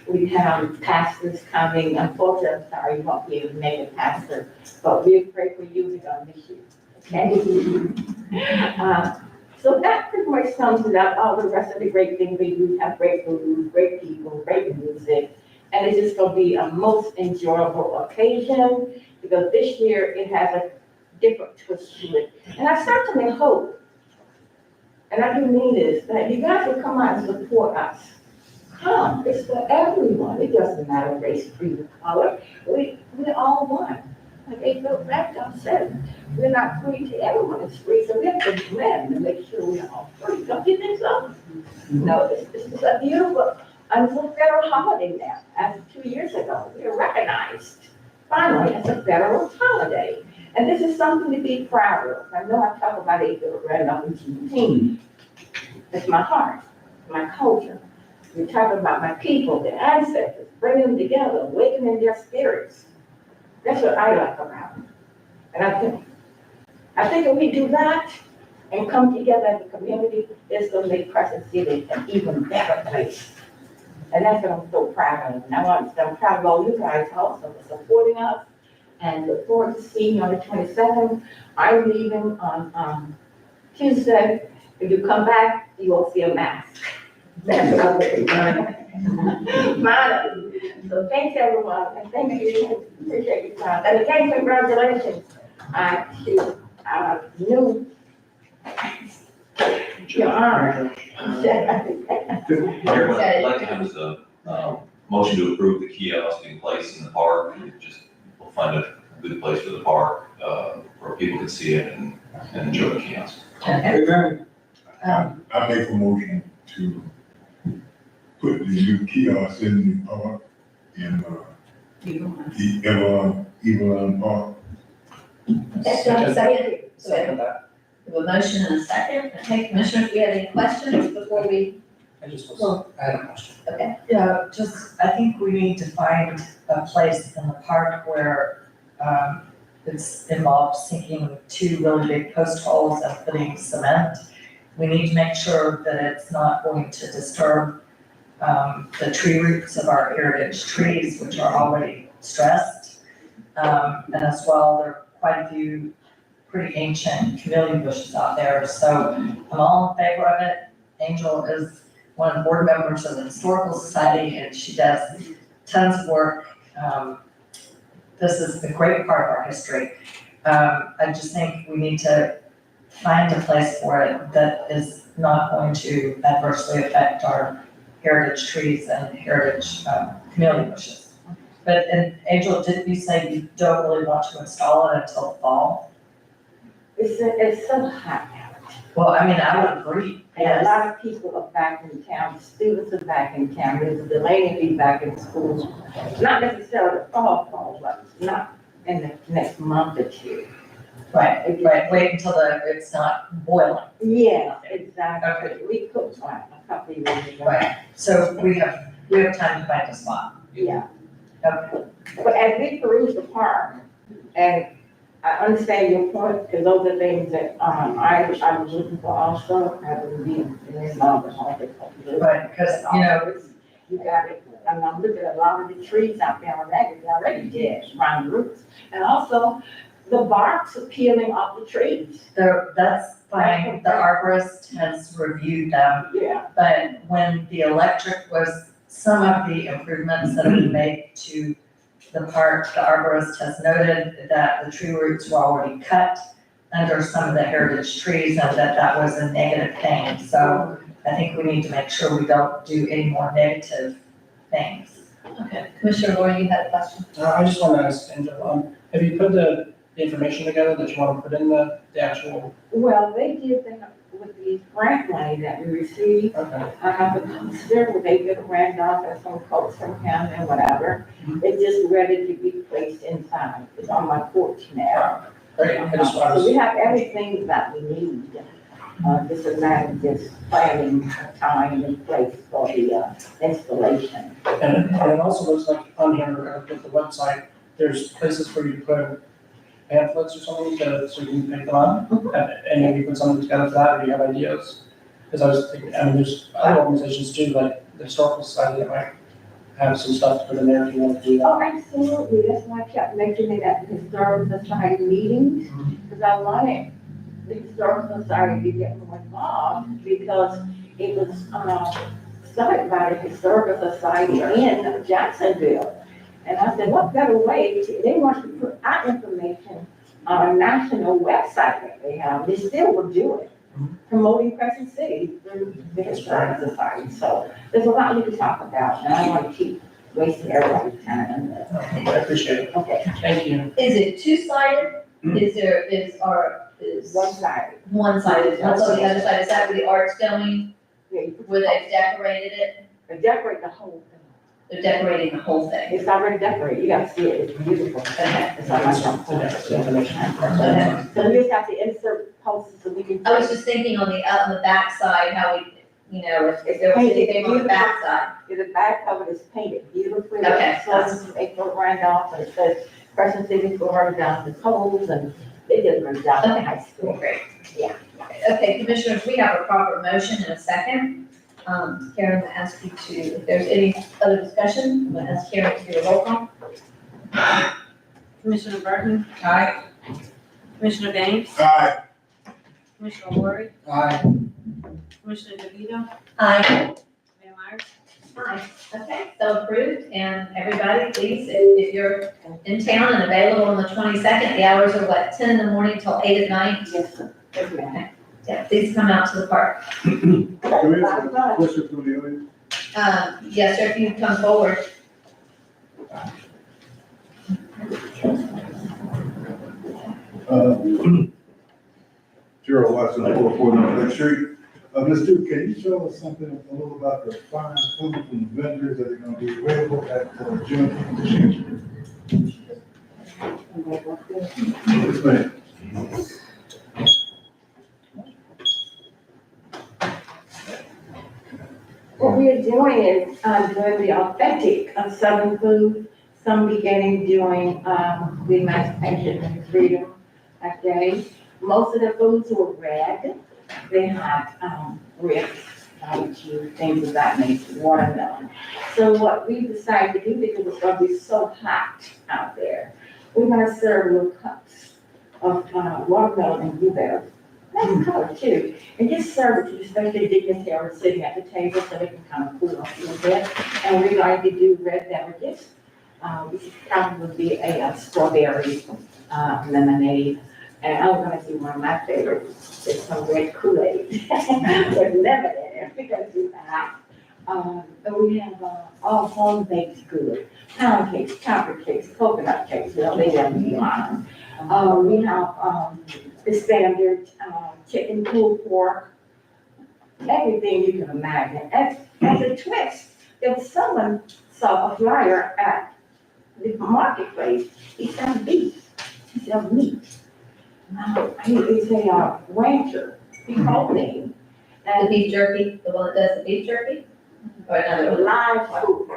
We have pastors coming. Unfortunately, I'm sorry, you won't be able to make it, pastor, but we pray for you. We're going to miss you. Okay? So that pretty much sums it up. All the rest of the great things we do, have great food, great people, great music. And it's just going to be a most enjoyable occasion because this year it has a different twist to it. And I certainly hope, and I do mean this, that you guys will come out and support us. Come, it's for everyone. It doesn't matter race, creed, or color. We're all one. Like April Randolph said, we're not free to everyone is free, so we have to blend and make sure we're all free. Don't you think so? No, this is a beautiful, and it's a federal holiday now. As of 2 years ago, we are recognized finally as a federal holiday. And this is something to be proud of. I know I talk about April Randolph and Juneteenth. It's my heart, my culture. We talk about my people, their ancestors, bringing them together, awakening their spirits. That's what I like about it. And I think if we do that and come together as a community, it's going to make Crescent City an even better place. And that's what I'm so proud of. And I'm proud of all you guys also for supporting us and look forward to seeing you on the 27th. I'm leaving on Tuesday. If you come back, you won't see a mask. That's what I'm looking for. So thanks everyone, and thank you, appreciate your time. And again, congratulations to our new, your honor. Mayor, what I'd like to have is a motion to approve the kiosk in place in the park. We'll find a good place for the park, where people can see it and enjoy the kiosk. I make a motion to put the new kiosk in the park in, Evelyn Park. Okay, so a second, Second that. we have a motion and a second. Okay, commissioners, do you have any questions before we? I had a question. Yeah, just, I think we need to find a place in the park where, it's involved sinking 2 really big post holes and putting cement. We need to make sure that it's not going to disturb, the tree roots of our heritage trees, which are already stressed. And as well, there are quite a few pretty ancient camellia bushes out there, so I'm all in favor of it. Angel is one of the board members of the Historical Society, and she does tons of work. This is a great part of our history. I just think we need to find a place for it that is not going to adversely affect our heritage trees and heritage camellia bushes. But, and Angel, didn't you say you don't really want to install it until the fall? It's so hot out. Well, I mean, I would agree, And a yes. lot of people are back in town, students are back in town, there's a delay to be back in schools. Not necessarily fall, but not in the next month or two. Right, wait until it's not boiling. Yeah, exactly. We cooked one a couple of years ago. Right, so we have time to find a spot. Yeah, Okay. but as we peruse the park, and I understand your point, because those are things that, I was looking for also, I would be in this office. Right, because, you know, You got it, and I'm looking at a lot of the trees out there already dead, around the roots. And also, the bark's are peeling off the trees. that's fine, the arborist has reviewed them. Yeah. But when the electric was, some of the improvements that have been made to the park, the arborist has noted that the tree roots were already cut under some of the heritage trees and that was a negative thing. So I think we need to make sure we don't do any more negative things. Okay, Commissioner Laura, you had a question? I just want to ask Angela, have you put the information together that you want to put in the actual? Well, they did that with the grant money that we received. Okay. I have a considerable, they get a grant off and some quotes from county and whatever. It's just ready to be placed inside. It's on my porch now. Great, I just want So we to, have everything that we need. Just a matter of just planning time and place for the installation. and it also looks like on here, with the website, there's places for you to put pamphlets or something so you can pick them up. And maybe put something together for that, or you have ideas? Because I was thinking, I mean, there's other organizations too, like the Historical Society that might have some stuff to put in there if you want to do that. Oh, absolutely, that's why I kept mentioning at the Historical Society meetings, because I wanted the Historical Society to get more involved, because it was, started by the Historical Society in Jacksonville. And I said, what better way they want to put our information on a national website that they have, they still will do it, promoting Crescent City through the Historical Society. So there's a lot we can talk about, and I want to keep wasting everybody's time. I appreciate it. Okay, Thank you. Is it two-sided? Is one-sided. one-sided? What's on the other side? Is that where the art's going, Yeah, you put- where they've decorated it? They decorate the whole thing. They're decorating the whole thing. It's already decorated, you gotta see it, it's beautiful. It's on my front porch. Information. So we just have to insert posters so we can. I was just thinking on the back side, how we, if there was anything on the back side. The back cover is painted beautifully. Okay. It's from April Randolph, and it says Crescent City for her down the coals, and they did a great job in high school. Great. Yeah. Okay, commissioners, we have a proper motion and a second. Karen, will ask you to, if there's any other discussion, I'm gonna ask Karen to do a roll call. Commissioner Burton, Aye. Commissioner Banks, Aye. Commissioner Lori, Aye. Commissioner DeVito, Aye. Mayor Myers. Aye. Okay, so approved, and everybody, please, if you're in town and available on the 22nd, the hours are what, 10 in the morning till 8 at night? Yes, sir. Yes, ma'am. Yeah, please come out to the park. Can we have a question from the audience? Yes, sir, if you come forward. Gerald Watson, 449 Lake Street. Ms. Duke, can you tell us something a little about the fine food from vendors that are gonna be available at Juneteenth this year? Yes, ma'am. What we are doing is, doing the authentic Southern food, some beginning doing, the Emancipation and Freedom Day. Most of the foods were red, they had, grits, barbecue, things of that nature, watermelon. So what we decided to do, because it's gonna be so hot out there, we're gonna serve little cups of, watermelon and blueberries. Nice color too, and just serve it to especially dignitaries sitting at the table so they can kind of cool off a little bit. And we're going to do red beverages. This probably would be a strawberry lemonade. And I'm gonna do one of my favorites, it's some red Kool-Aid with lemon in it because it's hot. And we have all home baked goods, pound cakes, chocolate cakes, coconut cakes, they have me on. We have the standard chicken, pulled pork, everything you can imagine. As a twist, there was someone saw a flyer at the marketplace, he sells beef, he sells meat. He is a rancher, he called me. The beef jerky, the one that does the beef jerky? Or another one? Live food.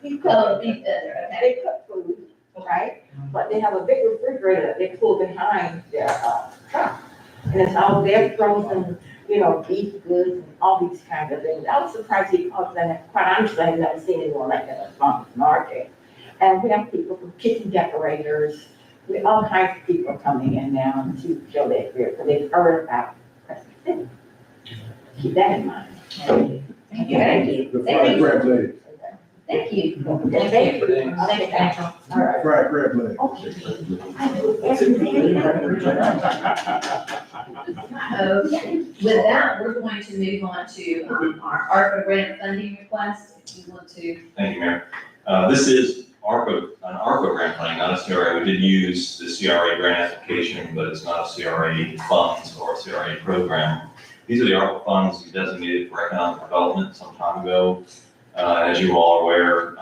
He Oh, cooked, beef tender, okay. they cook food, right? But they have a big refrigerator that they pull behind their truck. And it's all their frozen, beef goods and all these kinds of things. I was surprised he called them, quite honestly, I've never seen anyone like that at a farmer's market. And we have people from kitchen decorators, with all kinds of people coming in now to show their career, because they've heard about Crescent City. Keep that in mind. Thank you. The fried crab legs. Thank you. Thank you. All right. Fried crab legs. Okay, with that, we're going to move on to our ARPA grant funding request. If you want to, Thank you, Mayor. This is an ARPA grant funding, not a CRA. We did use the CRA grant application, but it's not a CRA funds or a CRA program. These are the ARPA funds designated for economic development some time ago. As you all are aware,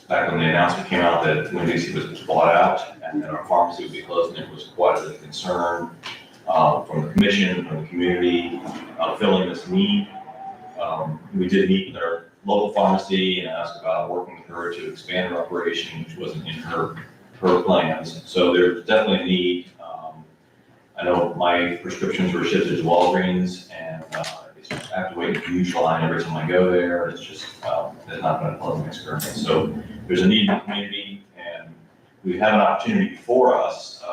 back when the announcement came out that Winn-Dixie was bought out and that our pharmacy would be closing, it was quite a concern from the commission, from the community, filling this need. We did meet with our local pharmacy and asked about working with her to expand her operation, which wasn't in her plans. So there's definitely a need. I know my prescriptions were shipped to Walgreens, and I have to wait a huge line every time I go there. It's just, it's not been a pleasant experience. So there's a need in the community, and we have an opportunity before us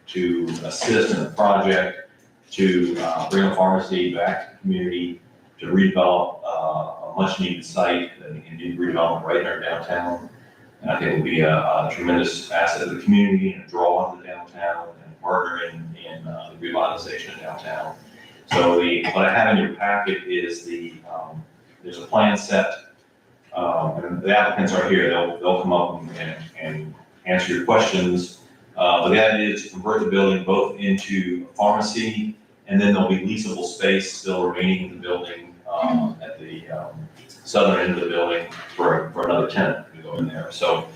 to assist in the project, to bring a pharmacy back to the community, to redevelop a much-needed site that we can do redevelopment right in our downtown. And I think it will be a tremendous asset to the community and a draw to the downtown and partner in the revitalization of downtown. So what I have in your packet is there's a plan set, and the applicants are here, they'll come up and answer your questions. But the idea is to convert the building both into a pharmacy, and then there'll be leasable space still remaining in the building at the southern end of the building for another tenant to go in there. So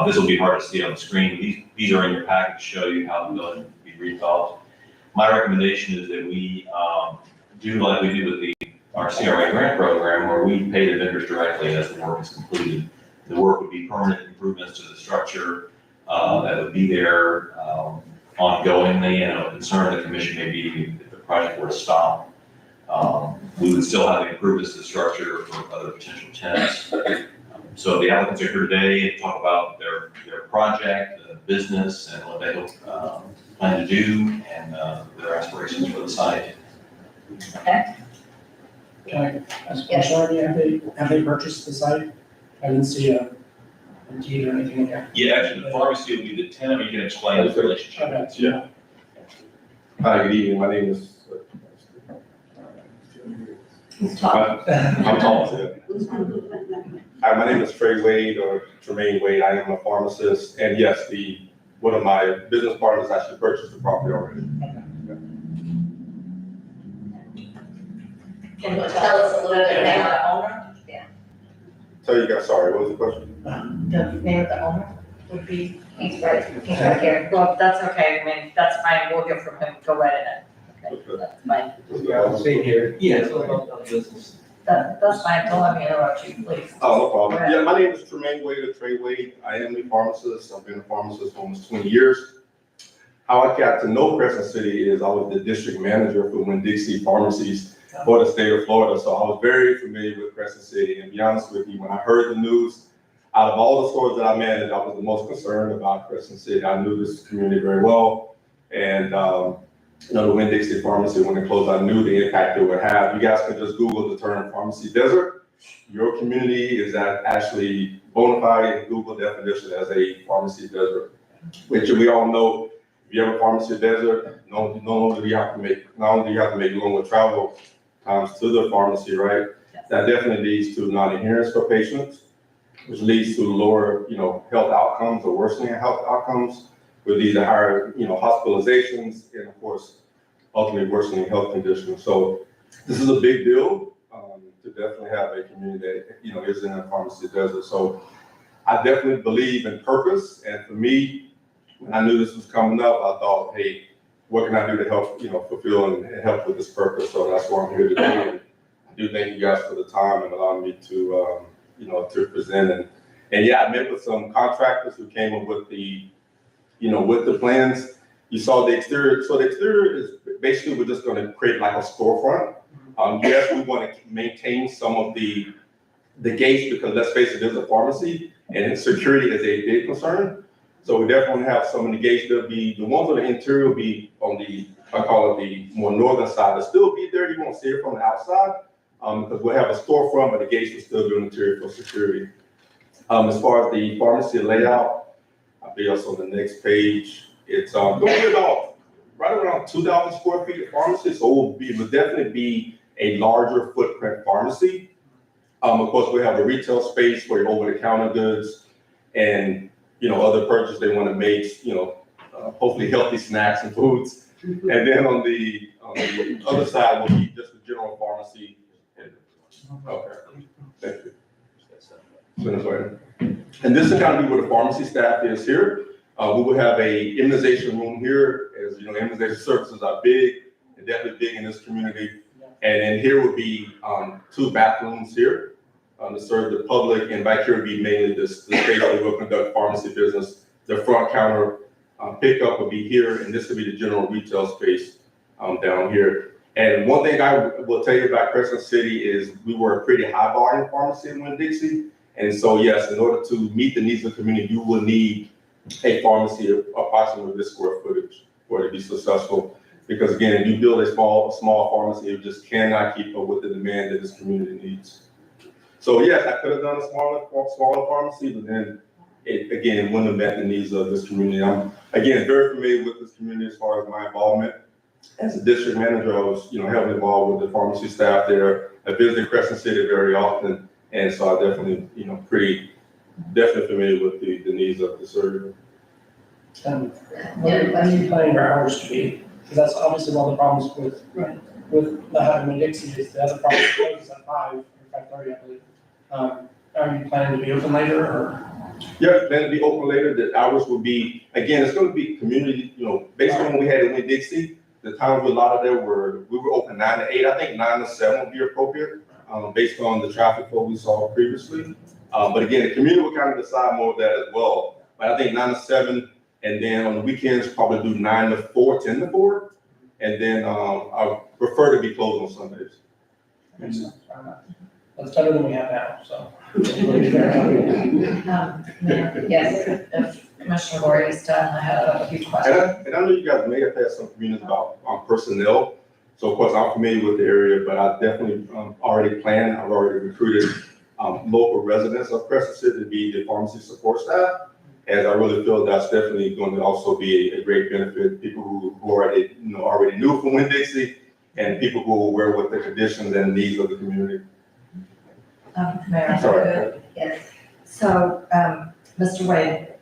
this will be hard to see on the screen. These are in your packet to show you how the building will be redeveloped. My recommendation is that we do like we do with our CRA grant program, where we pay the vendors directly as the work is completed. The work would be permanent improvements to the structure that would be there ongoingly, and a concern the commission may be if the project were to stop. We would still have the improvements to the structure for other potential tenants. So the applicants are here today to talk about their project, the business, and what they plan to do, and their aspirations for the site. okay? Can I ask a question? Have they purchased the site? I didn't see a deed or anything in there. Yeah, actually, the pharmacy will be the tenant. You can explain the relationship. Okay. Yeah. Hi, good evening. My name is. Who's talking? I'm Thomas. Hi, my name is Trey Wade, or Tremaine Wade. I am a pharmacist, and yes, one of my business partners actually purchased the property already. Can you tell us a little bit The name of about the owner, Tell you guys, sorry, what was the question? the name of the owner would be, he's right here. well, that's okay, I mean, that's fine, we'll hear from him, go right ahead. Okay, that's fine, Stay here. Yeah, it's all about business. that's fine, don't let me interrupt you, please. Oh, no problem. Go ahead. Yeah, my name is Tremaine Wade of Trey Wade. I am a pharmacist. I've been a pharmacist for almost 20 years. How I got to know Crescent City is I was the district manager for Winn-Dixie Pharmacies for the state of Florida. So I was very familiar with Crescent City. And to be honest with you, when I heard the news, out of all the stores that I managed, I was the most concerned about Crescent City. I knew this community very well. And, the Winn-Dixie Pharmacy, when it closed, I knew the impact it would have. You guys can just Google the term pharmacy desert. Your community is actually bona fide Google definition as a pharmacy desert, which we all know. If you have a pharmacy desert, not only do you have to make longer travel times to the pharmacy, right? That definitely leads to non-adherence for patients, which leads to lower, health outcomes or worsening health outcomes, with either higher, hospitalizations and of course, ultimately worsening health conditions. So this is a big deal to definitely have a community that, is in a pharmacy desert. So I definitely believe in purpose. And for me, when I knew this was coming up, I thought, hey, what can I do to help, fulfill and help with this purpose? So that's why I'm here today. And I do thank you guys for the time and allowing me to, to present. And yeah, I met with some contractors who came up with the plans. You saw the exterior. So the exterior is basically, we're just going to create like a storefront. Yes, we want to maintain some of the gates because let's face it, there's a pharmacy and security is a big concern. So we definitely have some of the gates. There'll be the ones on the interior will be on the, I call it the more northern side. They'll still be there. You won't see it from the outside because we'll have a storefront, but the gates will still be on the interior for security. As far as the pharmacy layout, I'll be also on the next page. It's going to be about right around 2,000 square feet of pharmacy. So it will definitely be a larger footprint pharmacy. Of course, we have a retail space for your over-the-counter goods and, other purchases they want to make, hopefully healthy snacks and foods. And then on the other side will be just the general pharmacy. Okay, thank you. And this is kind of be where the pharmacy staff is here. We will have a immunization room here. As you know, immunization services are big and definitely big in this community. And then here would be 2 bathrooms here to serve the public. And back here would be mainly the space where we'll conduct pharmacy business. The front counter pickup would be here, and this would be the general retail space down here. And one thing I will tell you about Crescent City is we were a pretty high volume pharmacy in Winn-Dixie. And so, yes, in order to meet the needs of the community, you will need a pharmacy of approximately this square footage for it to be successful. Because again, if you build a small pharmacy, you just cannot keep up with the demand that this community needs. So yes, I could have done a smaller pharmacy, but then it wouldn't have met the needs of this community. I'm again very familiar with this community as far as my involvement. As a district manager, I was heavily involved with the pharmacy staff there. I visited Crescent City very often, and so I definitely definitely familiar with the needs of the area. What are you planning your hours to be? Because that's obviously one of the problems with having Winn-Dixie is the other problem is at 5 or 5:30, I believe. Are you planning to be open later or? Yeah, plan to be open later. The hours will be, again, it's going to be community, based on when we had in Winn-Dixie, the times we allotted there we were open 9 to 8. I think 9 to 7 would be appropriate, based on the traffic flow we saw previously. But again, the community will kind of decide more of that as well. But I think 9 to 7, and then on the weekends, probably do 9 to 4, 10 to 4. And then I prefer to be closed on Sundays. Makes sense. That's better than we have now, so. Yes, if Commissioner Lori is done, I have a few questions. And I know you guys may have had some communities about personnel. So of course, I'm familiar with the area, but I definitely already planned, I've already recruited local residents of Crescent City to be the pharmacy support staff. And I really feel that's definitely going to also be a great benefit. People who already knew from Winn-Dixie and people who are aware what the conditions and needs of the community. Mayor, Sorry. yes. So, Mr. Wade,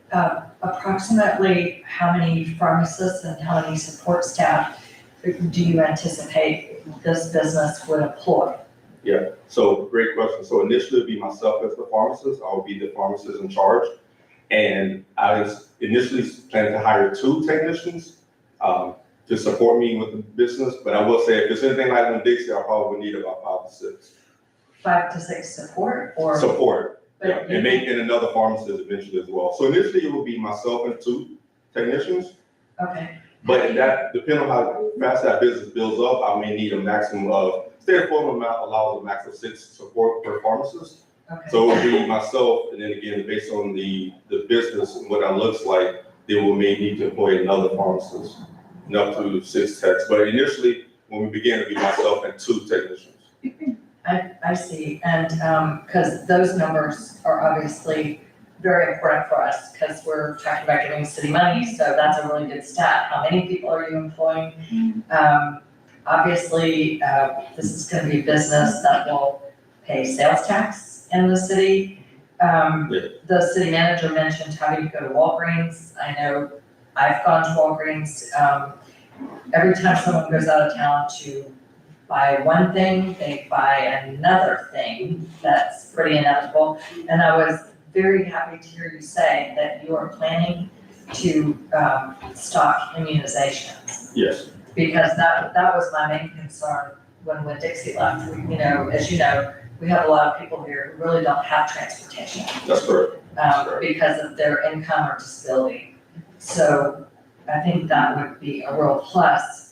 approximately how many pharmacists and how many support staff do you anticipate this business would employ? So great question. So initially it'd be myself as the pharmacist. I would be the pharmacist in charge. And I was initially planning to hire 2 technicians to support me with the business. But I will say, if it's anything like when Dixie, I probably would need about 5 to 6. 5 to 6 support or? Support, yeah, But and maybe another pharmacist eventually as well. So initially it will be myself and 2 technicians. Okay, But that, depending on how fast that business builds up, I may need a maximum of, state form amount allows a max of 6 support per pharmacist. okay. So it would be myself, and then again, based on the business and what that looks like, they will may need to employ another pharmacist, and up to 6 techs. But initially, when we began, it'd be myself and 2 technicians. I see, and, because those numbers are obviously very important for us, because we're talking about giving city money, so that's a really good stat. How many people are you employing? Obviously, this is gonna be a business that will pay sales tax in the city. The city manager mentioned having to go to Walgreens. I know I've gone to Walgreens. Every time someone goes out of town to buy one thing, they buy another thing. That's pretty inevitable. And I was very happy to hear you say that you are planning to stock immunizations. Yes. Because that was my main concern when Dixie left. You know, as you know, we have a lot of people here who really don't have transportation That's correct. because of their income or disability. So I think that would be a real plus.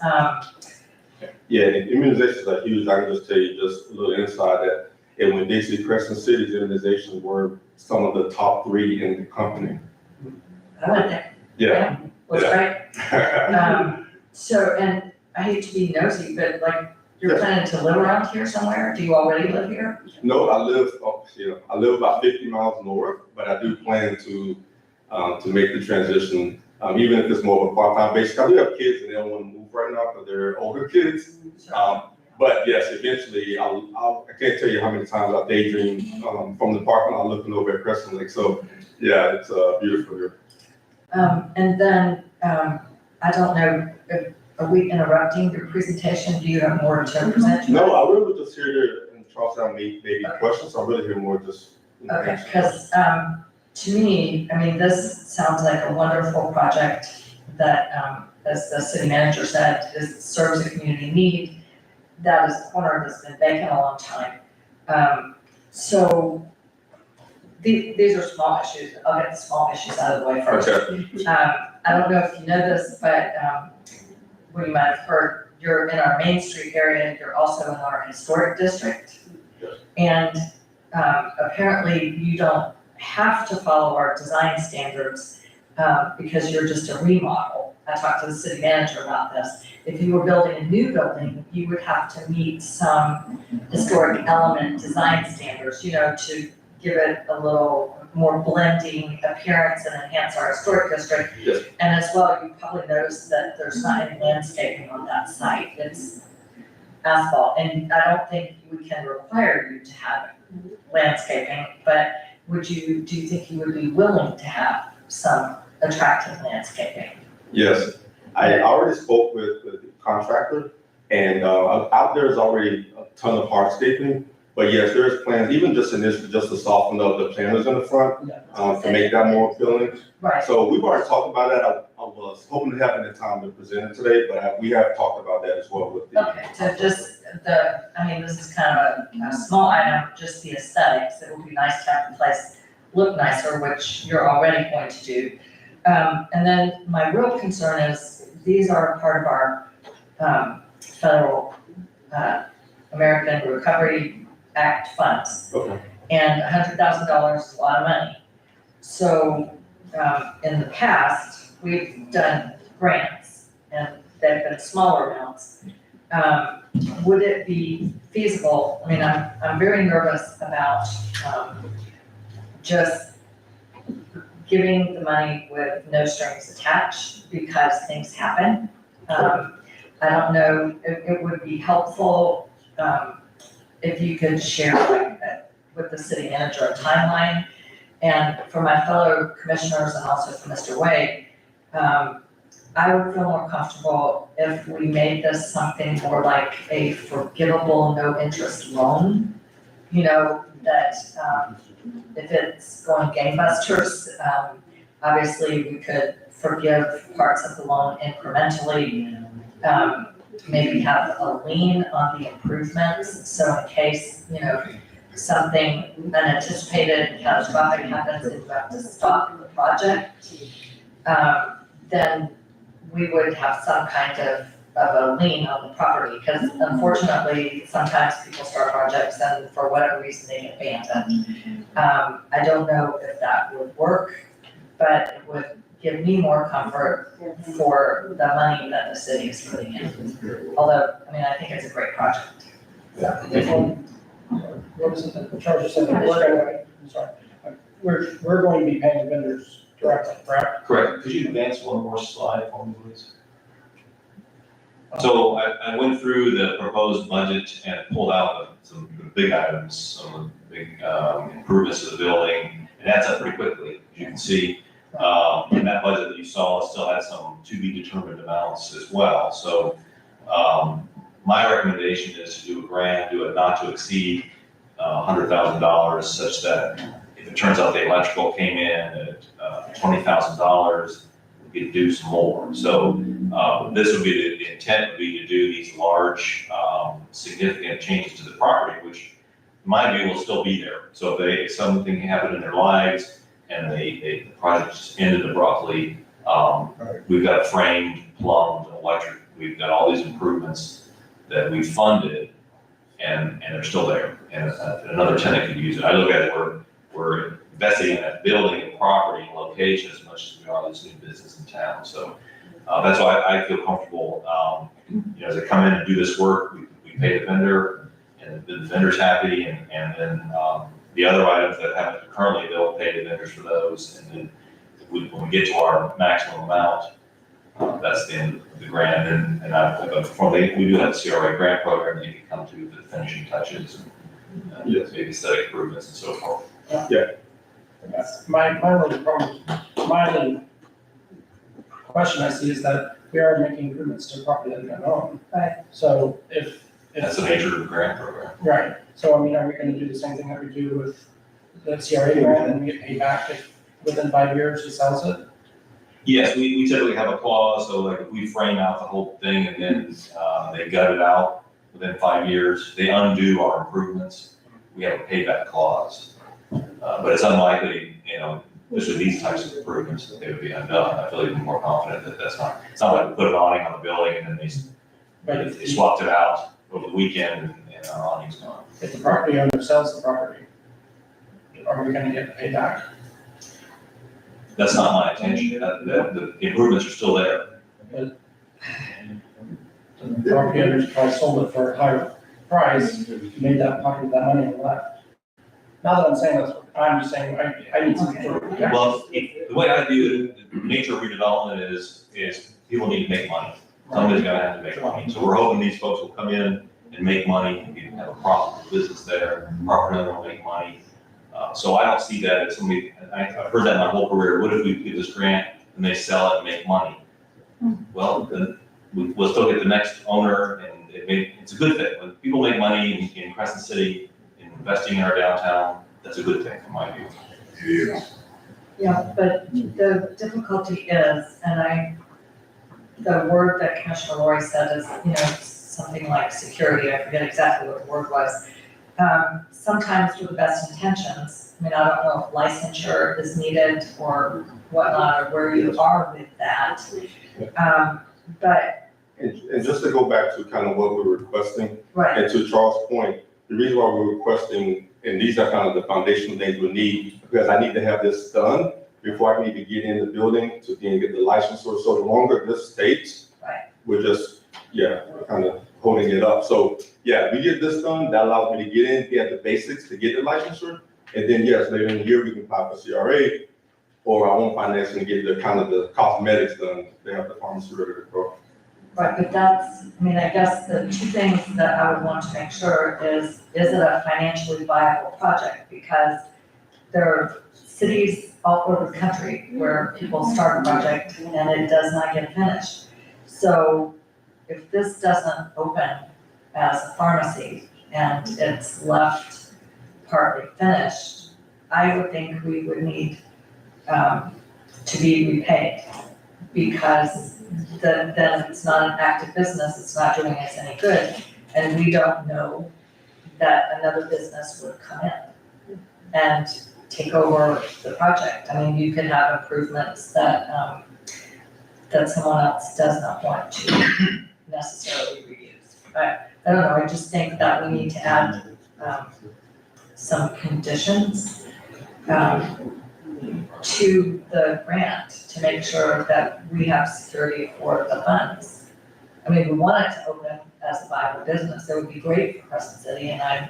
Yeah, and immunizations are huge. I can just tell you just a little inside that, and when Dixie Crescent City's immunizations were some of the top 3 in the company. I went there. Yeah. Was great. So, and I hate to be nosy, but like, you're planning to live around here somewhere? Do you already live here? No, I live about 50 miles north, but I do plan to make the transition, even if it's more of a part-time basis. I do have kids and they don't want to move right now because they're older kids. But yes, eventually, I can't tell you how many times I daydream from the parking lot looking over at Crescent Lake. So yeah, it's beautiful here. And then, I don't know, are we interrupting your presentation? Do you have more to present? No, I really was just here to, and Charlestown maybe questions. I'm really here more just. Okay, because, to me, I mean, this sounds like a wonderful project that, as the city manager said, serves a community need. That is a corner that's been vacant a long time. So these are small issues. I'll get the small issues out of the way first. Okay. I don't know if you know this, but, well, you might have heard, you're in our Main Street area, you're also in our historic district. Yes. And, apparently you don't have to follow our design standards, because you're just a remodel. I talked to the city manager about this. If you were building a new building, you would have to meet some historic element design standards, you know, to give it a little more blending appearance and enhance our historic district. Yes. And as well, you probably noticed that there's not any landscaping on that site. It's asphalt. And I don't think we can require you to have landscaping, but do you think you would be willing to have some attractive landscaping? Yes, I already spoke with the contractor, and out there is already a ton of hardscaping. But yes, there's plans, even just initially, just to soften up the planters in the front, to make that more appealing. Right. So we've already talked about that. I was hoping to have the time to present it today, but we have talked about that as well with the. Okay, so just this is kind of a small item, just the aesthetics. It would be nice to have the place look nicer, which you're already going to do. And then my real concern is, these are part of our federal American Recovery Act funds. Okay. And $100,000 is a lot of money. So, in the past, we've done grants, and they've been smaller amounts. Would it be feasible, I mean, I'm very nervous about, just giving the money with no strings attached, because things happen. I don't know, it would be helpful, if you could share with the city manager a timeline. And for my fellow commissioners and also for Mr. Wade, I would feel more comfortable if we made this something more like a forgivable, no interest loan. You know, that, if it's going gangbusters, obviously we could forgive parts of the loan incrementally. Maybe have a lien on the improvements, so in case, you know, something unanticipated catastrophic happens and you have to stop the project, then we would have some kind of a lien on the property, because unfortunately, sometimes people start projects and for whatever reason they get abandoned. I don't know if that would work, but it would give me more comfort for the money that the city is putting in. Although, I mean, I think it's a great project. What is it that Charles said, we're going to be paying the vendors directly, correct? Correct. Could you advance one more slide for me, please? So I went through the proposed budget and pulled out some of the big items, some of the big improvements to the building, and that's up pretty quickly, as you can see. And that budget that you saw still had some to be determined amounts as well. So my recommendation is to do a grant, do it not to exceed $100,000, such that if it turns out the electrical came in at $20,000, we could do some more. So this would be the intent would be to do these large, significant changes to the property, which in my view will still be there. So if something happened in their lives and the project just ended abruptly, we've got framed, plumbed, electric, we've got all these improvements that we funded and they're still there. And another tenant could use it. I look at it, we're investing in that building and property and location as much as we are this new business in town. So that's why I feel comfortable, you know, as they come in and do this work, we pay the vendor and the vendor's happy, and then the other items that haven't currently, they'll pay the vendors for those. And then when we get to our maximum amount, that's the end of the grant. And we do have a CRA grant program that you can come to the finishing touches and maybe aesthetic improvements and so forth. My only question I see is that we are making improvements to property that we don't own. Right. So if. That's a major grant program. Right, so I mean, are we gonna do the same thing that we do with the CRA grant and we get paid back if within 5 years he sells it? Yes, we typically have a clause, so like if we frame out the whole thing and then they gut it out within 5 years, they undo our improvements, we have a payback clause. But it's unlikely, you know, especially these types of improvements, that they would be undone. I feel even more confident that it's not like we put an awning on the building and then they swapped it out over the weekend and our awning's gone. If the property owner sells the property, are we gonna get paid back? That's not my intention. The improvements are still there. The property owners probably sold it for a higher price, made that pocket that money and left. Not that I'm saying that's, I'm just saying, I need some sort of protection. Well, the way I view it, the nature of redevelopment is people need to make money. Somebody's gonna have to make money. So we're hoping these folks will come in and make money, and we can have a profitable business there, property owner will make money. So I don't see that as somebody, I've heard that my whole career, what if we give this grant and they sell it and make money? Well, then we'll still get the next owner, and it's a good thing. When people make money in Crescent City, investing in our downtown, that's a good thing from my view. Yeah, but the difficulty is, the word that Commissioner Lori said is, you know, something like security, I forget exactly what the word was. Sometimes with the best intentions, I mean, I don't know if licensure is needed or whatnot, or where you are with that. But. And just to go back to kind of what we're requesting, Right. and to Charles' point, the reason why we're requesting, and these are kind of the foundational things we need, because I need to have this done before I can even get in the building to then get the license. So the longer this takes, Right. we're just, we're kind of holding it up. So, we get this done, that allows me to get in, get the basics to get the licensure. And then, yes, later in the year, we can apply for CRA or our own financing to get the kind of the cosmetics done. They have the pharmaceutical to go. Right, but that's, I mean, I guess the two things that I would want to make sure is it a financially viable project? Because there are cities all over the country where people start a project and it does not get finished. So if this doesn't open as a pharmacy and it's left partly finished, I would think we would need to be repaid, because then it's not an active business, it's not doing us any good, and we don't know that another business would come in and take over the project. I mean, you could have improvements that, that someone else does not want to necessarily reuse. But I don't know, I just think that we need to add, some conditions, to the grant to make sure that we have security for the funds. I mean, we want it to open as a viable business, it would be great for Crescent City, and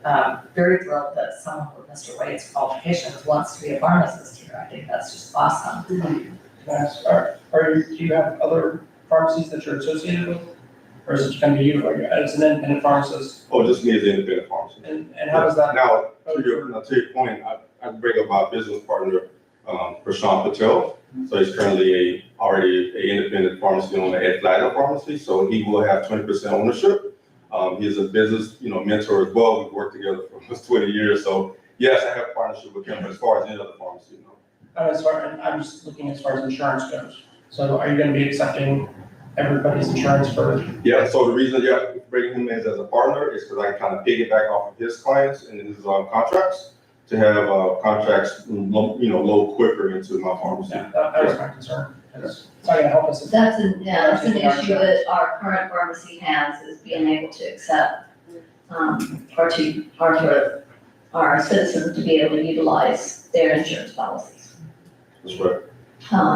I'm very thrilled that someone with Mr. Wade's qualifications wants to be a pharmacist here. I think that's just awesome. Can I ask, do you have other pharmacies that you're associated with? Or is it gonna be you, as an independent pharmacist? Oh, just me as an independent pharmacist. And how does that? Now, to your point, I bring up my business partner, Prashant Patel. So he's currently already an independent pharmacy owner at Flagler Pharmacy, so he will have 20% ownership. He's a business, mentor as well. We've worked together for almost 20 years, so yes, I have a partnership with him, but as far as any other pharmacy, no. I'm just looking as far as insurance goes. So are you gonna be accepting everybody's insurance for? Yeah, so the reason, bringing him in as a partner is because I can kind of piggyback off of his clients and his contracts to have contracts, load quicker into my pharmacy. Yeah, that was my concern, because it's not gonna help us. That's an issue that our current pharmacy has, is being able to accept, for our citizens to be able to utilize their insurance policies. That's right.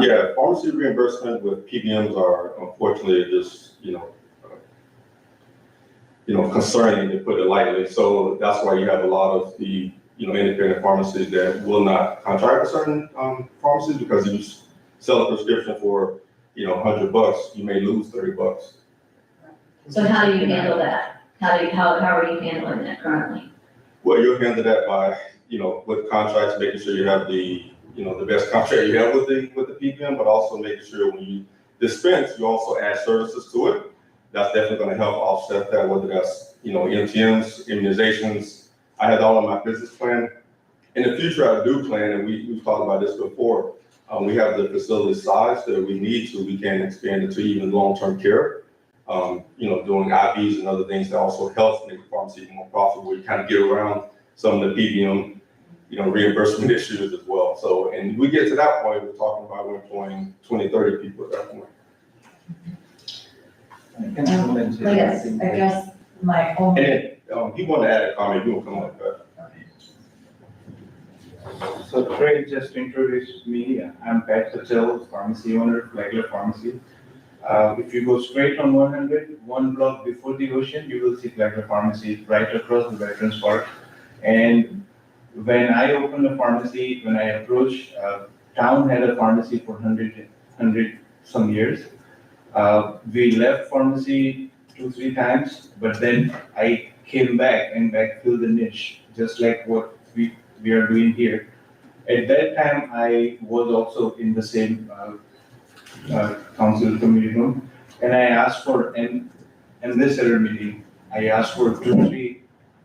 Yeah, pharmacy reimbursement with PBMs are unfortunately just, concerning, to put it lightly. So that's why you have a lot of the, independent pharmacies that will not contract with certain pharmacies, because if you sell a prescription for, $100, you may lose $30. So how do you handle that? How are you handling that currently? Well, you'll handle that by, with contracts, making sure you have the best contract you have with the PBM, but also making sure when you dispense, you also add services to it. That's definitely gonna help offset that, whether that's, MTMs, immunizations. I had all of my business plan. In the future, I do plan, and we've talked about this before, we have the facility size that we need to, we can expand it to even long-term care. Doing IVs and other things that also help make the pharmacy more profitable. You kind of get around some of the PBM, reimbursement issues as well. So, and we get to that point, we're talking about we're employing 20, 30 people at that point. Yes, I guess my only. And then, he wanted to add a comment, you will come up with that. So Trey just introduced me. I'm Pat Patel, pharmacy owner, Flagler Pharmacy. If you go straight on 100, one block before the ocean, you will see Flagler Pharmacy right across the Veterans Park. And when I opened a pharmacy, when I approached, town had a pharmacy for 100 some years. We left pharmacy 2-3 times, but then I came back and backfilled the niche, just like what we are doing here. At that time, I was also in the same council committee room, and I asked for an ambassador meeting. I asked for 2-3.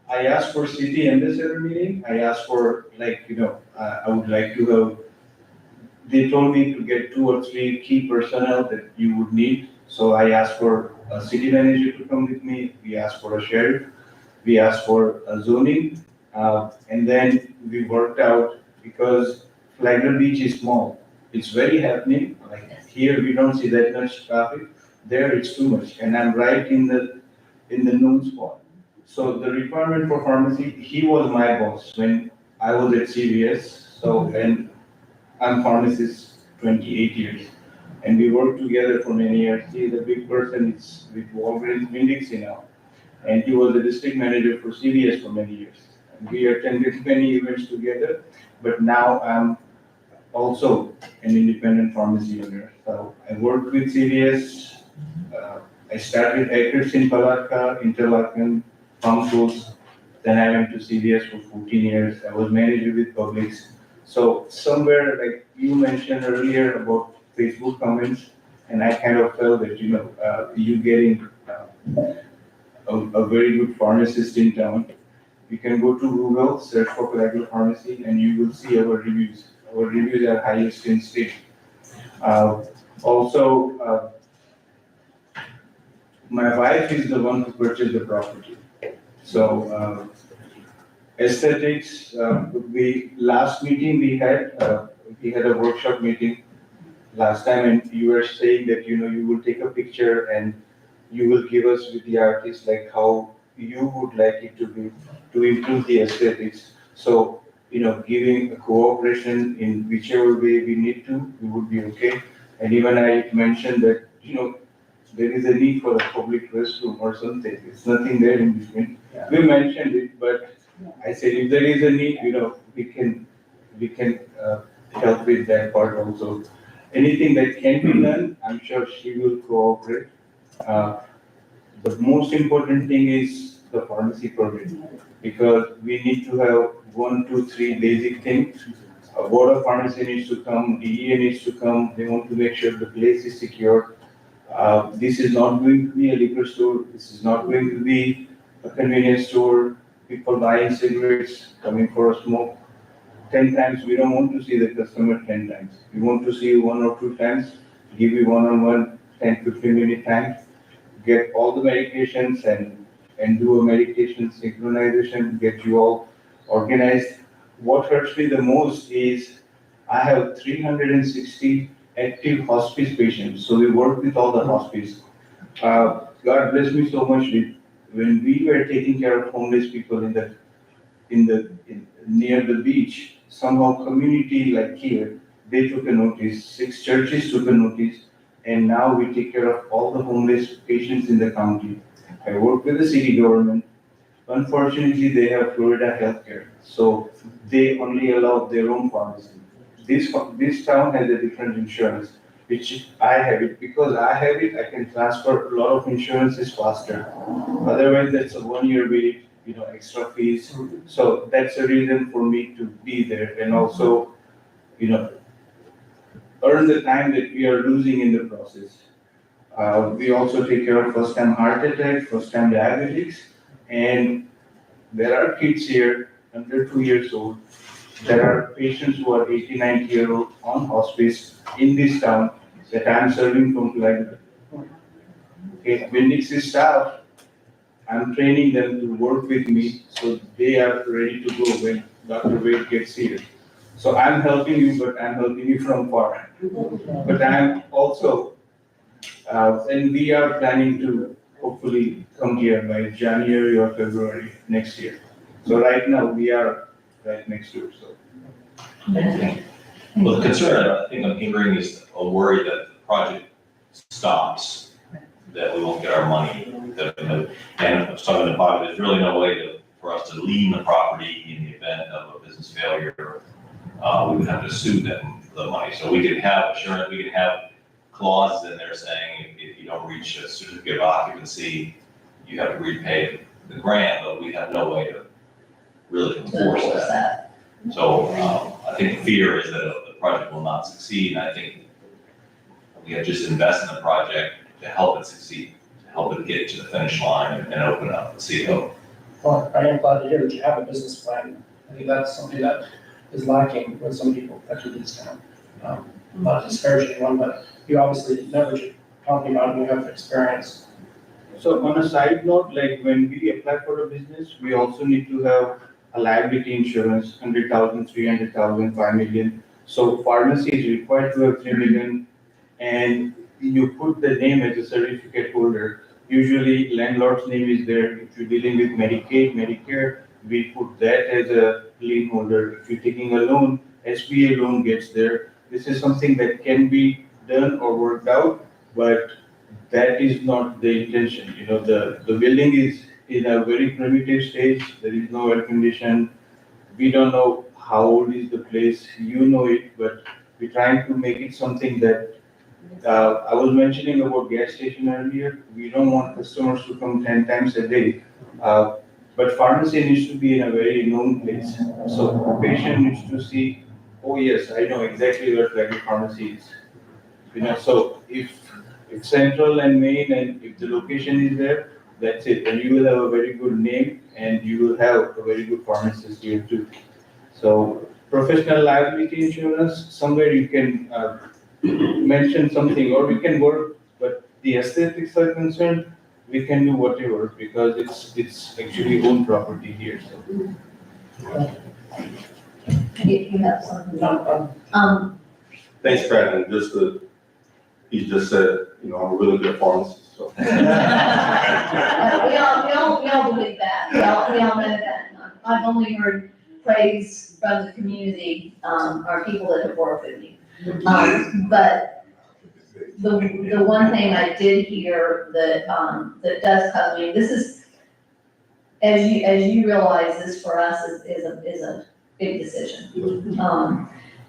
I asked for city ambassador meeting. I asked for I would like to have. They told me to get 2 or 3 key personnel that you would need. So I asked for a city manager to come with me. We asked for a sheriff. We asked for a zoning. And then we worked out, because Flagler Beach is small. It's very happening. Like here, we don't see that much traffic. There, it's too much. And I'm right in the noon spot. So the requirement for pharmacy, he was my boss when I was at CVS. So, and I'm pharmacist 28 years. And we worked together for many years. He's a big person. It's with Walgreens, Winn-Dixie now. And he was the district manager for CVS for many years. And we attended many events together, but now I'm also an independent pharmacy owner. So I worked with CVS. I started Acres in Palatka, Interlaken, Farm Tools, Then I went to CVS for 14 years. I was manager with Publix. So somewhere, like you mentioned earlier about Facebook comments, and I kind of felt that, you getting a very good pharmacist in town. You can go to Google, search for Collateral Pharmacy, and you will see our reviews. Our reviews are highest in state. Also, my wife is the one who purchased the property. So, aesthetics, last meeting we had a workshop meeting last time, and you were saying that, you will take a picture and you will give us with the artist, like how you would like it to be, to improve the aesthetics. So, giving a cooperation in whichever way we need to, we would be okay. And even I mentioned that, there is a need for a public restroom or something. It's nothing there in between. Yeah. We mentioned it, but I said if there is a need, we can help with that part also. Anything that can be done, I'm sure she will cooperate. The most important thing is the pharmacy permit, because we need to have 1, 2, 3 basic things. A board of pharmacy needs to come, DEA needs to come, they want to make sure the place is secure. This is not going to be a liquor store, this is not going to be a convenience store, people buying cigarettes, coming for a smoke. 10 times, we don't want to see the customer 10 times. We want to see you 1 or 2 times, give you one-on-one 10, 15 minute time, get all the medications and do a medication synchronization, get you all organized. What hurts me the most is I have 360 active hospice patients, so we work with all the hospice. God bless me so much when we were taking care of homeless people near the beach, somehow community like here, they took a notice, 6 churches took a notice, and now we take care of all the homeless patients in the county. I work with the city government. Unfortunately, they have Florida healthcare, so they only allow their own pharmacy. This town has a different insurance, which I have it. Because I have it, I can transfer a lot of insurances faster. Otherwise, that's a 1-year wait, extra fees. So that's a reason for me to be there and also, earn the time that we are losing in the process. We also take care of first-time heart attack, first-time diabetics, and there are kids here under 2 years old. There are patients who are 80, 90-year-old on hospice in this town that I'm serving from Flagler. Okay, when it's staff, I'm training them to work with me so they are ready to go when Dr. Wade gets here. So I'm helping you, but I'm helping you from far. But I'm also, and we are planning to hopefully come here by January or February next year. So right now, we are right next door, so. Well, the concern I think I'm hearing is a worry that the project stops, that we won't get our money. And I was talking to Bob, there's really no way for us to lien the property in the event of a business failure. We would have to sue them for the money. So we can have assurance, we can have clauses in there saying if you don't reach a certificate of occupancy, you have to repay the grant, but we have no way to really enforce that. So I think the fear is that the project will not succeed, and I think we have just invest in the project to help it succeed, to help it get to the finish line and open up and see it go. Well, I am glad to hear that you have a business plan. I think that's something that is lacking with some people, especially this town. Not disparaging one, but you obviously know what you're talking about and you have experience. So on a side note, like when we apply for a business, we also need to have a liability insurance, 100,000, 300,000, 5 million. So pharmacy is required to have 3 million, and you put the name as a certificate holder. Usually landlord's name is there. If you're dealing with Medicaid, Medicare, we put that as a lien holder. If you're taking a loan, SBA loan gets there. This is something that can be done or worked out, but that is not the intention. The building is in a very primitive stage. There is no air condition. We don't know how old is the place. You know it, but we're trying to make it something that, I was mentioning about gas station earlier. We don't want customers to come 10 times a day. but pharmacy needs to be in a very known place. So the patient needs to see, oh yes, I know exactly where Flagler Pharmacy is. So if Central and Main, and if the location is there, that's it, and you will have a very good name, and you will have a very good pharmacist here too. So professional liability insurance, somewhere you can mention something, or we can work, but the aesthetics are concerned, we can do whatever, because it's actually own property here, so. You have something? Thanks, Pat, and he just said, I'm a really good pharmacist, so. We all believe that, we all know that. I've only heard praise from the community, or people that have worked with me. But the one thing I did hear that does puzzle me, this is, as you realize, this for us is a big decision.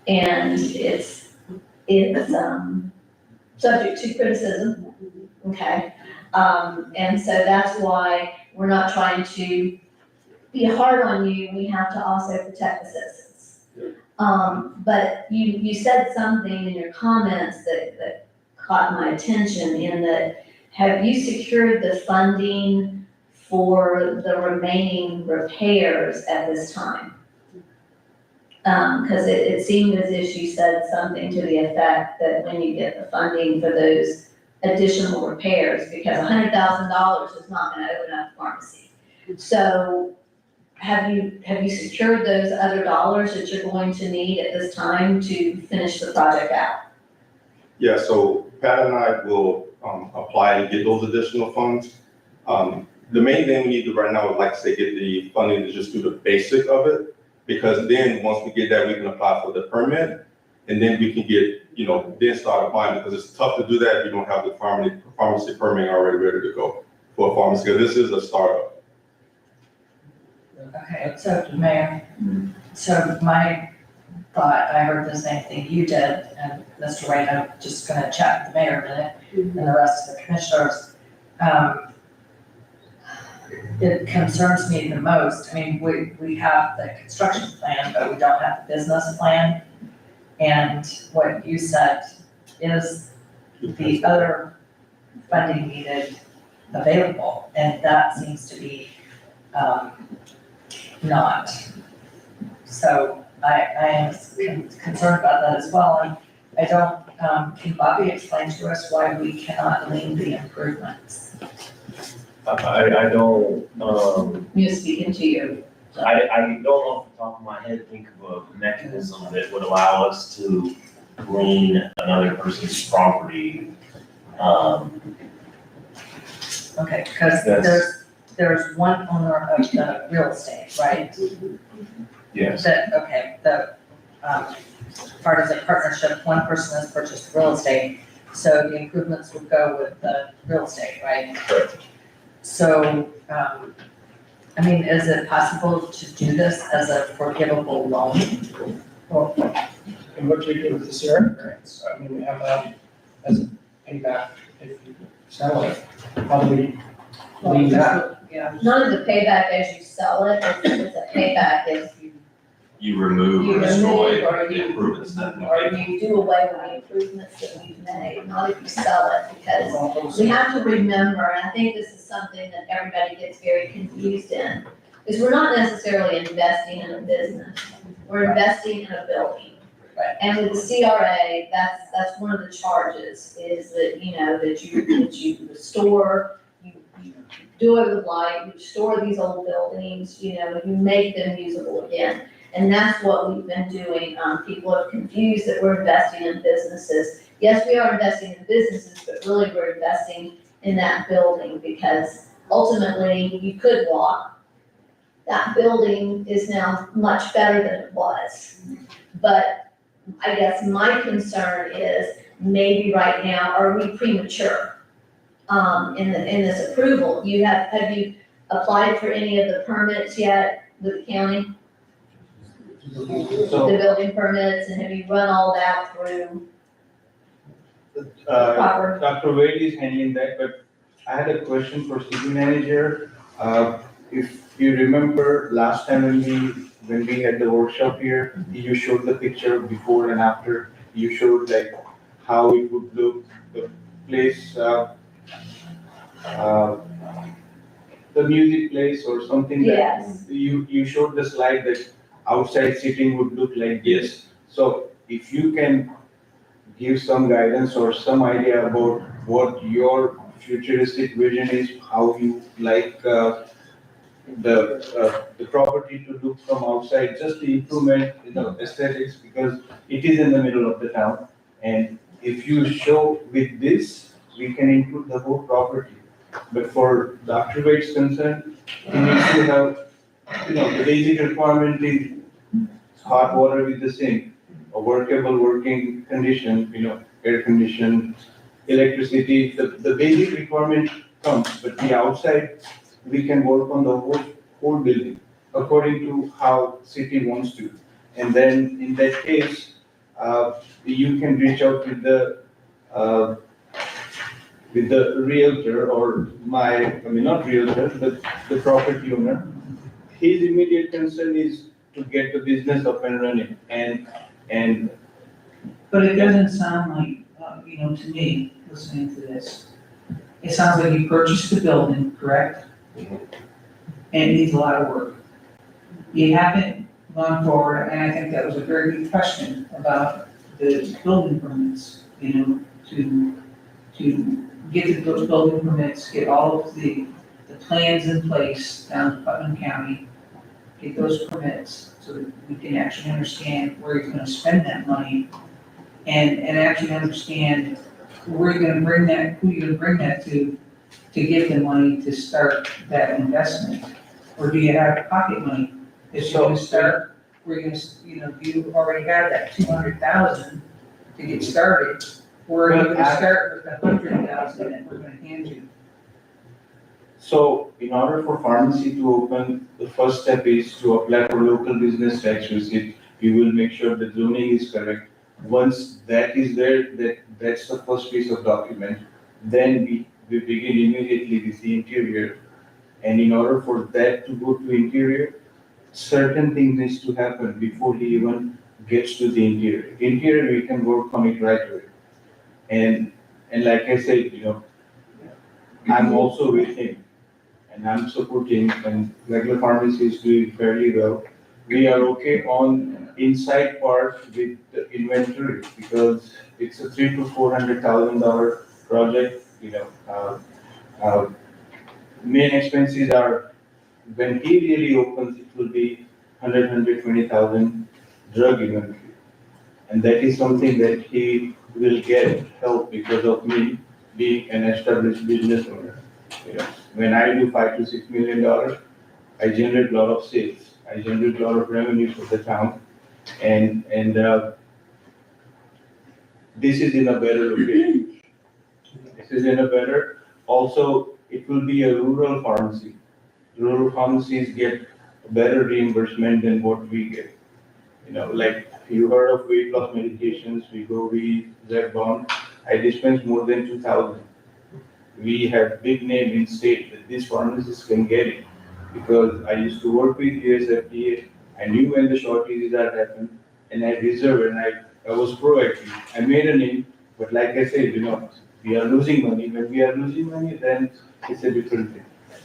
And it's subject to criticism, okay? And so that's why we're not trying to be hard on you, we have to also protect the citizens. But you said something in your comments that caught my attention in that, have you secured the funding for the remaining repairs at this time? Cause it seemed as if you said something to the effect that when you get the funding for those additional repairs, because $100,000 is not gonna open up a pharmacy. So have you secured those other dollars that you're going to need at this time to finish the project out? Yeah, so Pat and I will apply and get those additional funds. The main thing we need to right now is, like I say, get the funding to just do the basic of it, because then once we get that, we can apply for the permit, and then we can get, then start applying, because it's tough to do that if you don't have the pharmacy permit already ready to go for a pharmacy, because this is a startup. Okay, so Mayor, so my thought, I heard the same thing you did, and Mr. Wright, I'm just gonna chat with the mayor a minute, and the rest of the commissioners. It concerns me the most, I mean, we have the construction plan, but we don't have the business plan. And what you said, is the other funding needed available? And that seems to be, not. So I am concerned about that as well, and I don't, can Bobby explain to us why we cannot lien the improvements? I don't, You're speaking to you. I don't off the top of my head think of a mechanism that would allow us to lien another person's property. Okay, because there's one owner of the real estate, right? Yes. Part of the partnership, one person has purchased real estate, so the improvements would go with the real estate, right? Correct. So, I mean, is it possible to do this as a forgivable loan? And what do we do with the Sierra grants? I mean, we have that as a payback if you sell it. How do we leave that? Yeah. None of the payback as you sell it, it's a payback if You remove or You destroy remove or the you- improvements that we or make. you do away with the improvements that you've made, not if you sell it, because we have to remember, and I think this is something that everybody gets very confused in, is we're not necessarily investing in a business, we're investing in a building. Right. And with the CRA, that's one of the charges, is that, that you restore, you do it with light, you restore these old buildings, you make them usable again. And that's what we've been doing. People are confused that we're investing in businesses. Yes, we are investing in businesses, but really we're investing in that building, because ultimately you could walk. That building is now much better than it was. But I guess my concern is maybe right now, are we premature in this approval? Have you applied for any of the permits yet with the county? The building permits, and have you run all that through proper? Dr. Wade is handling that, but I had a question for city manager. If you remember last time when we had the workshop here, you showed the picture before and after. You showed like how it would look, the place, the music place or something that. Yes. You showed the slide that outside seating would look like this. So if you can give some guidance or some idea about what your futuristic vision is, how you like, the property to look from outside, just the improvement, aesthetics, because it is in the middle of the town. And if you show with this, we can include the whole property. But for Dr. Wade's concern, he needs to have, the basic requirement is hot water with the sink, a workable working condition, air condition, electricity, the basic requirement comes, but the outside, we can work on the whole building according to how city wants to. And then in that case, you can reach out with the realtor or not realtor, but the property owner. His immediate concern is to get the business up and running and. But it doesn't sound like, to me, listening to this, it sounds like you purchased the building, correct? Mhm. And it needs a lot of work. You haven't gone forward, and I think that was a very good question about the building permits, to get those building permits, get all of the plans in place down in Putnam County, get those permits so that we can actually understand where you're gonna spend that money and actually understand where you're gonna bring that, who you're gonna bring that to get the money to start that investment? Or do you have pocket money that you're gonna start, where you're gonna, you already have that 200,000 to get started? Or are you gonna start with the 100,000 that we're gonna hand you? So in order for pharmacy to open, the first step is to apply for local business tax receipt. We will make sure the zoning is correct. Once that is there, that's the first piece of document. Then we begin immediately with the interior. And in order for that to go to interior, certain things needs to happen before he even gets to the interior. Interior, we can work on it right away. And like I said, I'm also with him and I'm supporting, and regular pharmacy is doing fairly well. We are okay on inside part with the inventory because it's a $300,000 to $400,000 project, main expenses are, when he really opens, it will be 120,000 drug inventory. And that is something that he will get help because of me being an established business owner. When I do $5 to $6 million, I generate a lot of sales. I generate a lot of revenue for the town. And this is in a better location. Also, it will be a rural pharmacy. Rural pharmacies get better reimbursement than what we get. Like you heard of weight loss medications, Wegovy, Zepbound. I dispense more than 2,000. We have big name in state that these pharmacists can get it because I used to work with USFDA. I knew when the shortages that happened, and I reserved and I was proactive. I made a name, but like I said, we are losing money. When we are losing money, then it's a different thing.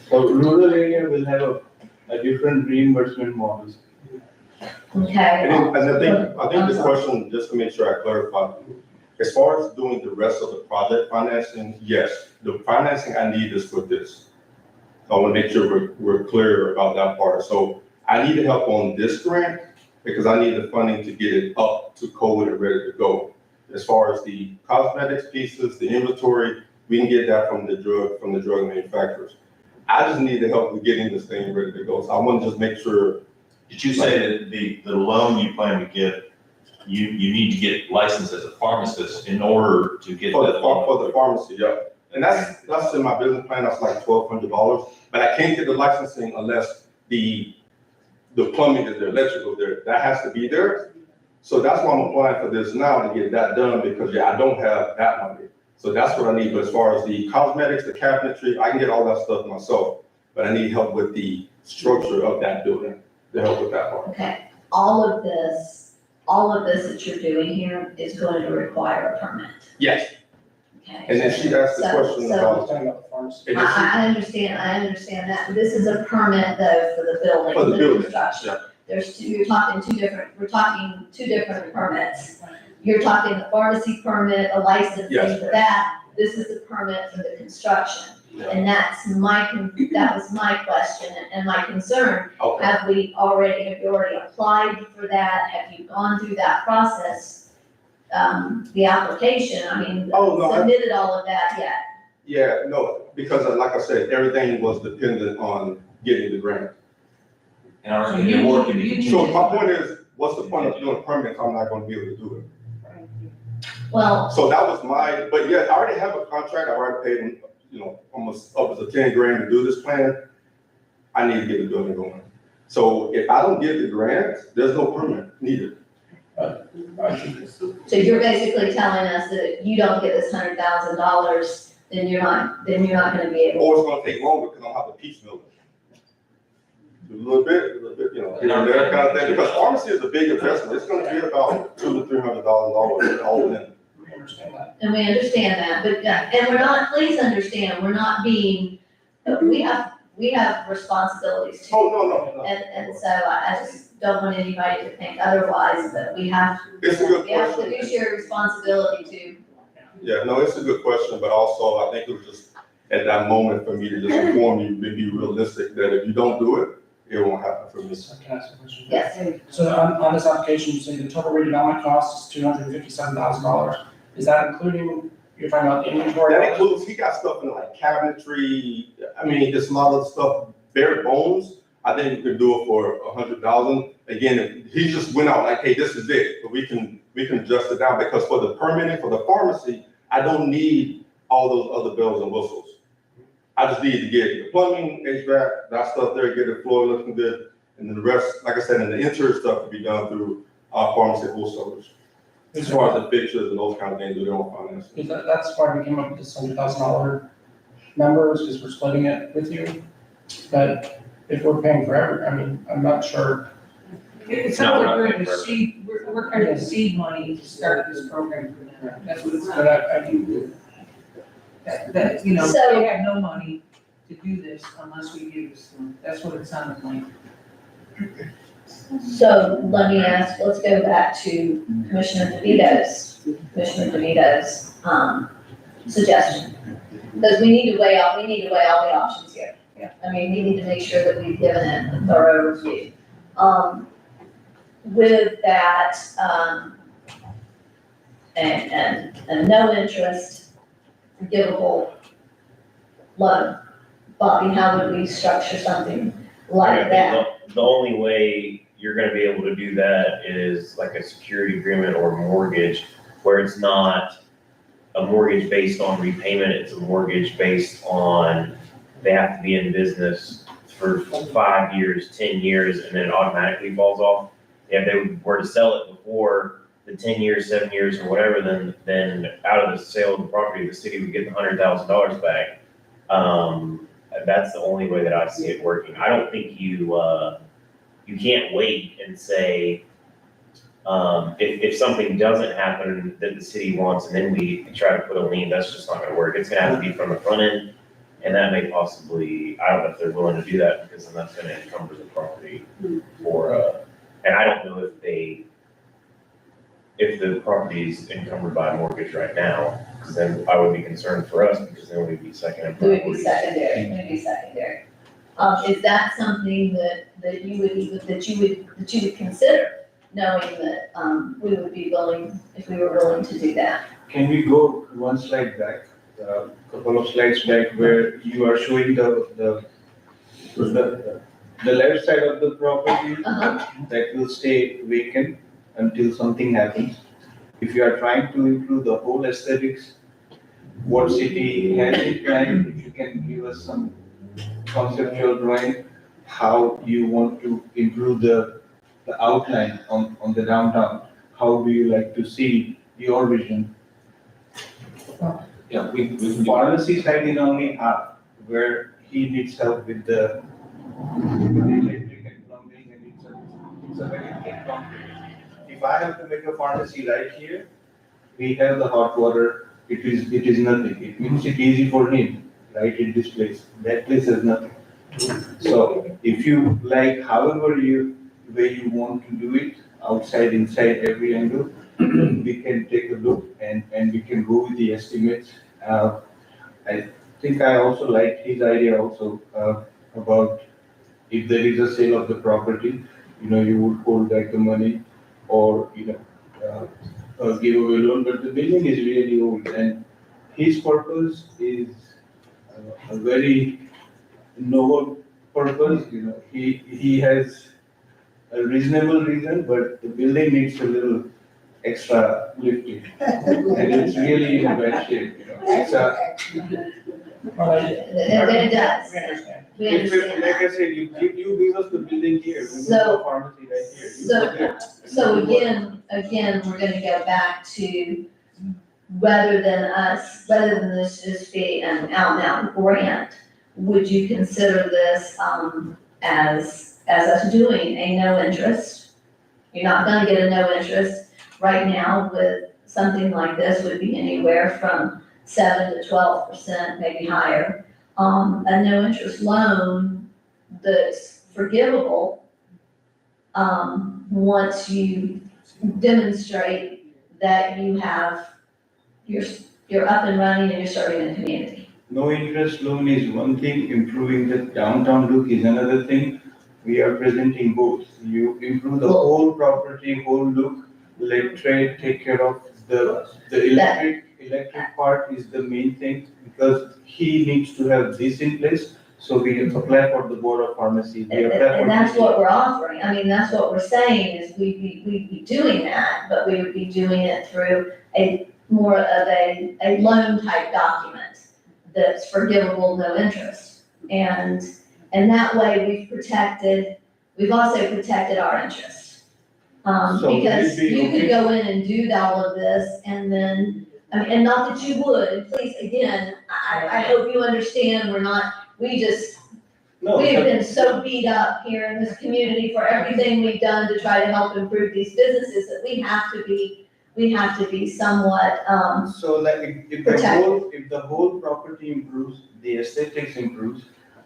So rural area will have a different reimbursement models. Okay. I think the question, just to make sure I clarify, as far as doing the rest of the project financing, yes, the financing I need is for this. I want to make sure we're clear about that part. So I need help on this grant because I need the funding to get it up to code and ready to go. As far as the cosmetics pieces, the inventory, we can get that from the drug manufacturers. I just need the help with getting this thing ready to go. So I want to just make sure. Did you say that the loan you plan to get, you need to get licensed as a pharmacist in order to get that loan? For the pharmacy, yeah. And that's in my business plan, that's like $1,200. But I can't get the licensing unless the plumbing is there, electrical is there. That has to be there. So that's why I'm applying for this now to get that done because I don't have that money. So that's what I need. But as far as the cosmetics, the cabinetry, I can get all that stuff myself. But I need help with the structure of that building to help with that part. Okay, all of this that you're doing here is going to require a permit, Yes, okay? and then she asked the So- question so- about, Talking about the pharmacy. and then she- I understand that. This is a permit though for the building, For the building, construction. yeah. There's two, we're talking two different permits. You're talking the pharmacy permit, a licensing Yes. for that. This is the permit for the construction. Yeah. And that was my question and my concern. Okay. Have you already applied for that? Have you gone through that process? The application, I mean, Oh, no, submitted all of that yet? Yeah, no, because like I said, everything was dependent on getting the grant. And our, So and you they're need- working you to need- So my point is, what's the point of doing permits? I'm not gonna be able to do it. Well, So that was but yeah, I already have a contract, I already paid them, almost upwards of 10 grand to do this plan. I need to get the building going. So if I don't get the grant, there's no permit needed. so you're basically telling us that if you don't get this $100,000, then you're not gonna be able. Or it's gonna take longer because I'll have to piecemeal it. A little bit, here and there kind of thing, because pharmacy is a big investment. It's gonna be about $200,000 to $300,000 all in. We understand that. And we understand that, but, and we're not, please understand, we're not being, we have responsibilities too. Oh, no. And so I just don't want anybody to think otherwise, but we have, It's a good we have question. fiduciary responsibility to. Yeah, no, it's a good question, but also I think it was just at that moment for me to just inform you, to be realistic, that if you don't do it, it won't happen for me. So can I ask a question? Yes. So on this application, you say the total redevelopment cost is $257,000. Is that including, you're talking about inventory? That includes, he got stuff in like cabinetry, I mean, there's a lot of stuff, bare bones. I think we could do it for $100,000. Again, he just went out like, hey, this is it, but we can adjust it down, because for the permitting, for the pharmacy, I don't need all those other bells and whistles. I just need to get the plumbing, HVAC, that stuff there, get the floor looking good, and then the rest, like I said, and the interior stuff to be done through our pharmacy wholesalers. As far as the fixtures and those kind of things, do their own financing. Because that's why we came up with this $100,000 numbers, because we're splitting it with you. But if we're paying for I'm not sure. It No, sounds we're like not we're paying in for the it. seed, we're kind of seed money to start this program for them. That's what it's But that, you know, So- they have no money to do this unless we give this to them. That's what it sounded like. So let me ask, let's go back to Commissioner DeVito's suggestion. Because we need to weigh all the options here. I mean, we need to make sure that we've given it a thorough review. With that, and no interest, forgivable loan. Bobby, how would we structure something like that? The only way you're gonna be able to do that is like a security agreement or mortgage, where it's not a mortgage based on repayment, it's a mortgage based on, they have to be in business for 5 years, 10 years, and then it automatically falls off. If they were to sell it before the 10 years, 7 years, or whatever, then out of the sale of the property, the city would get the $100,000 back. That's the only way that I see it working. I don't think you can't wait and say, if something doesn't happen that the city wants, and then we try to put a lien, that's just not gonna work. It's gonna have to be from the front end, and that may possibly, I don't know if they're willing to do that, because then that's gonna encumber the property for, and I don't know if the property's encumbered by a mortgage right now, because then I would be concerned for us, because then we'd be second. It would be secondary, is that something that you would consider, knowing that, we would be willing, if we were willing to do that? Can we go one slide back, a couple of slides back, where you are showing the left side of the property that will stay vacant until something happens. If you are trying to improve the whole aesthetics, what city has in mind, if you can give us some conceptual drawing, how you want to improve the outline on the downtown, how do you like to see your vision? Yeah, we can do Pharmacy side is only half, where he needs help with the if I have to make a pharmacy right here, we have the hot water, it is nothing. It makes it easy for him, right, in this place. That place has nothing. So if you like, however way you want to do it, outside, inside, every angle, we can take a look and we can go with the estimates. I think I also like his idea also, about if there is a sale of the property, you would hold back the money or, give away loan, but the building is really old and his purpose is a very noble purpose, he has a reasonable reason, but the building needs a little extra lifting. And it's really in a bad shape, It's It does, We understand. we if understand like that. I said, you give us the building here, we So- have a pharmacy right here. You so- put there. So again, we're gonna go back to rather than this just be an out and out grant, would you consider this, as us doing a no interest? You're not gonna get a no interest right now with something like this would be anywhere from 7 to 12%, maybe higher. A no interest loan that's forgivable, once you demonstrate that you're up and running and you're serving the community. No interest loan is one thing, improving the downtown look is another thing. We are presenting both. You improve the whole property, whole look, let trade take care of the electric part is the main thing, because he needs to have this in place, so we apply for the board of pharmacy. We apply for And that's this. what we're offering, I mean, that's what we're saying, is we'd be doing that, but we would be doing it through more of a loan type document that's forgivable, no interest. And that way we've also protected our interests. So Because we'd be you could looking- go in and do all of this and then, and not that you would, please, again, I hope you understand, No, we've but- been so beat up here in this community for everything we've done to try to help improve these businesses that we have to be somewhat, So like if the whole property improves, the aesthetics improves,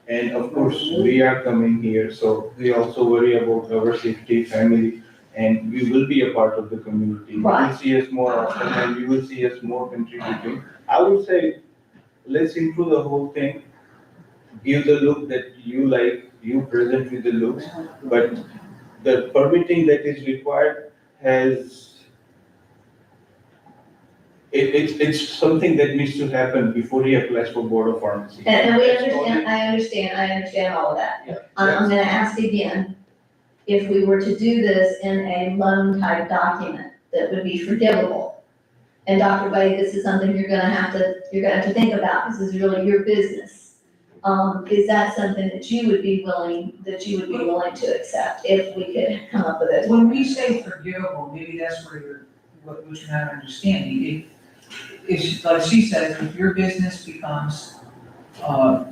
and of course, we are coming here, so we also worry about our safety, family, and we will be a part of the community. You will Right. see us more often and you will see us more contributing. I would say, let's improve the whole thing, give the look that you like, you present with the looks, but the permitting that is required it's something that needs to happen before he applies for board of pharmacy. and we That's understand, I understand all of that. I'm gonna ask again, if we were to do this in a loan type document that would be forgivable. And Dr. Wade, this is something you're gonna have to think about, this is really your business. Is that something that you would be willing to accept if we could come up with it? When we say forgivable, maybe that's where what you're not understanding. If, like she says, if your business becomes, the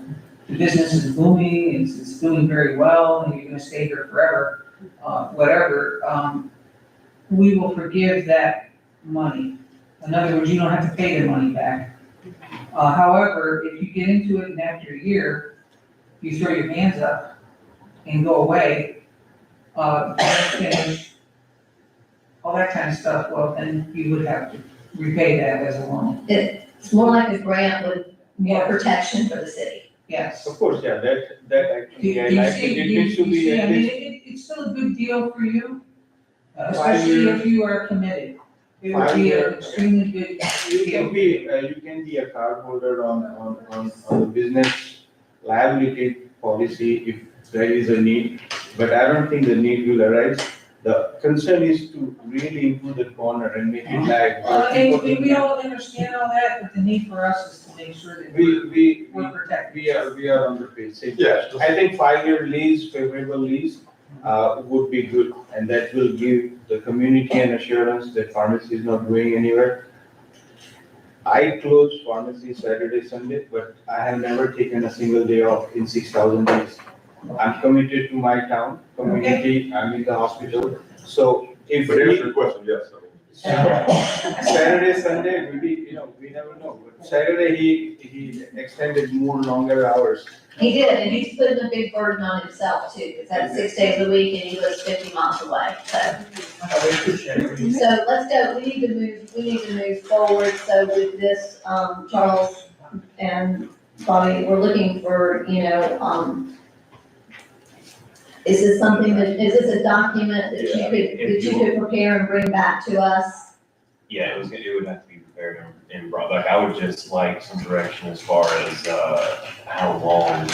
business is booming, it's doing very well, and you're gonna stay here forever, whatever, we will forgive that money. In other words, you don't have to pay the money back. However, if you get into it and after a year, you throw your hands up and go away, finish, all that kind of stuff, well, then you would have to repay that as a loan. It's more like a grant with more protection for the city. Yes. Of course, yeah, that Do actually, I you like see, it, it do you needs to be see, I at mean, least it's still a good deal for you, 5 especially years. if you are committed. It would 5 be an years. extremely good You deal. can be a cardholder on the business liability policy if there is a need, but I don't think the need will arise. The concern is to really improve the corner and make it live. And we all understand all that, but the need for us is to make sure that we're protected. We are on the page. Same. Yeah. I think 5-year lease, favorable lease, would be good, and that will give the community an assurance that pharmacy is not going anywhere. I close pharmacy Saturday, Sunday, but I have never taken a single day off in 6,000 days. I'm committed to my town, community, I'm in the hospital, so if But answer we, your question, yes, I mean. Saturday, Sunday, maybe, we never know. But Saturday, he extended more longer hours. He did, and he's putting a big burden on himself too, because that's 6 days a week and he lives 50 miles away, so. I really appreciate it. So let's go, we need to move forward, so with this, Charles and Bobby, we're looking for, is this something is this a document that you could prepare and bring back to us? Yeah, it would have to be prepared and brought back. I would just like some direction as far as, how long.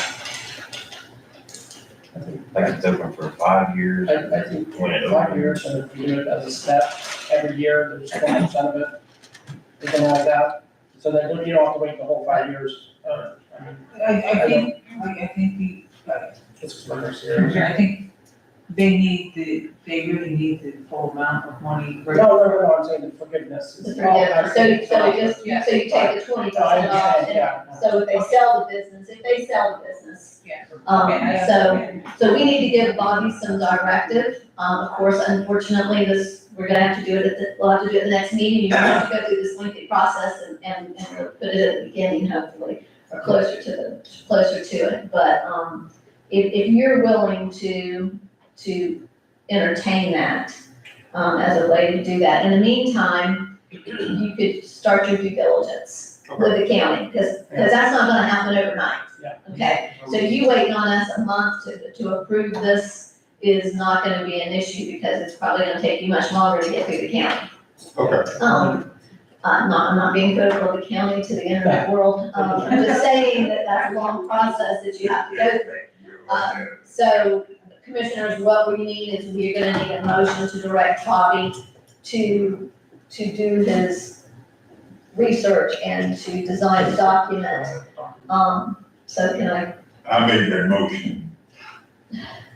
Like it's open for 5 years. I think When it 5 opens. years, and if you do it as a step, every year, there's 20% of it, something like that. So that you don't have to wait the whole 5 years. I think It's like serious. I think they really need the full amount of money. No, I'm saying the forgiveness. The forgiveness, so you take the 20% No, I off, understand, and yeah. so if they sell the business, Yeah. so we need to give Bobby some directive. Of course, unfortunately, we're gonna have to do it we'll have to do it the next meeting. You're gonna have to go through this lengthy process and we'll put it at the beginning, hopefully, or closer to it. But, if you're willing to entertain that, as a way to do that. In the meantime, you could start your due diligence with the county, because that's not gonna happen overnight. Yeah. Okay, so you waiting on us a month to approve this is not gonna be an issue, because it's probably gonna take you much longer to get through the county. Okay. I'm not being critical of the county to the internet world, I'm just saying that that's a long process that you have to go through. So, commissioners, what we need is we're gonna need a motion to direct Bobby to do his research and to design a document. So can I made that motion.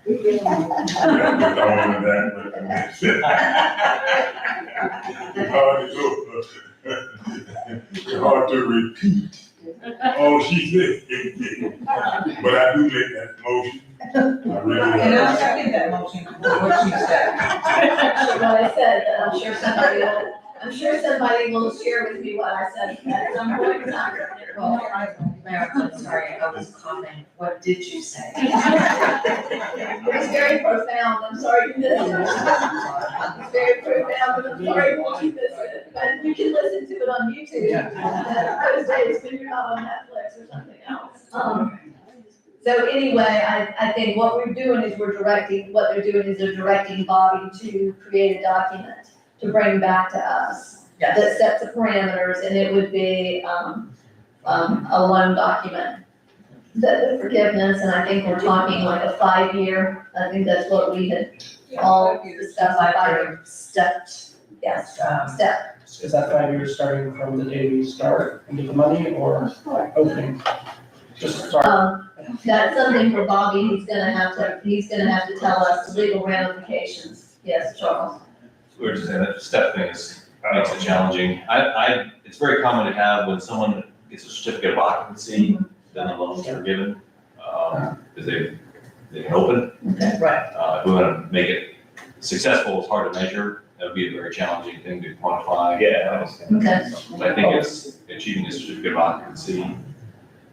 With all of that, it's hard to repeat all she said. But I do make that motion. I really And I'll do. second that motion, what she said. what I said, that I'm sure somebody will share with me what I said at some point in time. Mayor, I'm sorry, I was coughing. What did you say? It was very profound, I'm sorry you missed it. It's very profound, but I'm sorry you missed it. But you can listen to it on YouTube. Those days when you're not on Netflix or something else. So anyway, I think what we're doing is they're directing Bobby to create a document to bring back to us. Yes. That sets the parameters, and it would be, a loan document. The forgiveness, and I think we're talking like a 5-year, I think that's what we had all discussed, 5-year stepped, yes, step. Is that 5 years starting from the day we start and get the money, or opening? Just start. That's something for Bobby, he's gonna have to tell us the legal ramifications. Yes, Charles? We were just saying that step thing makes it challenging. It's very common to have when someone gets a certificate of occupancy, then the loans are given, because they can open. Okay. Right. If we want to make it successful, it's hard to measure. That would be a very challenging thing to quantify. Yeah. Okay. But I think it's achieving a certificate of occupancy,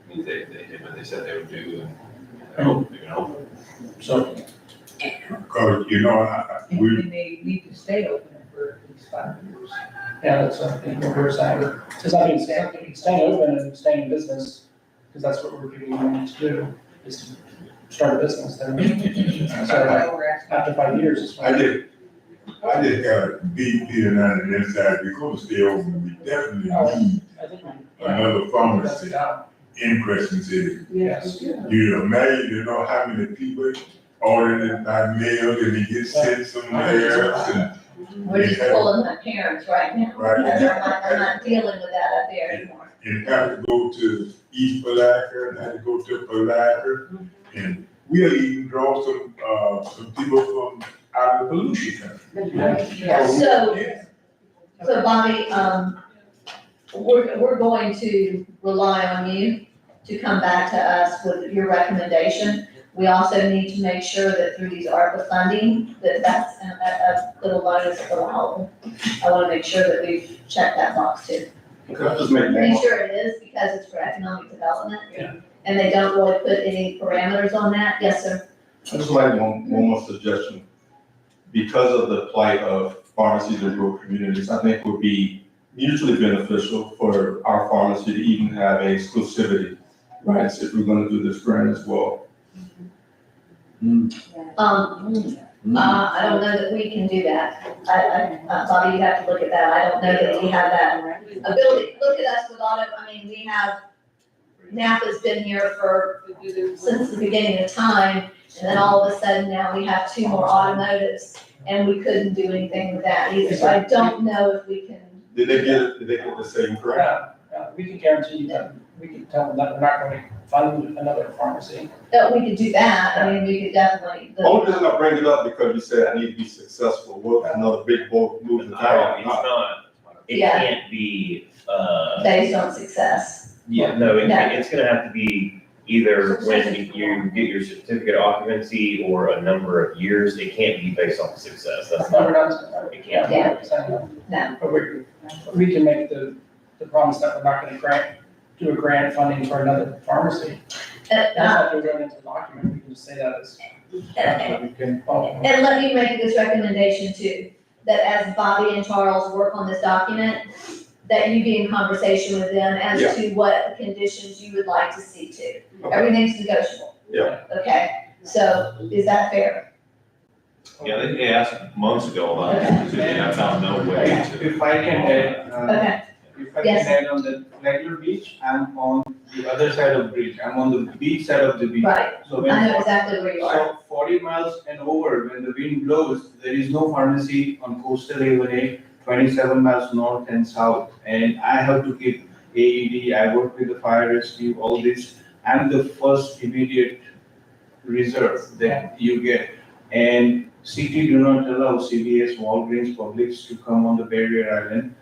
means they did what they said they would do, and I hope they can open. So, Cause And they need to stay open for at least 5 years. yeah, that's what I think what we're saying. Because I mean, staying open and staying in business, because that's what we're giving you to do, is to start a business then. So after 5 years, it's. I just gotta beat Peter down on the inside, because stay open, we definitely need another pharmacy in Crescent City. Yes. You imagine, how many people ordering it by mail, and it gets sent somewhere else, and We're just pulling my parents right now. Right. I'm not dealing with that up there anymore. and have to go to East Palaca, and have to go to Palaca, and we'll even draw some people from out of the pollution country. So Bobby, we're going to rely on you to come back to us with your recommendation. We also need to make sure that through these ARPA funding, that that's a little loan is allowable. I wanna make sure that we've checked that box too. Could I just make one Pretty more? sure it is because it's for economic development. Yeah. And they don't really put any parameters on that. Yes, sir. I just like one more suggestion. Because of the plight of pharmacies in rural communities, I think it would be mutually beneficial for our pharmacy to even have exclusivity rights if we're gonna do this grant as well. I don't know that we can do that. Bobby, you have to look at that. I don't know that we have that ability. Look at us with auto, I mean, we have, Napa's been here since the beginning of time, and then all of a sudden now we have 2 more automotives, and we couldn't do anything with that either. So I don't know if we can. Did they get the same grant? We can guarantee you that, we can tell them that we're not going to fund another pharmacy. That we could do that. I mean, we could definitely. Only reason I bring it up because you said I need to be successful. What if another big boat moves in It's town? not, it Yeah. can't be, Based on success. it's gonna have to be either when you get your certificate of occupancy or a number of years, it can't be based on success, that's No, we're not, not, it can't be. Yeah. no. But we can make the promise that we're not gonna do a grant funding for another pharmacy. That's not going into the document, we can just say that as. We can, And let me make this recommendation too, that as Bobby and Charles work on this document, that you be in conversation with them as Yeah. to what conditions you would like to see too. Everything's negotiable. Yeah. Okay, so is that fair? Yeah, they asked months ago about this, and I found no way to. If I can add, Okay, if I Yes. can add on the regular beach, I'm on the other side of the bridge, I'm on the beach side of the beach. right, So when, I know exactly where you are. so 40 miles and over, when the wind blows, there is no pharmacy on coastal A1A, 27 miles north and south. And I have to keep AED, I work with the fire rescue, all this. I'm the first immediate reserve that you get. And city do not allow CVS, Walgreens, Publix to come on the barrier island.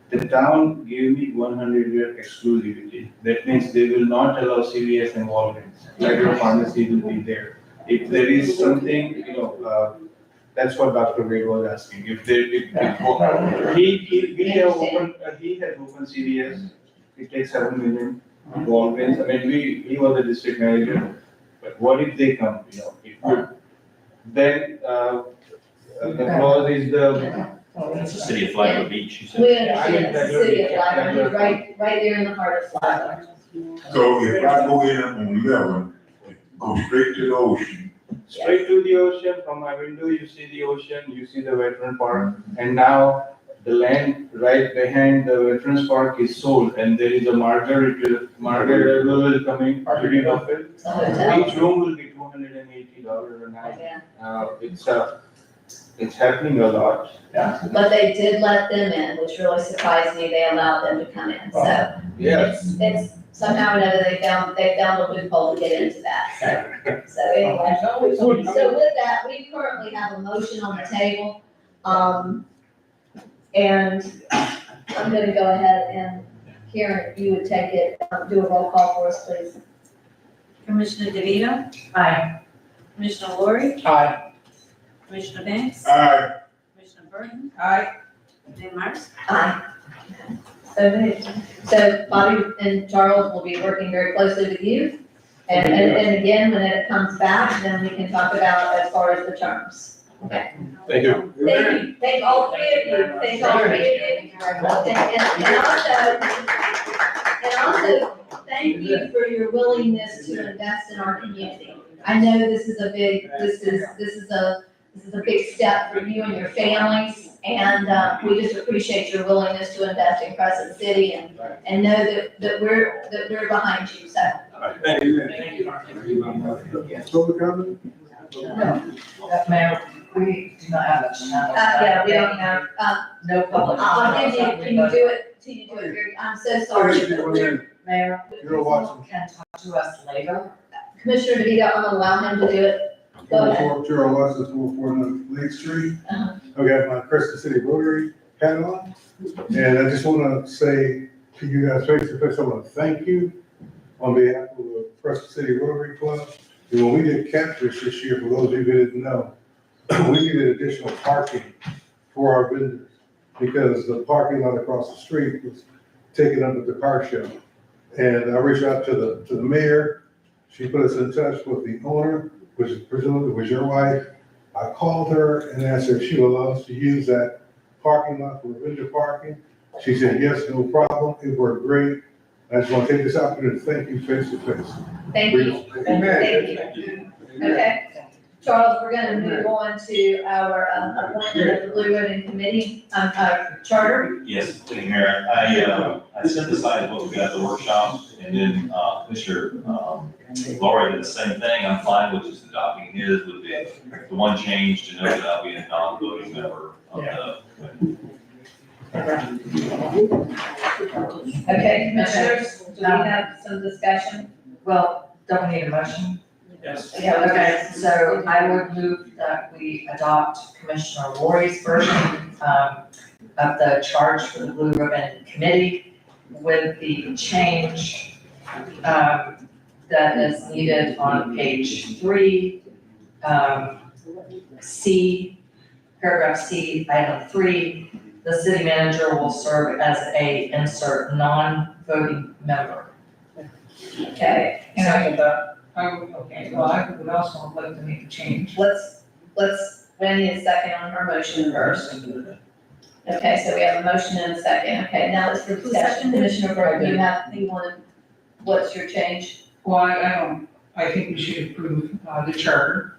The town gave me 100-year exclusivity. That means they will not allow CVS and Walgreens. Regular pharmacy will be there. If there is something, that's what Dr. Wade was asking. If there, he has opened CVS, it takes 7 million. Walgreens, I mean, he was the district manager. But what if they come, then, the clause is It's the city of Flagler Beach, you said. We understand it's the city of Flagler, right there in the heart of Flagler. So if I go in on 11, go straight to the ocean, straight to the ocean, from my window, you see the ocean, you see the veteran park. And now the land right behind the veterans park is sold, and there is a Margaret will coming, putting up it. It's a hotel. Each room will be $280 a night. Yeah. It's happening a lot. But they did let them in, which really surprised me. They allowed them to come in, so. Yes. It's somehow or another, they found a loophole to get into that, so anyway. So with that, we currently have a motion on the table, and I'm gonna go ahead and, Karen, if you would take it, do a roll call for us, please. Commissioner DeVito, Aye. Commissioner Lori, Aye. Commissioner Banks, aye, Commissioner Burton, Aye. Mayor Myers. Aye. So moved. So Bobby and Charles will be working very closely with you. And again, when it comes back, then we can talk about as far as the terms. Okay. Thank you. Thank you. Thank all 3 of you. Thank all 3 of you. And also, thank you for your willingness to invest in our community. I know this is a big step for you and your families, and we just appreciate your willingness to invest in Crescent City and know that we're behind you, so. Thank you. public comment? Mayor, we do not have much time. Yeah, we don't have, No public. I'll give you, can you do it, I'm so sorry. Mayor, You're watching. can talk to us later. Commissioner DeVito, I'm gonna allow him to do it. Go ahead. Gerald Watson, 404 North Lake Street. Uh-huh. I got my Crescent City Rotary hat on, and I just want to say to you guys face to face, I want to thank you on behalf of the Crescent City Rotary Club. And when we did catfish this year, for those of you who didn't know, we needed additional parking for our vendors because the parking lot across the street was taken up with the car show. And I reached out to the mayor. She put us in touch with the owner, which presumably was your wife. I called her and asked her if she would allow us to use that parking lot for vendor parking. She said, yes, no problem. It worked great. I just want to take this opportunity to thank you face to face. Thank you. Thank you. Okay. Charles, we're gonna move on to our appointment of the Blue Ribbon Committee, charter. Yes, Mayor, I synthesized what we got at the workshop, and then, Commissioner, Laura did the same thing. I'm fine with just adopting his, with the one change to note that I'll be a non-voting member of the. Okay, commissioners, do we have some discussion? Well, don't we need a motion? Yes. Yeah, okay, so I would move that we adopt Commissioner Lori's version, of the charge for the Blue Ribbon Committee with the change, that is needed on page 3, C, paragraph C, item 3. The city manager will serve as a insert non-voting member. Okay, And okay, well, I would also like to make a change. let's, we need a second on her motion first. Okay, so we have a motion and a second. Okay, now let's do discussion. Commissioner Burton, what's your change? Well, I think we should approve, the charter.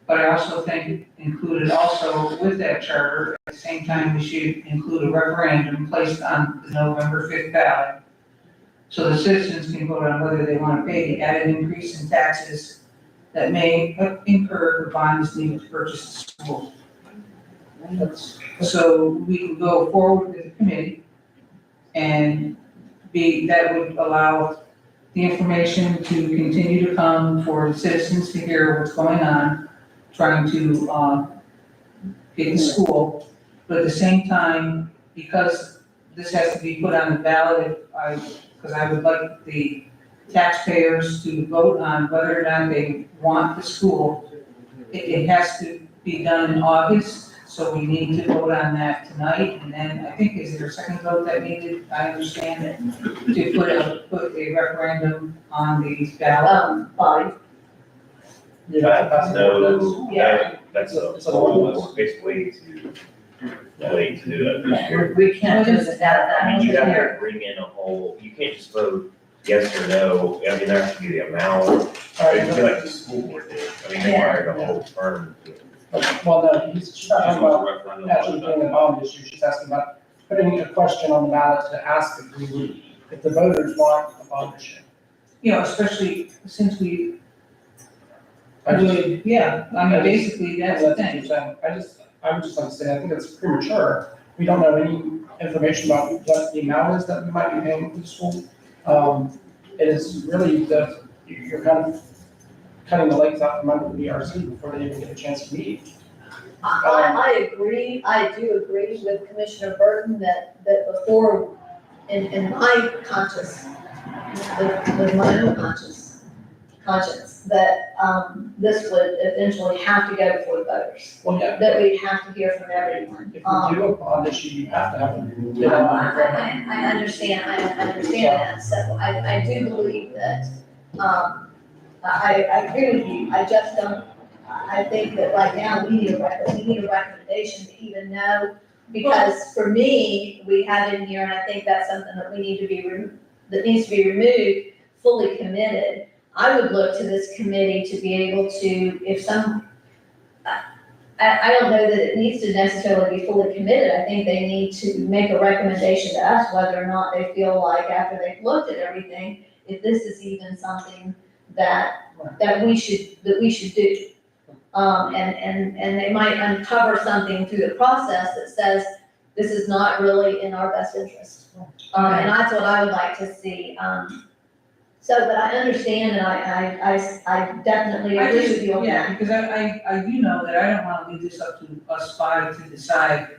But I also think included also with that charter, at the same time, we should include a referendum placed on the November 5th ballot. So the citizens can vote on whether they want to pay the added increase in taxes that may incur the bonds needed to purchase the school. So we can go forward with the committee and that would allow the information to continue to come for the citizens to hear what's going on, trying to get the school. But at the same time, because this has to be put on the ballot, because I would like the taxpayers to vote on whether or not they want the school. It has to be done in August, so we need to vote on that tonight. And then I think, is there a second vote that needed? I understand it, to put a referendum on the ballot. Bobby. No, Yeah. that's basically wait to do that this year. We can't do that. I mean, you have to bring in a whole, you can't just vote yes or no, I mean, there has to be the amount. It'd be like the school board did, I mean, they hired a whole firm. Well, no, she's not talking about actually doing a bond issue, she's asking about putting a question on the ballot to ask if the voters want a bond issue. You know, especially since we would, yeah, I mean, basically, that's the thing. I would just like to say, I think it's premature. We don't know any information about what the amount is that we might be paying for the school. It is really you're kind of cutting the legs out from under the BRC before they even get a chance to meet. I agree, I do agree with Commissioner Burton that before, in my conscience, with my own conscience, that, this would eventually have to go before the voters. Well, yeah. That we'd have to hear from everyone. If you do a bond issue, you have to have them. I understand that, so I do believe that, I agree with you, I just don't, I think that right now, we need a recommendation to even know, because for me, we have in here, and I think that's something that we need to be, that needs to be removed, fully committed. I would look to this committee to be able to, if some, I don't know that it needs to necessarily be fully committed. I think they need to make a recommendation to us whether or not they feel like after they've looked at everything, if this is even something that we should do. And they might uncover something through the process that says, this is not really in our best interest. And that's what I would like to see. So, but I understand, and I definitely agree with you on Yeah, that. because I do know that I don't want to leave this up to us five to decide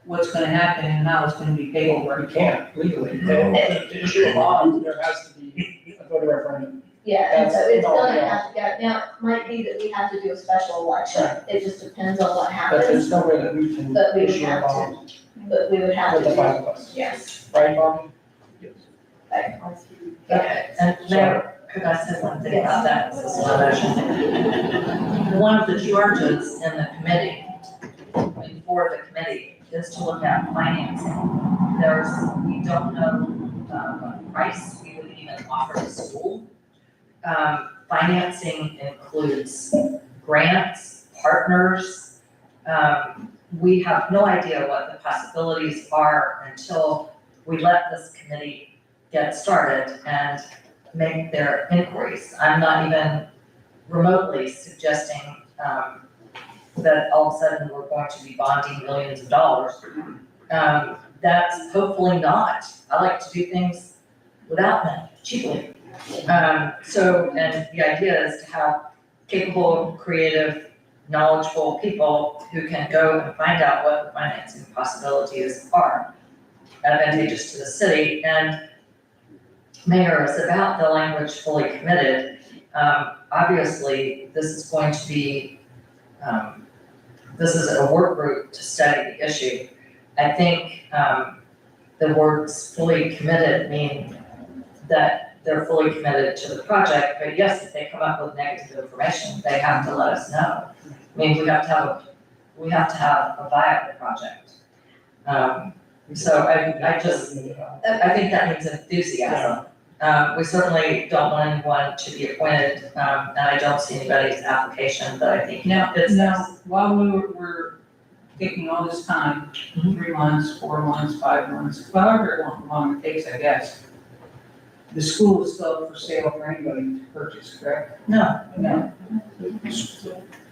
what's gonna happen and how it's gonna be paid for. You can't legally. To issue a bond, there has to be a voter referendum. Yeah, and so That's it's all, gonna yeah. have to go, now, it might be that we have to do a special election, it just depends on what But happens, there's no way that we can But we would issue a have to. bond but we would have to with the do, five of us, yes. right, Bobby? Okay, and Mayor, could I say one thing about that? This is my motion. One of the charges in the committee, for the committee, is to look at financing. We don't know, what price we would even offer the school. Financing includes grants, partners. We have no idea what the possibilities are until we let this committee get started and make their inquiries. I'm not even remotely suggesting, that all of a sudden we're going to be bonding millions of dollars. That's hopefully not. I like to do things without money, cheaply. And the idea is to have capable, creative, knowledgeable people who can go and find out what the financing possibilities are advantageous to the city. And Mayor is about the language fully committed. Obviously, this is going to be, this is a work group to study the issue. I think the words fully committed mean that they're fully committed to the project, but yes, if they come up with negative information, they have to let us know. I mean, we have to have a viable project. So I think that means enthusiasm. We certainly don't want anyone to be appointed, and I don't see anybody's application that I think Now, fits this. while we're taking all this time, 3 months, 4 months, 5 months, however long it takes, I guess, the school is still for sale for anybody to purchase, correct? No. No.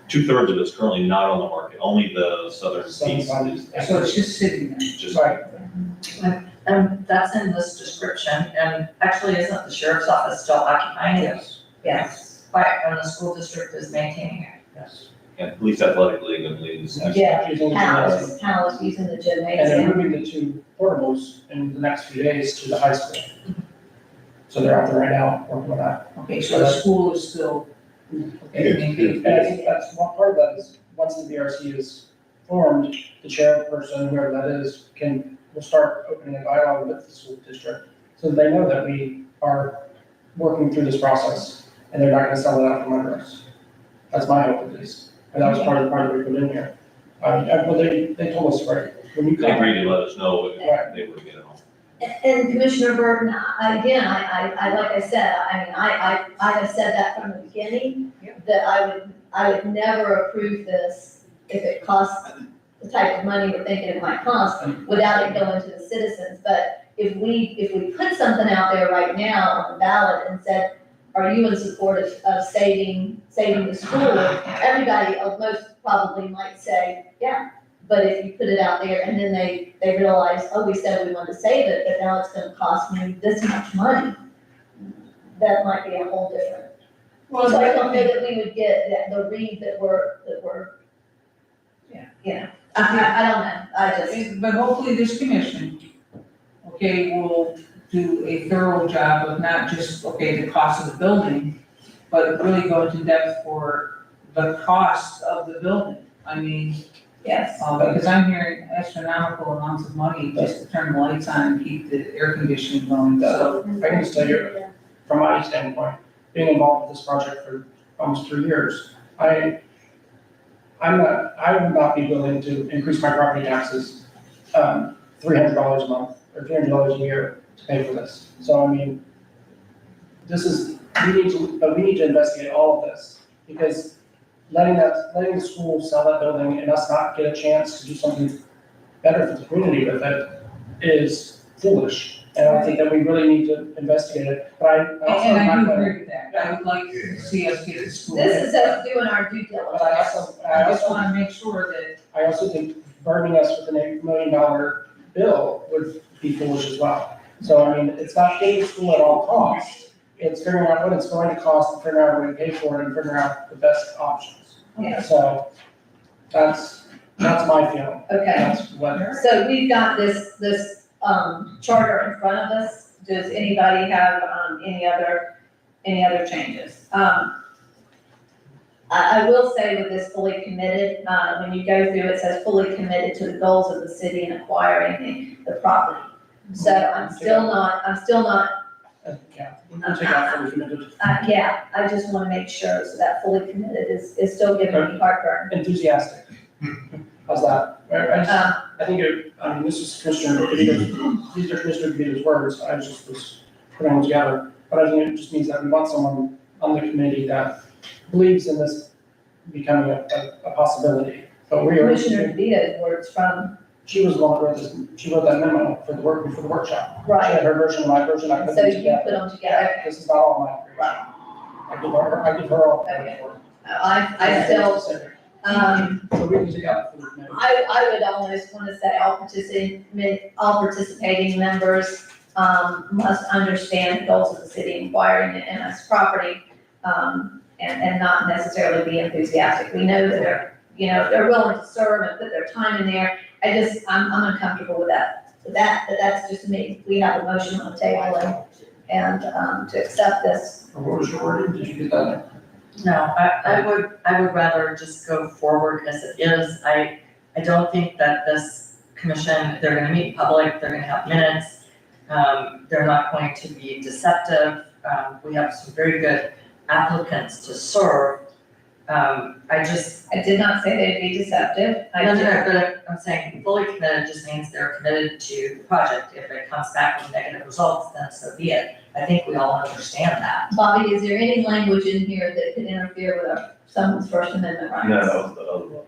2/3 of it's currently not on the market, only the southern piece. So it's just sitting there. Just And that's in this description, and actually, isn't the sheriff's office still occupying it? Yes, Yes. Right, and the school district is maintaining it. yes. and police athletic league, I believe, is next. Yeah, Using the gymnasium. Palace using the And they're gymnasium. moving the two portables in the next few days to the high school. So they're out there right now working on that. Okay, so the school is still, okay, maybe, And I think that's one part of that is, once the BRC is formed, the chairperson, whoever that is, will start opening a dialogue with the school district, so that they know that we are working through this process, and they're not gonna sell it out from under us. That's my hope at least, and that was part of the part that we put in here. Well, they told us, right, when you They come, agreed to let us know if Right. they would get it on. And Commissioner Burton, again, I, like I said, I mean, I have said that from the beginning, that I would never approve this if it costs the type of money we're thinking it might cost, without it going to the citizens. But if we put something out there right now on the ballot and said, are you in support of saving the school? Everybody, most probably might say, yeah. But if you put it out there and then they realize, oh, we said we wanted to save it, but now it's gonna cost me this much money, that might be a whole different. well, So I don't know that we would get the read that we're, yeah. I don't know, I just, But hopefully this commission, okay, will do a thorough job of not just, okay, the cost of the building, but really go into depth for the cost of the building. I mean, yes. because I'm hearing astronomical amounts of money just to turn the lights on and keep the air conditioning going, so. I can just tell you, from my standpoint, being involved with this project for almost 3 years, I would not be willing to increase my property taxes, $300 a month or $300 a year to pay for this. So I mean, we need to investigate all of this, because letting the school sell that building and us not get a chance to do something better for the community with it is foolish. And I think that we really need to investigate it, but I also And am I not do gonna. agree with that. I would like to see us get the school. This is us doing our due But I diligence. also want to make sure that, I also think burdening us with an $8 million bill would be foolish as well. So I mean, it's not getting to school at all costs. It's figuring out what it's going to cost and figuring out a way to pay for it and figuring out the best options. Yeah. So that's my feeling. Okay, That's what. so we've got this charter in front of us. Does anybody have, any other any other changes. I will say with this fully committed, when you go through, it says fully committed to the goals of the city in acquiring the property. So I'm still not, Yeah, we can take out fully committed. yeah, I just wanna make sure, so that fully committed is still giving me heartburn. Enthusiastic. How's that? I think this is Commissioner Kavita's, these are Commissioner Kavita's words, I just was putting them together. But I think it just means that we want someone on the committee that believes in this becoming a possibility. But we are. Commissioner Vita's words from, She was the one that wrote this, she wrote that memo for the workshop. She right, had her version and my version, I put so them you together. put them together. This is not all my creation. I give her all the credit for it. I still, So we can take out fully committed. I would almost wanna say all participating members, must understand the goals of the city inquiring in its property, and not necessarily be enthusiastic. We know that they're willing to serve and put their time in there. I'm uncomfortable with that, but that's just me. We have a motion on the table and to accept this. What was your wording? Did you get that? No, I would rather just go forward as it is. I don't think that this commission, they're gonna meet public, they're gonna have minutes. They're not going to be deceptive. We have some very good applicants to serve. I did not say they'd be deceptive. No, but I'm saying fully committed just means they're committed to the project. If it comes back with negative results, then so be it. I think we all understand that. Bobby, is there any language in here that could interfere with someone's First Amendment rights? No, that was the other one.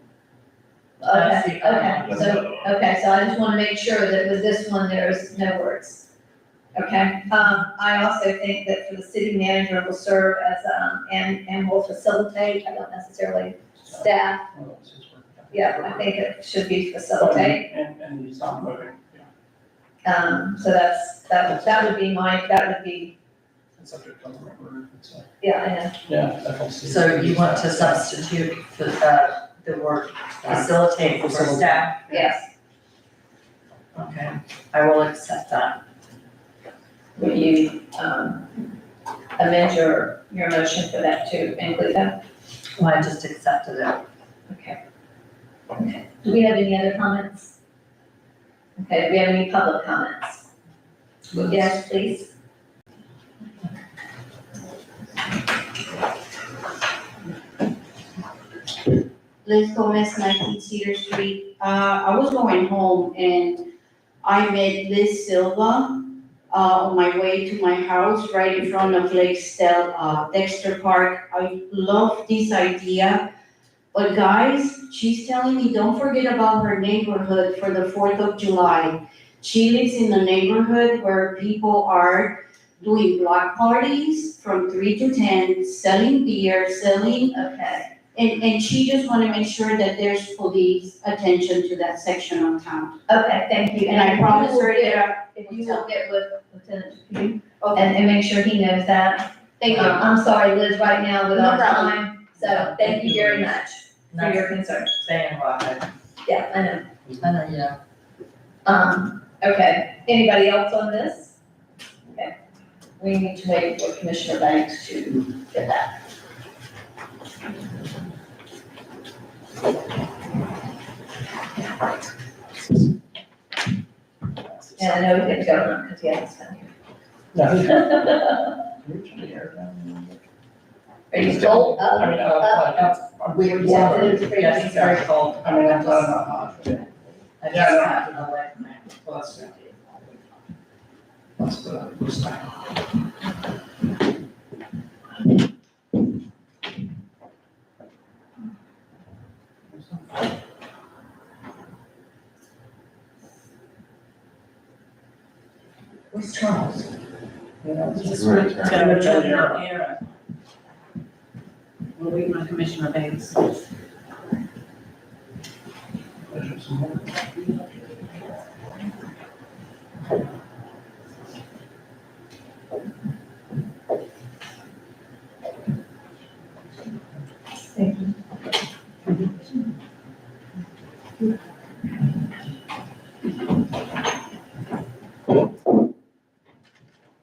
That's the other Okay, so I just wanna make sure that with this one, there's no words. Okay, I also think that for the city manager will serve as, and will facilitate, I don't necessarily staff, yeah, I think it should be facilitate. And he's not voting. So that would be, It's subject to the record. yeah, Yeah, definitely. So you want to substitute the word facilitate for staff? yes. Okay, I will accept that. Would you, amend your motion for that to include that? Well, I just accepted it. Okay. Okay. Do we have any other comments? Okay, do we have any public comments? Yes, please. Liz Gomez, 19 Cedar Street. I was going home and I met Liz Silva on my way to my house right in front of Lake Dexter Park. I love this idea. But guys, she's telling me don't forget about her neighborhood for the 4th of July. She lives in the neighborhood where people are doing block parties from 3 to 10, selling beer, selling, Okay. and she just wanna make sure that there's police attention to that section of town. Okay, thank you. And I promise her that, If you will get with Lieutenant Dupuy okay, and make sure he knows that. thank you. I'm sorry, Liz, right now with No our problem. time, so thank you very much for your concern. Saying what I Yeah, I know. know, yeah. Okay, anybody else on this? Okay, we need to wait for Commissioner Banks to get that. And I know we can go on because he hasn't been here. Are you cold? I mean, We were, Yeah, it is pretty yes, it's very cold. I mean, I'm glad I'm not hot. I just Yeah, no. have to away from it. Well, that's, yeah. That's the first time. Where's Charles? You know, it's just- Right. I'm gonna tell you. Era. We're waiting on Commissioner Banks.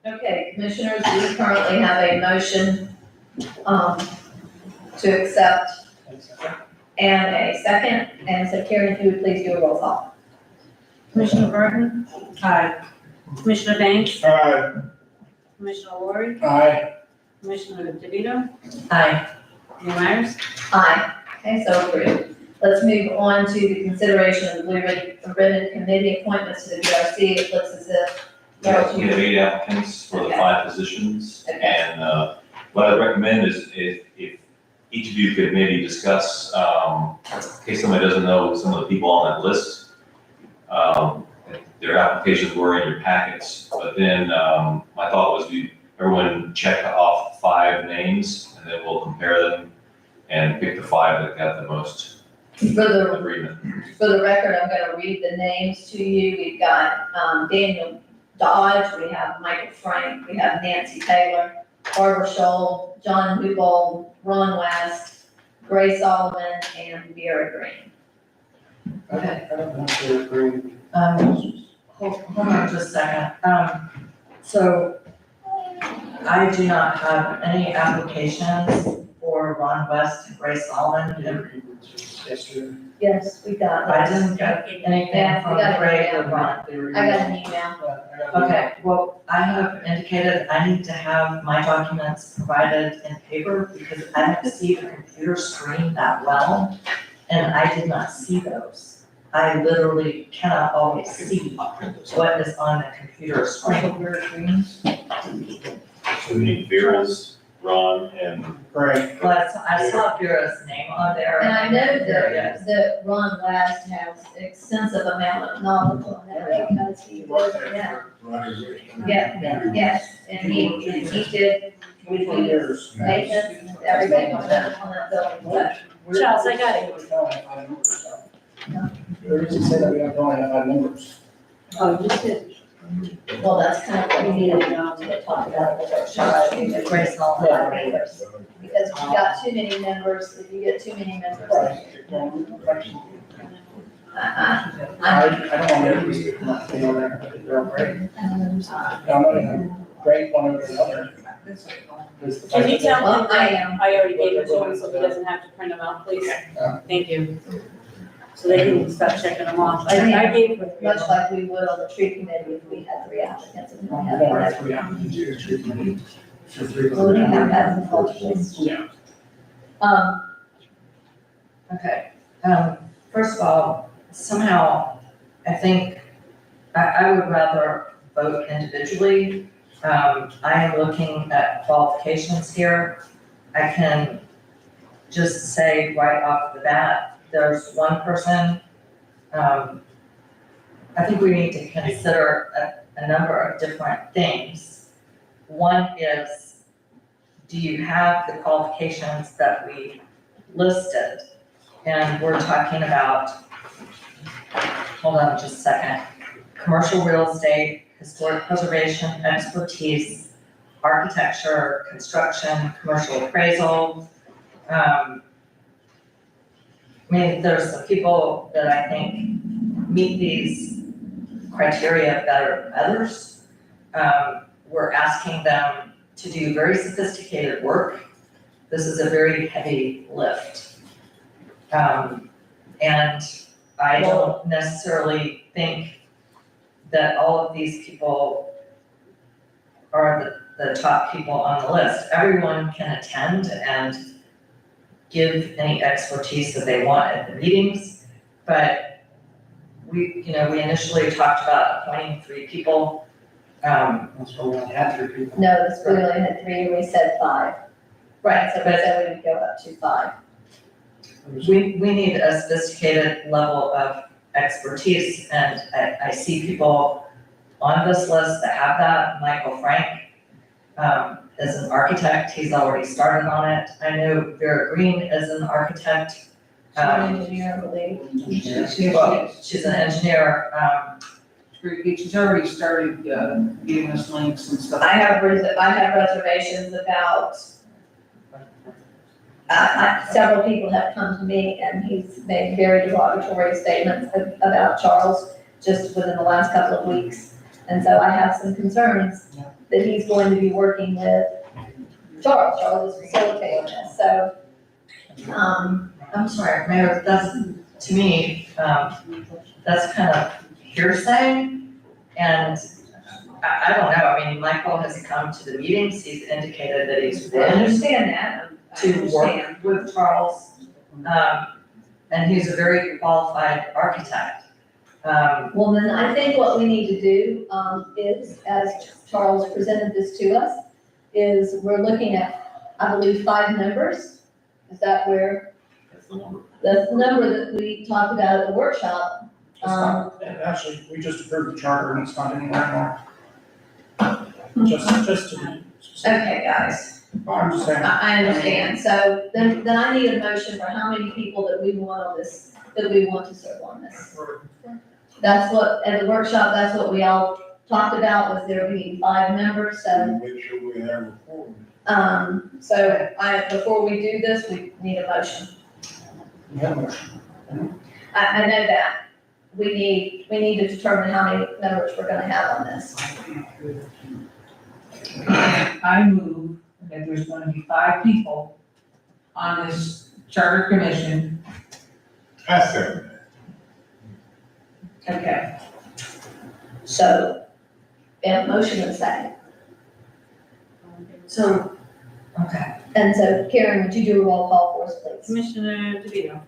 Okay, Commissioners, we currently have a motion, to accept and a second, and so Karen, if you would please do a roll call. Commissioner Burton? Aye. Commissioner Banks? Aye. Commissioner Lori? Aye. Commissioner DeVito? Aye. Mayor Myers? Aye. Okay, so approved. Let's move on to the consideration of Blue Ribbon Committee appointments to the BRC. It looks as if. We have 8 applicants for the Okay. 5 positions. Okay. And what I recommend is if each of you could maybe discuss, in case somebody doesn't know some of the people on that list. Their applications were in your packets, but then my thought was everyone check off 5 names and then we'll compare them and pick the 5 that got the most agreement. For the record, I'm gonna read the names to you. We've got, Daniel Dodge, we have Michael Frank, we have Nancy Taylor, Barbara Scholl, John Hubold, Ron West, Grace Solomon, and Vera Green. Okay. I don't know if they agree. Hold on just a second. So I do not have any applications for Ron West and Grace Solomon. Yesterday. Yes, we got I that. didn't get anything Yeah, we from got it Greg right or Ron. I got an email. Okay, well, I have indicated I need to have my documents provided in paper because I don't see the computer screen that well, and I did not see those. I literally cannot always see what is on the computer screen. So we need Vera's, Ron, and Right. But I saw Vera's name on there. And I know There it is. that Ron West has extensive amount of knowledge on that because he was, yes, and he did, we Years. maintenance, and everything on that building, but Charles, I got it. There is to say that we don't only have 5 members. Oh, you said. well, that's kind of what we needed to talk about the workshop. Grace Solomon. Because we got too many members, if you get too many members. I don't want everybody to not be on there, I think they're all great. I'm not gonna grade one over the other. Can you tell Well, him I that am. I already gave it to him, so he doesn't have to print them out, please? Yeah. Thank you. So they can start checking them off. I gave it. Much like we would on the tree committee if we had 3 applicants and we had More one. than 3 applicants, you tree committee. For 3. Well, we have that in cultures. Yeah. Okay, first of all, somehow, I think, I would rather vote individually. I am looking at qualifications here. I can just say right off the bat, there's one person. I think we need to consider a number of different things. One is, do you have the qualifications that we listed? And we're talking about, hold on just a second, commercial real estate, historic preservation, expertise, architecture, construction, commercial appraisal. I mean, there's some people that I think meet these criteria better than others. We're asking them to do very sophisticated work. This is a very heavy lift. And I don't necessarily think that all of these people are the top people on the list. Everyone can attend and give any expertise that they want at the meetings, but we initially talked about appointing 3 people. That's why we only had 3 people. No, this, we only had 3, we said 5. Right, so we said we would go up to 5. We need a sophisticated level of expertise, and I see people on this list that have that. Michael Frank is an architect, he's already started on it. I know Vera Green is an architect. She's an engineer, I believe. Well, she's an engineer. She's already started giving us links and stuff. I have reservations about, several people have come to me and he's made very derogatory statements about Charles just within the last couple of weeks. And so I have some concerns that he's going to be working with Charles. Charles is facilitating this, so, I'm sorry, Mayor, that's, to me, that's kind of hearsay, and I don't know, I mean, Michael has come to the meetings, he's indicated that he's I willing understand that. I to understand. work with Charles, and he's a very qualified architect. Well, then I think what we need to do, is, as Charles presented this to us, is we're looking at, I believe, 5 members. Is that where, That's the number. that's the number that we talked about at the workshop. It's not, and actually, we just approved the charter and it's not in there anymore. Just to be specific. Okay, guys, I'm just saying. I understand. So then I need a motion for how many people that we want on this, that we want to serve on this. That's what, at the workshop, that's what we all talked about, was there being 5 members, so. Make sure we have a forum. Before we do this, we need a motion. We have a motion. I know that. We need to determine how many members we're gonna have on this. I move that there's gonna be 5 people on this charter commission. I second that. Okay. So, we have a motion and a second. So, okay. And so Karen, would you do a roll call for us, please? Commissioner DeVito,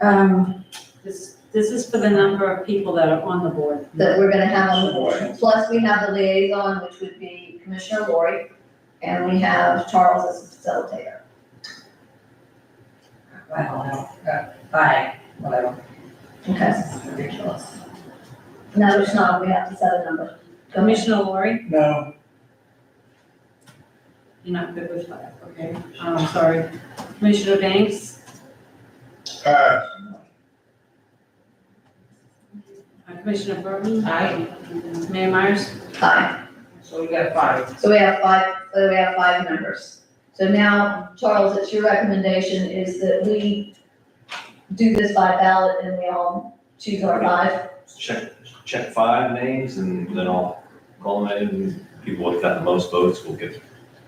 Um, this is for the number of people that are on the board. That we're gonna have on the board. Plus, we have the liaison, which would be Commissioner Lori, and we have Charles as a facilitator. I don't know, 5, whatever. Okay. This is ridiculous. No, it's not. We have to set a number. Go ahead. Commissioner Lori, No, you're not good with 5, okay? Sorry. Commissioner Banks, Aye. Commissioner Burton, Aye. Mayor Myers, Aye. So we got 5. So we have 5 members. So now, Charles, it's your recommendation is that we do this by ballot and we all choose our 5? Check 5 names and then I'll call them in, and people with got the most votes will get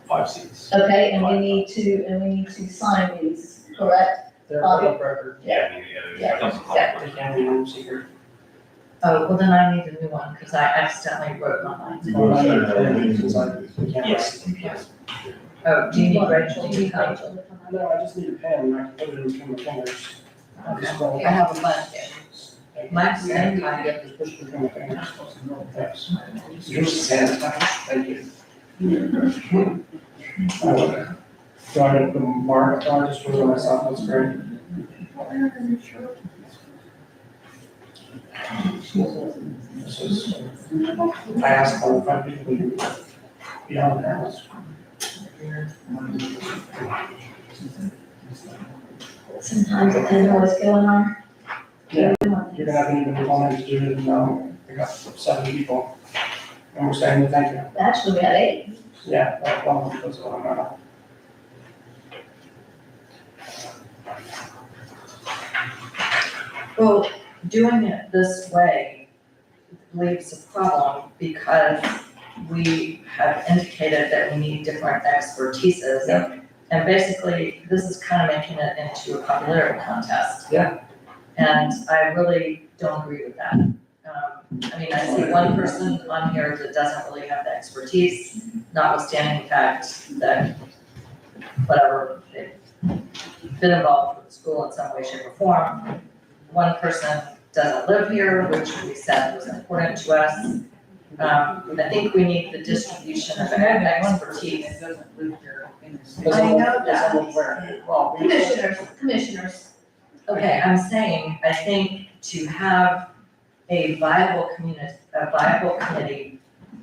5 seats. Okay, and we need to sign these, correct? they're public record. Yeah, I mean, yeah, it comes to Yeah. public. They can't be room secret. Oh, well, then I need a new one, because I accidentally wrote my line. We're gonna set it on meetings like this. We can't. Yes, yes. Oh, do you need Rachel to come? Rachel. No, I just need a pen, and I can put it in between my fingers. I just roll. I have a bunch. Mine's the same kind. Yeah, just push it between my fingers. Thanks. Yours is sanitized, thank you. Do I get the mark, I just wrote it myself, that's great. This is, I asked all 5 people to be on there. Sometimes it doesn't always go in our. Yeah. You're gonna have an even comment to do it, and, we got 7 people. And we're saying thank you. Actually, we had 8. Yeah, that one was on, Well, doing it this way leaves a problem because we have indicated that we need different expertises. Yeah. And basically, this is kind of making it into a popularity contest. Yeah. And I really don't agree with that. I mean, I see one person on here that doesn't really have the expertise, notwithstanding the fact that whatever, they've been involved with the school in some way, shape, or form. One person doesn't live here, which we said was important to us. I think we need the distribution of expertise. That doesn't live here in the city. Does I know anyone- does that. anyone where? Well, we- Commissioners. Okay, I'm saying, I think to have a viable committee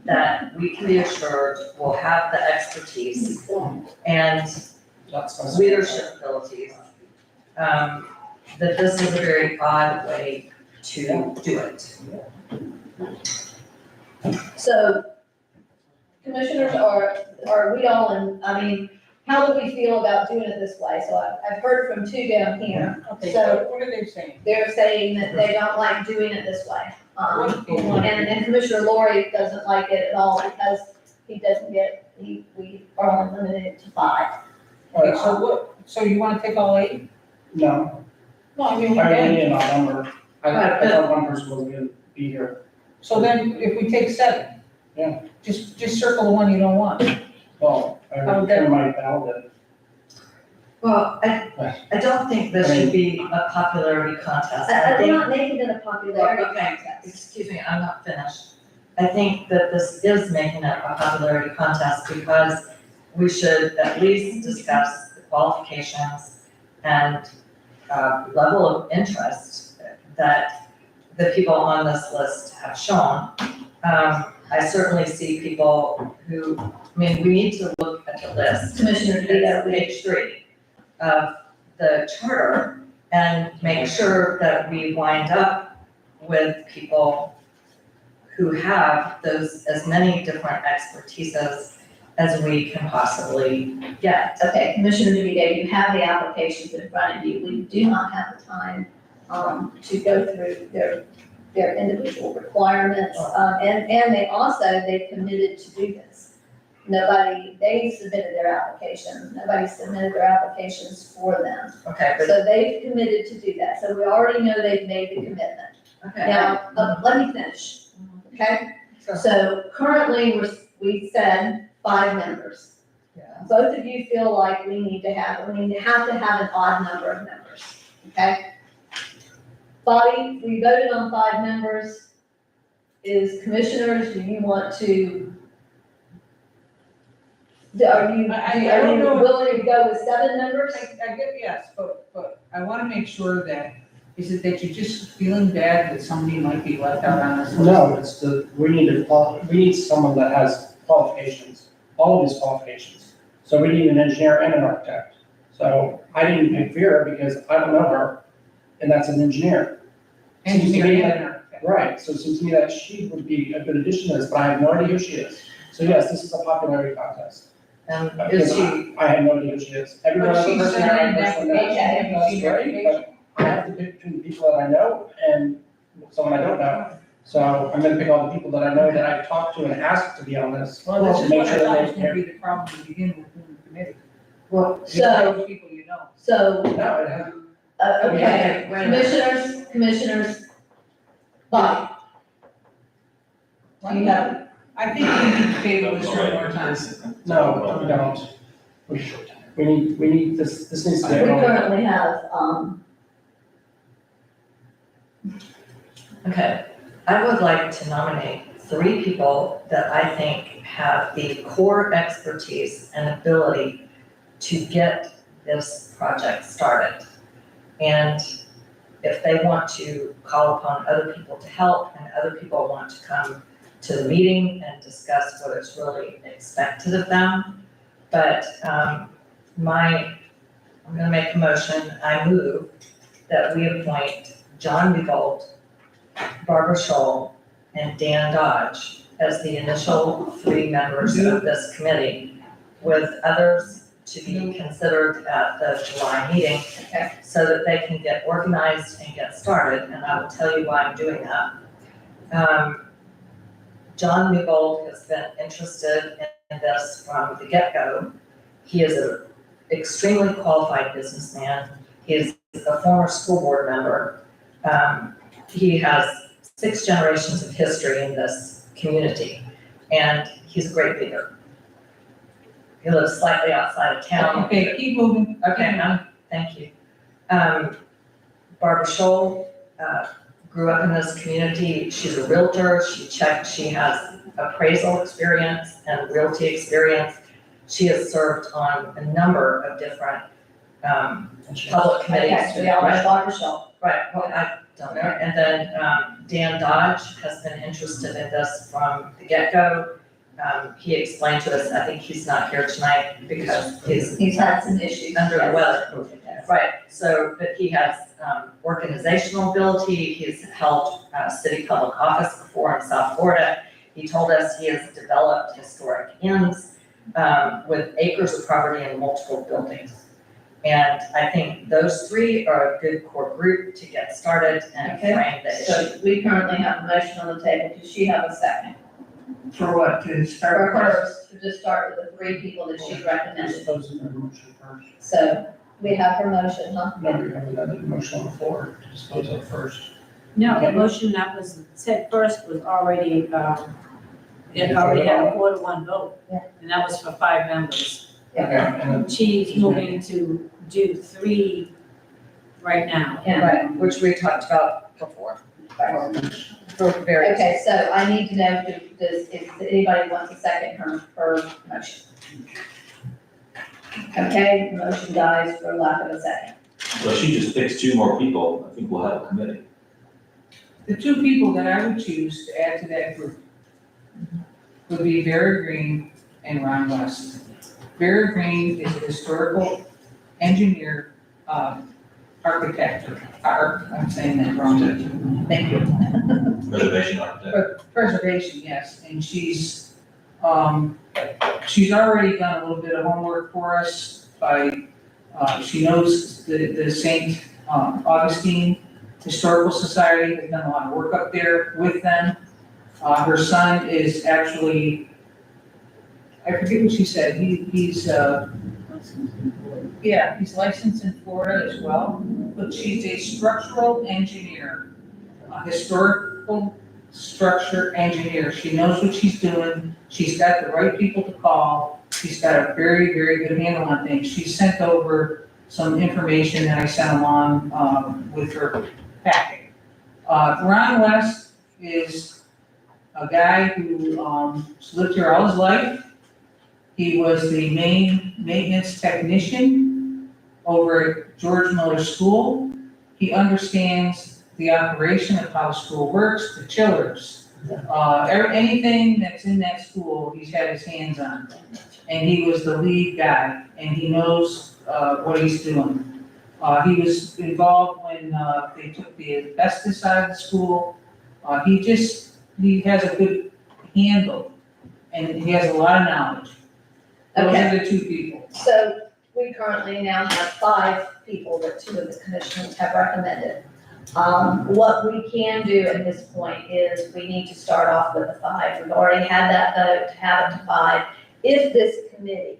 that we can be assured will have the expertise and That's specific. leadership abilities, that this is a very odd way to do it. So, commissioners, are we all in, I mean, how do we feel about doing it this way? So I've heard from 2 down here. Okay, So so what are they saying? they're saying that they don't like doing it this way. And Commissioner Lori doesn't like it at all because he doesn't get, we are only limited to 5. Okay, so you wanna take all 8? No, No, I mean, we I can. need an odd number. I thought one person was gonna be here. So then if we take 7? Yeah. Just circle the one you don't want. Well, I turn my ballot in. Well, I don't think this should be a popularity contest. I We're think, not making it a popularity Okay. contest. excuse me, I'm not finished. I think that this is making it a popularity contest because we should at least discuss the qualifications and level of interest that the people on this list have shown. I certainly see people who, I mean, we need to look at the list. Commissioner DeVito, Page 3 of the charter and make sure that we wind up with people who have those, as many different expertises as we can possibly get. Okay, Commissioner DeVito, you have the applications in front of you. We do not have the time, to go through their individual requirements. And they committed to do this. They submitted their applications. Nobody submitted their applications for them. Okay, but, So they've committed to do that. So we already know they've made the commitment. okay. Now, let me finish, okay? So currently, we said 5 members. Yeah. Both of you feel like we need to have an odd number of members, okay? Bobby, we voted on 5 members. Is commissioners, do you want to? Are you I don't know. willing to go with 7 members? I get, yes, but I wanna make sure that, is it that you're just feeling bad that somebody might be left out on this list? No, it's we need someone that has qualifications, all of his qualifications. So we need an engineer and an architect. So I didn't pick Vera because I don't know her, and that's an engineer. Engineer and architect. Right, so it seems to me that she would be a good addition to this, but I have no idea who she is. So yes, this is a popularity contest. And is she, I have no idea who she is. Every But other she's person sent I in an personally know, application, have you that's seen her great, but I have to pick between the people that I know and someone I don't know. So I'm gonna pick all the people that I know that I've talked to and asked to be on this. Well, this is Make what I sure thought that was gonna be the problem to begin with in the committee. well, Just So- those people you know. So, No, it hasn't. okay, wait a minute. commissioners, Bobby, do you have? I think we need to table this one more time. No, we don't. We need this needs to We be. currently have, okay. I would like to nominate 3 people that I think have the core expertise and ability to get this project started. And if they want to call upon other people to help and other people want to come to the meeting and discuss what is really expected of them. But I'm gonna make a motion, I move that we appoint John Revolt, Barbara Scholl, and Dan Dodge as the initial 3 members of this committee, with others to be considered at the July meeting, so that they can get organized and get started, and I will tell you why I'm doing that. John Newbold has been interested in this from the get-go. He is an extremely qualified businessman. He is a former school board member. He has 6 generations of history in this community, and he's a great leader. He lives slightly outside of town. Okay, keep moving. Okay, thank you. Barbara Scholl, grew up in this community. She's a realtor. She has appraisal experience and realty experience. She has served on a number of different, public committees. Okay, we all have Barbara Shaw. Right, well, I don't know. And then, Dan Dodge has been interested in this from the get-go. He explained to us, I think he's not here tonight because He's had some issues. under the yes. weather. Right, so, but he has organizational ability, he's held city public office before in South Florida. He told us he has developed historic inns with acres of property and multiple buildings. And I think those three are a good core group to get started and Okay. frame the issue. So we currently have a motion on the table. Does she have a second? For what, to For start? hers, to just start with the three people that she recommended. Suppose it's a motion first. So we have her motion, huh? No, we have another motion on the floor to dispose of first. No, the motion that was said first was already, it already had a 4-to-1 vote. Yeah. And that was for 5 members. Okay, and then She's moving to do 3 right now. Right, which we talked about before. For various. Okay, so I need to know, if anybody wants to second her motion. Okay, motion dies for lack of a second. So she just picks 2 more people, I think we'll have a committee. The 2 people that I would choose to add to that group would be Vera Green and Ron West. Vera Green is a historical engineer, architect, I'm saying that wrong. Thank you. Reservation architect. Preservation, yes, and she's already done a little bit of homework for us by, she knows the St. Augustine Historical Society, has done a lot of work up there with them. Her son is actually, I forget what she said, he's licensed in Florida as well, but she's a structural engineer, a historical structure engineer. She knows what she's doing. She's got the right people to call. She's got a very, very good handle on things. She sent over some information that I sent along, with her packet. Ron West is a guy who, lived here all his life. He was the main maintenance technician over at George Miller School. He understands the operation of how the school works, the chillers. Anything that's in that school, he's had his hands on. And he was the lead guy, and he knows, what he's doing. He was involved when, they took the asbestos out of the school. He has a good handle, and he has a lot of knowledge. Those are the 2 people. So we currently now have 5 people that 2 of the commissioners have recommended. What we can do at this point is we need to start off with the 5. We've already had that vote to have it to 5. If this committee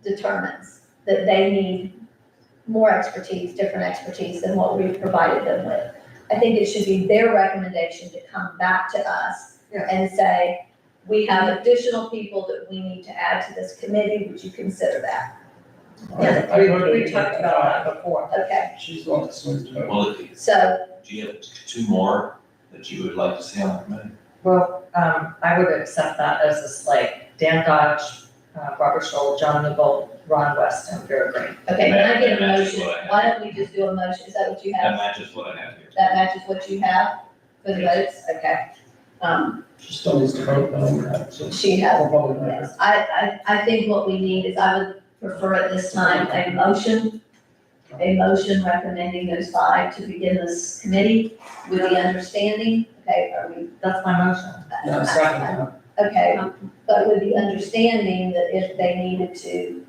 determines that they need more expertise, different expertise than what we've provided them with, I think it should be their recommendation to come back to us and say, we have additional people that we need to add to this committee, would you consider that? Yeah, we talked about that before. Okay, She's the one that's moved to. Well, so, do you have 2 more that you would like to see on the committee? Well, I would accept that as a slate. Dan Dodge, Robert Scholl, John Newbold, Ron West, and Vera Green. okay, can I get a That matches motion? what I have. Why don't we just do a motion? Is that what you That have? matches what I have here. That matches what you have for the votes? Okay. She still needs to vote, no, so. She has, For public record. yes. I think what we need is, I would prefer at this time a motion recommending those 5 to begin this committee with the understanding, okay, are we? That's my motion. No, second. Okay, but with the understanding that if they needed to,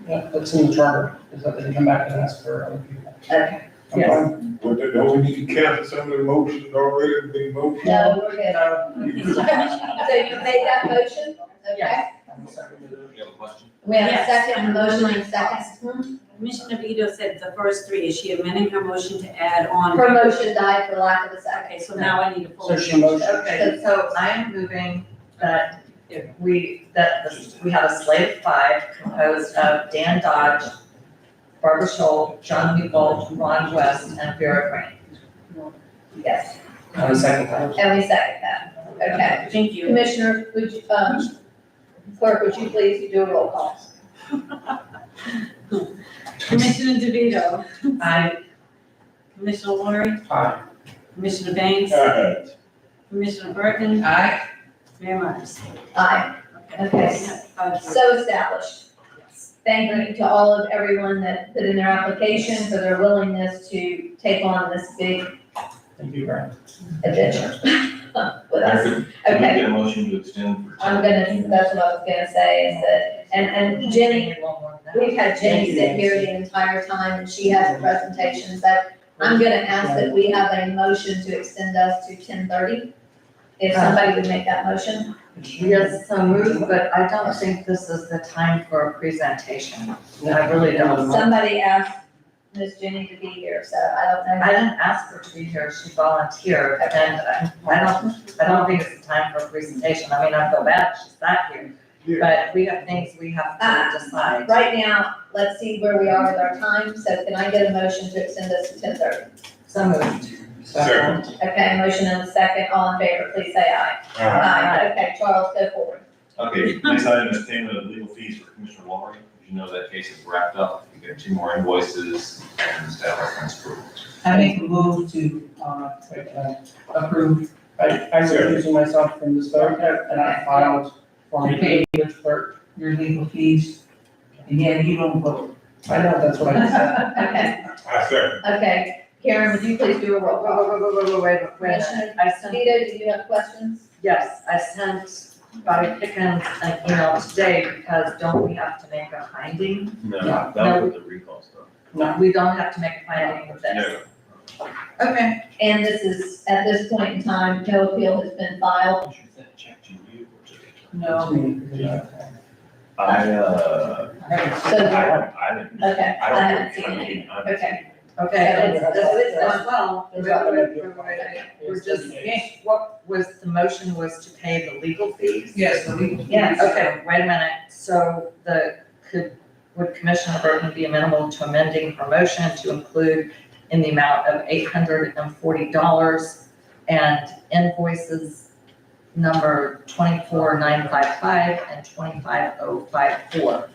Yeah, that's in the charter, is that they can come back and ask for other people. okay, I'm Yes. fine. But don't we need to cancel some of the motions already being motioned? no, we're good. So you made that motion, okay? Yes. I'm second to Do you have a question? We have a Yes. second, a motion and a second. Commissioner Vito said the first 3, is she amending her motion to add on? Her motion died for lack of a second. Okay, so now I need a full. So she motioned. Okay, so I am moving that we have a slate of 5 composed of Dan Dodge, Barbara Scholl, John Newbold, Ron West, and Vera Green. Yes, On the second time. and we second that, okay. Thank you. Commissioner, would you, clerk, would you please do a roll call? Commissioner DeVito, I, Commissioner Laurie, Aye. Commissioner Banks, Commissioner Burton, Aye. Mayor Myers. Aye, okay, so established. Thank you to all of everyone that put in their application for their willingness to take on this big Thank you, Brian. adventure with us. Can we Okay. get a motion to extend for? That's what I was gonna say, is that and Jenny, A little more than that. we've had Jenny sit here the entire time and she has a presentation, so I'm gonna ask that we have a motion to extend us to 10:30. If somebody would make that motion. Yes, so moved, but I don't think this is the time for a presentation. I really don't. Somebody asked Miss Jenny to be here, so I don't know. I didn't ask her to be here, she volunteered, and I don't think it's the time for a presentation. I mean, I feel bad she sat here, but we have things we have to decide. Right now, let's see where we are with our time, so can I get a motion to extend us to 10:30? So moved. Second. Okay, motion and a second, all in favor, please say aye. Aye, okay, Charles, go forward. Okay, next item is payment of legal fees for Commissioner Laurie. As you know, that case is wrapped up. We get 2 more invoices and staff recommends approval. I make a move to, approve, I'm recusing myself from this vote, and I filed for to pay with clerk. your legal fees, and yet you don't vote. I know, that's what I said. Okay, I second. okay, Karen, would you please do a roll call? Wait a minute. I sent, Vito, do you have questions? yes, I sent Bobby Pickens an email today because don't we have to make a finding? No, No. that was with the recall stuff. We don't have to make a finding with this. No. Okay. And this is, at this point in time, no appeal has been filed. No. I So, didn't. okay, I I don't. haven't seen it. Okay. Okay, So it's done well. There's not gonna be a- We're just, what was, the motion was to pay the legal fees? Yes, the legal fees. Yes. Okay, wait a minute, so would Commissioner Burton be amenable to amending her motion to include in the amount of $840 and invoices number 24955 and 25054,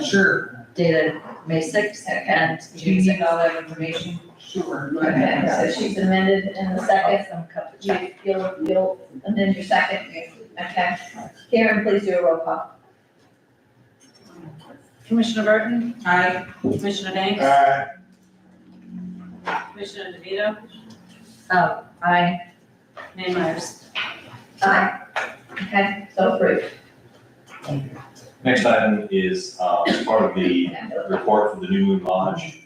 Sure. dated May 6th and Do June you 6th? need all that information? Sure. Go ahead. Okay, so she's amended in the second. Some cut the check. You'll amend your second. Okay. Karen, please do a roll call. Commissioner Burton, Aye. Commissioner Banks, Aye. Commissioner DeVito, Aye. Mayor Myers. Aye. Okay, so approved. Next item is, as part of the report from the New Moon Lodge,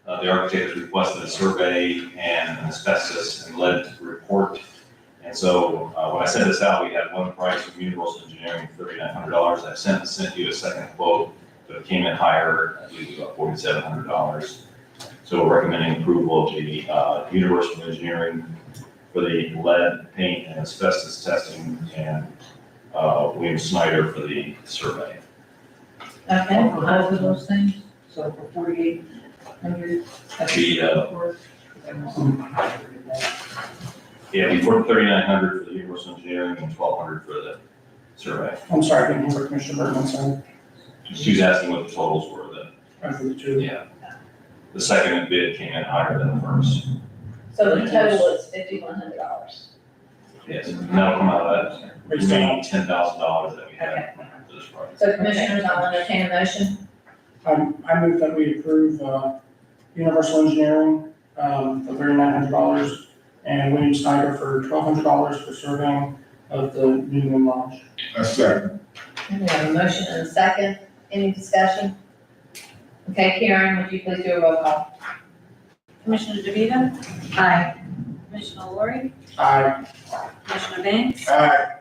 the architect has requested a survey and an asbestos and lead report. And so, when I sent this out, we had one price from Universal Engineering, $3,900. I sent you a second quote, but it came in higher, I believe about $4,700. So we're recommending approval of the, Universal Engineering for the lead, paint, and asbestos testing, and, William Snyder for the survey. Okay. For both of those things, so for 4,800. Yeah, before 3,900 for the Universal Engineering and 1,200 for the survey. I'm sorry, I didn't hear what Commissioner Burton said. She was asking what the totals were, For the two. yeah. The second bid came in higher than the first. So the total is $5,100. Yes, and that'll come out of that remaining $10,000 that we have for this project. So commissioners, I'll entertain a motion. I move that we approve, Universal Engineering, for $3,900, and William Snyder for $1,200 for surveying of the New Moon Lodge. I second. We have a motion and a second. Any discussion? Okay, Karen, would you please do a roll call? Commissioner DeVito, Aye. Commissioner Laurie, Aye. Commissioner Banks, Aye.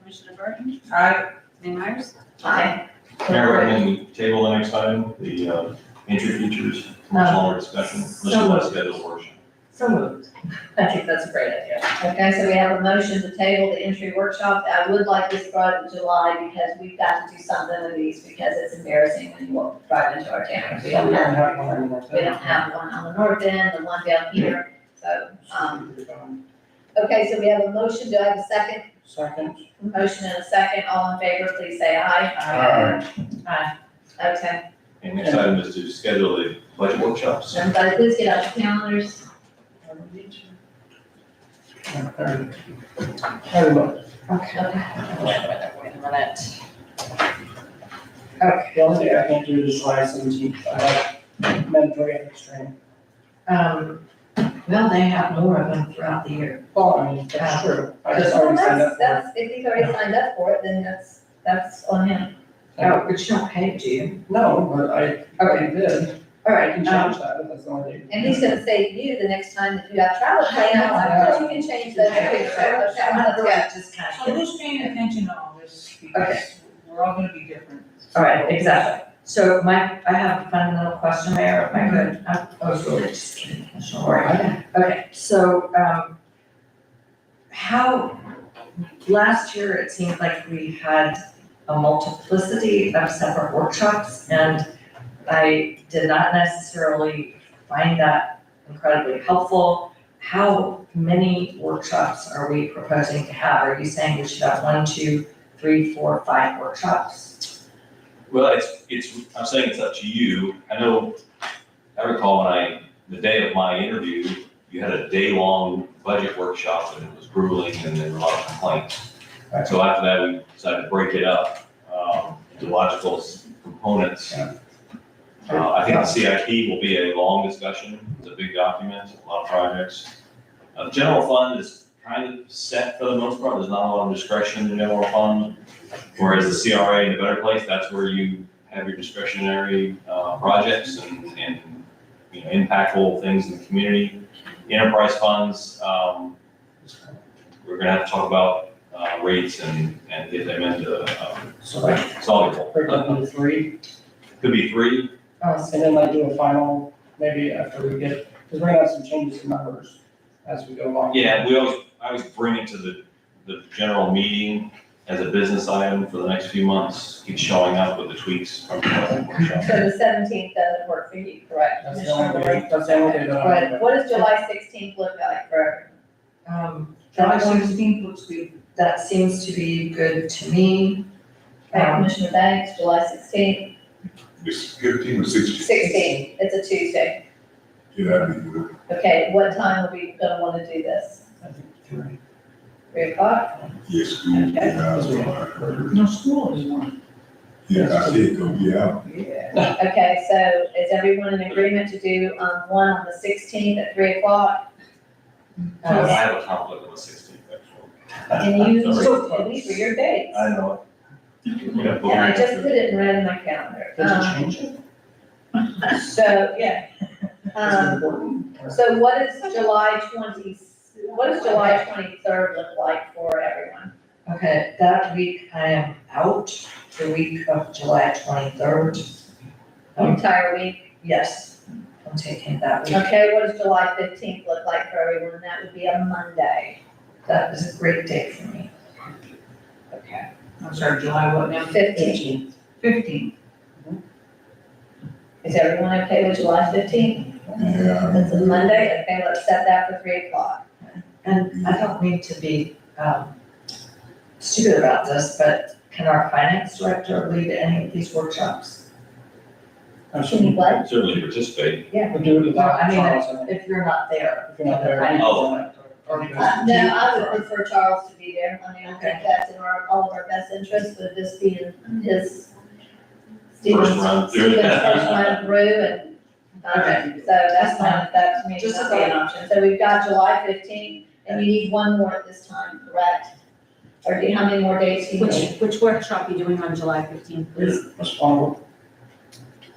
Commissioner Burton, Aye. Mayor Myers. Aye. Mayor, recommend we table the next item, the entry features, much longer discussion, unless you want to schedule a workshop. So moved. I think that's a great idea. Okay, so we have a motion to table the entry workshop. I would like this brought in July because we've got to do something with these because it's embarrassing when you walk drive into our town. We don't have one on the north end, the one down here. So, okay, so we have a motion. Do I have a second? Second. Motion and a second. All in favor, please say aye. Aye. Okay. And next item is to schedule the budget workshops. Everybody, please get out your calendars. Everybody. Okay. Wait a minute. The only thing I can't do is July 17th. I have mandatory ethics training. Well, they have more of them throughout the year. Well, I mean, that's true. I just Well, already signed up for it. that's, if he's already signed up for it, then that's on him. Oh, but you don't pay, do you? No, but I did. All I right, can change that, if that's the only thing. And he's gonna save you the next time that you have travel plans, you can change those too. Okay, let's go. just kind So who's paying attention to all this? Because we're all gonna be different. All right, exactly. So I have a fundamental question, Mayor, if I could. I was really just kidding, Commissioner Ward. Okay, so, last year it seemed like we had a multiplicity of separate workshops, and I did not necessarily find that incredibly helpful. How many workshops are we proposing to have? Are you saying we should have 1, 2, 3, 4, 5 workshops? Well, I'm saying it's up to you. I recall the day of my interview, you had a day-long budget workshop and it was grueling and there were a lot of complaints. So after that, we decided to break it up into logical components. I think the CIP will be a long discussion. It's a big document, a lot of projects. The general fund is kind of set for the most part. There's not a lot of discretion in the general fund. Whereas the CRA in a better place, that's where you have your discretionary projects and impactful things in the community. Enterprise funds, we're gonna have to talk about rates and get them into soluble. Break up into 3, Could be 3. and then do a final, maybe after we get, because we're gonna have some changes in numbers as we go along. Yeah, I always bring it to the general meeting as a business item for the next few months, keep showing up with the tweaks from the workshop. So the 17th doesn't work for you, correct? That's the only day, that's the only day that I'm. But what does July 16th look like for? July 16th looks good. That seems to be good to me. Commissioner Banks, July 16th? It's 15 or 16. 16th, it's a Tuesday. Yeah, that'd be good. Okay, what time are we gonna wanna do this? 3 o'clock? Yes, school, No school is one. yeah, I said, go, yeah. Yeah. Okay, so is everyone in agreement to do, one on the 16th at 3 o'clock? I have a conflict on the 16th, actually. And you, Sorry. these were your dates. I know it. And I just put it in red in my calendar. Does it change it? So, yeah. It's important. So what is July 23rd look like for everyone? Okay, that week I am out, the week of July 23rd. The entire week? Yes, I'm taking that week. Okay, what does July 15th look like for everyone? That would be a Monday. That is a great day for me. Okay. I'm sorry, July what now? 15th. 15th. Is everyone okay with July 15th? Yeah. That's a Monday, okay, let's set that for 3 o'clock. And I don't mean to be stupid about this, but can our finance director lead any of these workshops? Can you what? Certainly participate. We do it Well, without I mean, Charles, if you're not there. if you're not there. Oh. No, I would prefer Charles to be there. I mean, I think that's in all of our best interests, with this being his First run through. Stephen's first run through, and, so that's fine, that to me Just is a not an thought. option. So we've got July 15th, and you need one more at this time, correct? Or do you, how many more dates do you need? Which workshop are you doing on July 15th, please? Let's follow.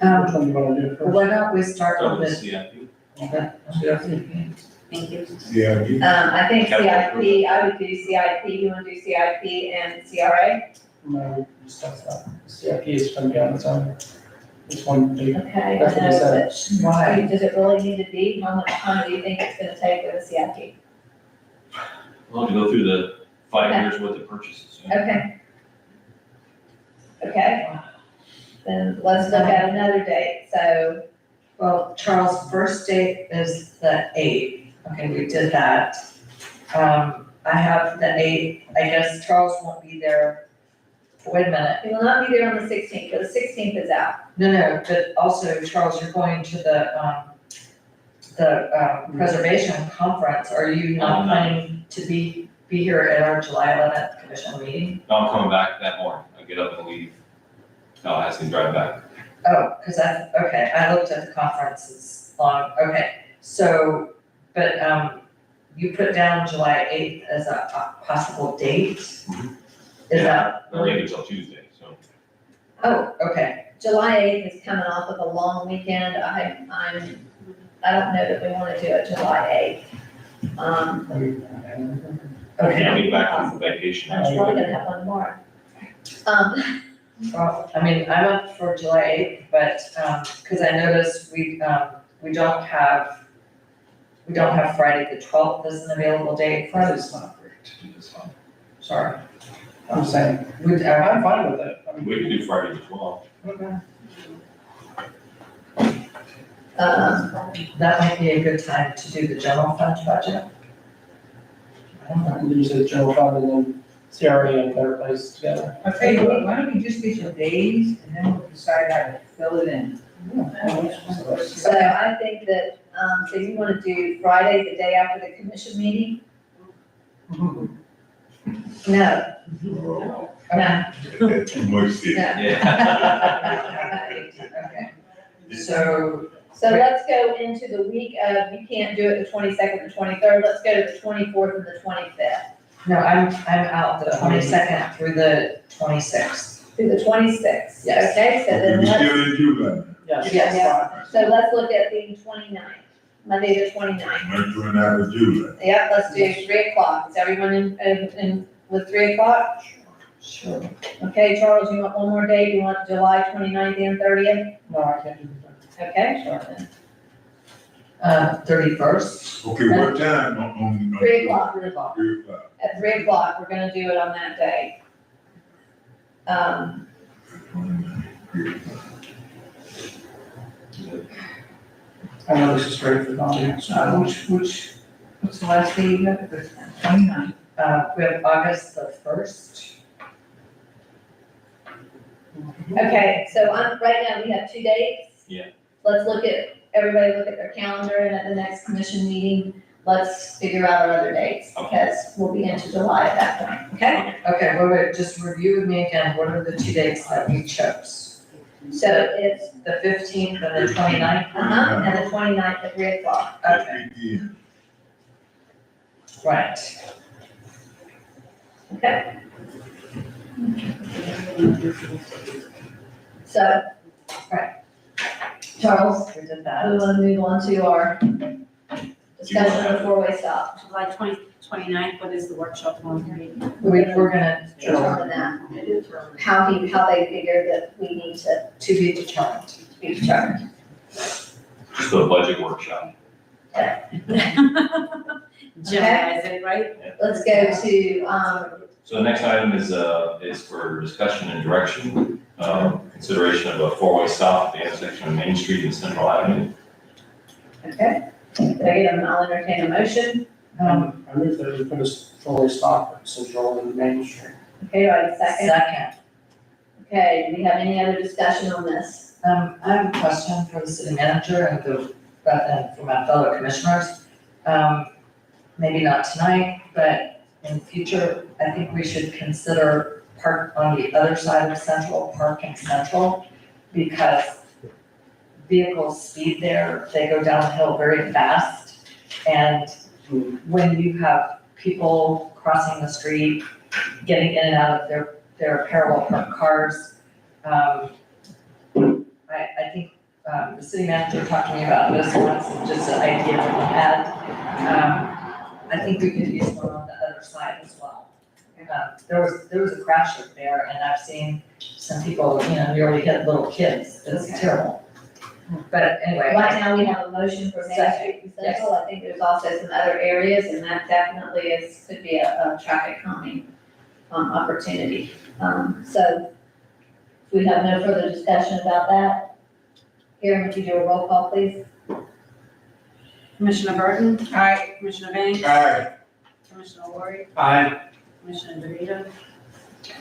Which one do you wanna do first? Why don't we start Start with with, CIP. Okay, yeah. Thank you. Yeah, you, I think CIP, I would do CIP, you wanna do CIP and CRA? No, stuff that. CIP is gonna be on its own. It's one big, Okay, That's what I he know, said. but why? does it really need to be? How much time do you think it's gonna take with a CIP? We'll have to go through the 5 years worth of purchases. yeah. Okay. Okay, then let's look at another date, so, Well, Charles' first date is the 8th. Okay, we did that. I have the 8th. I guess Charles won't be there. Wait a minute. we will not be there on the 16th, but the 16th is out. No, but also, Charles, you're going to the preservation conference. Are you not planning to be here at our July 11th commission meeting? No, I'm coming back that morning. I get up and leave. No, I have to drive back. Oh, because I looked at the conference, it's long, okay, so, but, you put down July 8th as a possible date? Is that? I leave until Tuesday, so. Oh, okay. July 8th is coming off of a long weekend. I don't know that we want to do it July 8th. Okay. I'll be back from vacation I'm next probably week. gonna have one more. Well, I mean, I'm up for July 8th, but, because I noticed we don't have Friday the 12th as an available date. Friday's not great to do this one. Sorry. I'm saying, I'm fine with it. I mean, We can do Friday the 12th. okay. That might be a good time to do the general fund budget. I can use the general fund and then CRA and Better Place together. I'll tell you what, why don't we just get your days and then we'll decide how to fill it in. So I think that, so you wanna do Friday, the day after the commission meeting? No. No. That's too much shit. Okay. So, So let's go into the week of, you can't do it the 22nd, the 23rd, let's go to the 24th and the 25th. no, I'm out the 22nd through the 26th. Through the 26th. Yes. Okay, so then We let's, still in July. Yes. Yes. so let's look at the 29th, Monday the 29th. Month 29th of July. Yep, let's do 3 o'clock. Is everyone in with 3 o'clock? Sure. Okay, Charles, you want one more date? You want July 29th and 30th? No, I can't do that. Okay. 31st. Okay, what time on? 3 o'clock. 3 o'clock. 3 o'clock. At 3 o'clock, we're gonna do it on that day. I know this is straight for Don. What's the last day you got? The 29th. We have August the 1st. Okay, so right now we have 2 dates. Yeah. Let's everybody look at their calendar, and at the next commission meeting, let's figure out our other dates, because we'll be into July at that point, okay? Okay, wait, just review with me again, what are the 2 dates that we chose? So it's, The 15th and the 29th? and the 29th at 3 o'clock. Okay, Yeah. right. Okay. So, Charles, We did we that. want to move on to our discussion of four-way stop. July 29th, what is the workshop going to be? We're gonna, Determine that, how they figure that we need to to be determined. be determined. Just a budget workshop. Generalize it, right? Let's go to, So the next item is for discussion and direction, consideration of a four-way stop at the intersection of Main Street and Central Avenue. okay, did I get I'll entertain a motion. I move that we put a fully stop at Central and Main Street. Okay, do I have a second? Second, Okay, do we have any other discussion on this? I have a question for the city manager and for my fellow commissioners. Maybe not tonight, but in the future, I think we should consider park on the other side of Central, parking Central, because vehicles speed there, they go downhill very fast. And when you have people crossing the street, getting in and out of their parallel parked cars, I think the city manager talked to me about this once, just an idea that we had. I think we could use one on the other side as well. There was a crash right there, and I've seen some people, nearly hit little kids. It's terrible. But anyway. Right now, we have a motion for Main Street and Central. I think there's also some other areas, and that definitely could be a traffic calming opportunity. So if we have no further discussion about that, Karen, would you do a roll call, please? Commissioner Burton? Aye. Commissioner Banks? Aye. Commissioner Ward? Aye. Commissioner DeVito?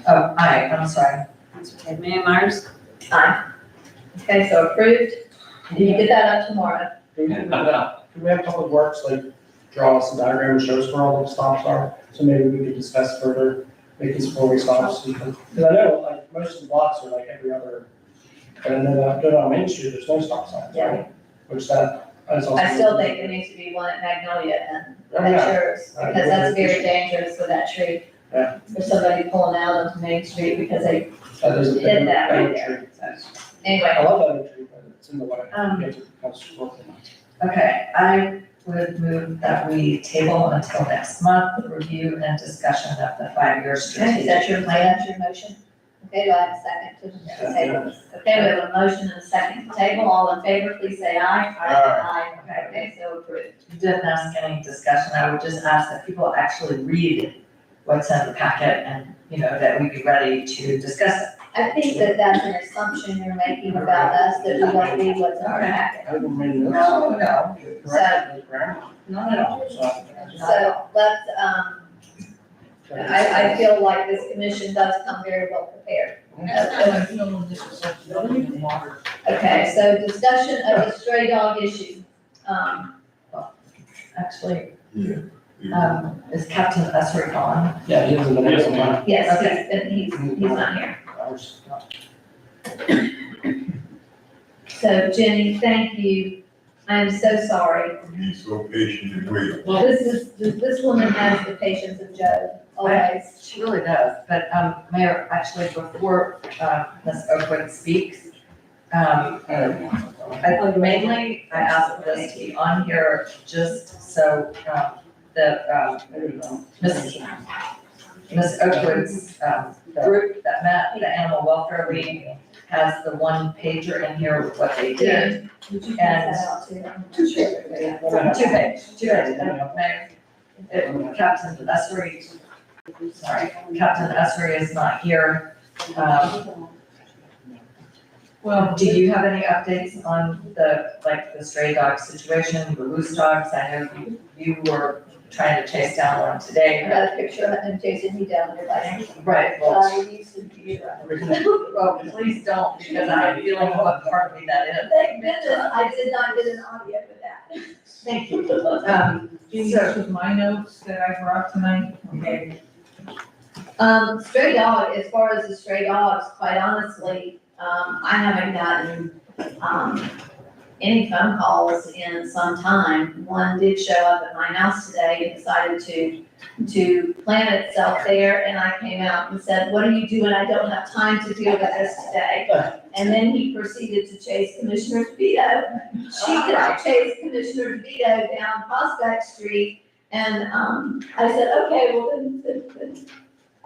Oh, aye, I'm sorry. That's okay. Mayor Myers? Aye. Okay, so approved. You can get that up tomorrow. Can we have Public Works, like, draw us a diagram and show us where all the stops are? So maybe we could discuss further, making some four-way stops. Because I know, like, most of the blocks are like every other, but I know that on Main Street, there's no stop signs, right? Which that's also. I still think there needs to be one at Magnolia and Oh, yeah. at yours, because that's very dangerous with that tree. Yeah. There's somebody pulling out onto Main Street because they There's a did big that right oak there. tree. Anyway, I love that oak tree, but it's in the way. Um, You have to kind of work them out. Okay, I would move that we table until next month, the review and discussion of the 5-year okay, is strategic that your, plan. that's your motion? Okay, do I have a second to table this? Okay, we have a motion and a second to table, all in favor, please say aye. Aye. Okay, so approved. You didn't ask any discussion, I would just ask that people actually read what's in the packet and, you know, that we be ready to discuss it. I think that that's an assumption you're making about us, that we don't read what's in our packet. I don't mean this. No, no, Correct the grammar. not at all. So let's, I feel like this commission does come very well prepared. Okay, so discussion of the stray dog issue. Actually, Yeah. is Captain Esrick on? Yeah, he hasn't been able to. Yes, he's not here. So Jenny, thank you. I'm so sorry. Be so patient and wait. This woman has the patience of Job, always. She really does, but, Mayor, actually, before, Ms. Oakwood speaks, mainly, I asked this to be on here just so, Ms. Oakwood's, group that met, the Animal Welfare League, has the one pager in here with what they did. Would you And- pass that out too? Two pages, Mayor. Captain Esri, sorry, Captain Esri is not here. Well, do you have any updates on the stray dog situation, the loose dogs? I know you were trying to chase down one I today. got a picture of him chasing me down there by. Right, well, Used to be around. well, please don't, because I have a feeling what part of me that is. Thank goodness, I did not get an audio for that. Thank you. These are my notes that I brought tonight. Okay. Stray dog, as far as the stray dogs, quite honestly, I haven't gotten, any phone calls in some time. One did show up at my house today and decided to plant itself there, and I came out and said, what are you doing? I don't have time to deal with this today. And then he proceeded to chase Commissioner DeVito. She chased Commissioner DeVito down Prospect Street, and, I said, okay, well,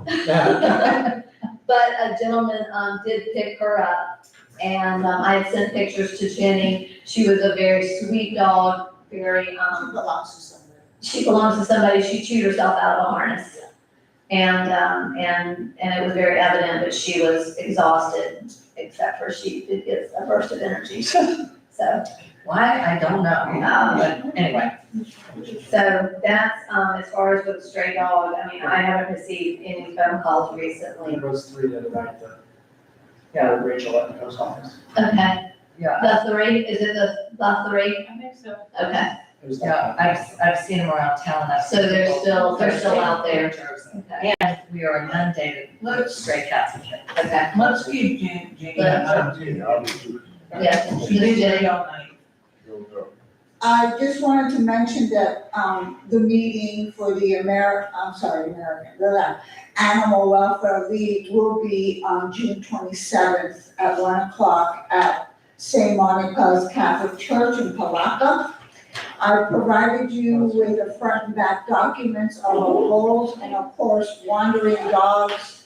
then. But a gentleman, did pick her up, and, I had sent pictures to Jenny. She was a very sweet dog, very, she belongs to somebody, she chewed herself out of a harness. And it was very evident that she was exhausted, except for she did get a burst of energy, so. Why, I don't know, but anyway. So that's, as far as with the stray dog, I mean, I haven't received any phone calls recently. There was 3 the other night that, yeah, Rachel at the post office. Okay, Yeah, that's the rate, is it the rate? I think so. Okay, It was yeah, I've seen them around town. I've so seen they're people- still out there. Okay, And we are inundated with stray cats and kittens. okay, Let's keep Jane yes, She did Jenny. it all night. I just wanted to mention that, the meeting for the Animal Welfare League will be on June 27th at 1:00 at St. Monica's Catholic Church in Palaca. I provided you with the front and back documents of our goals, and of course, wandering dogs,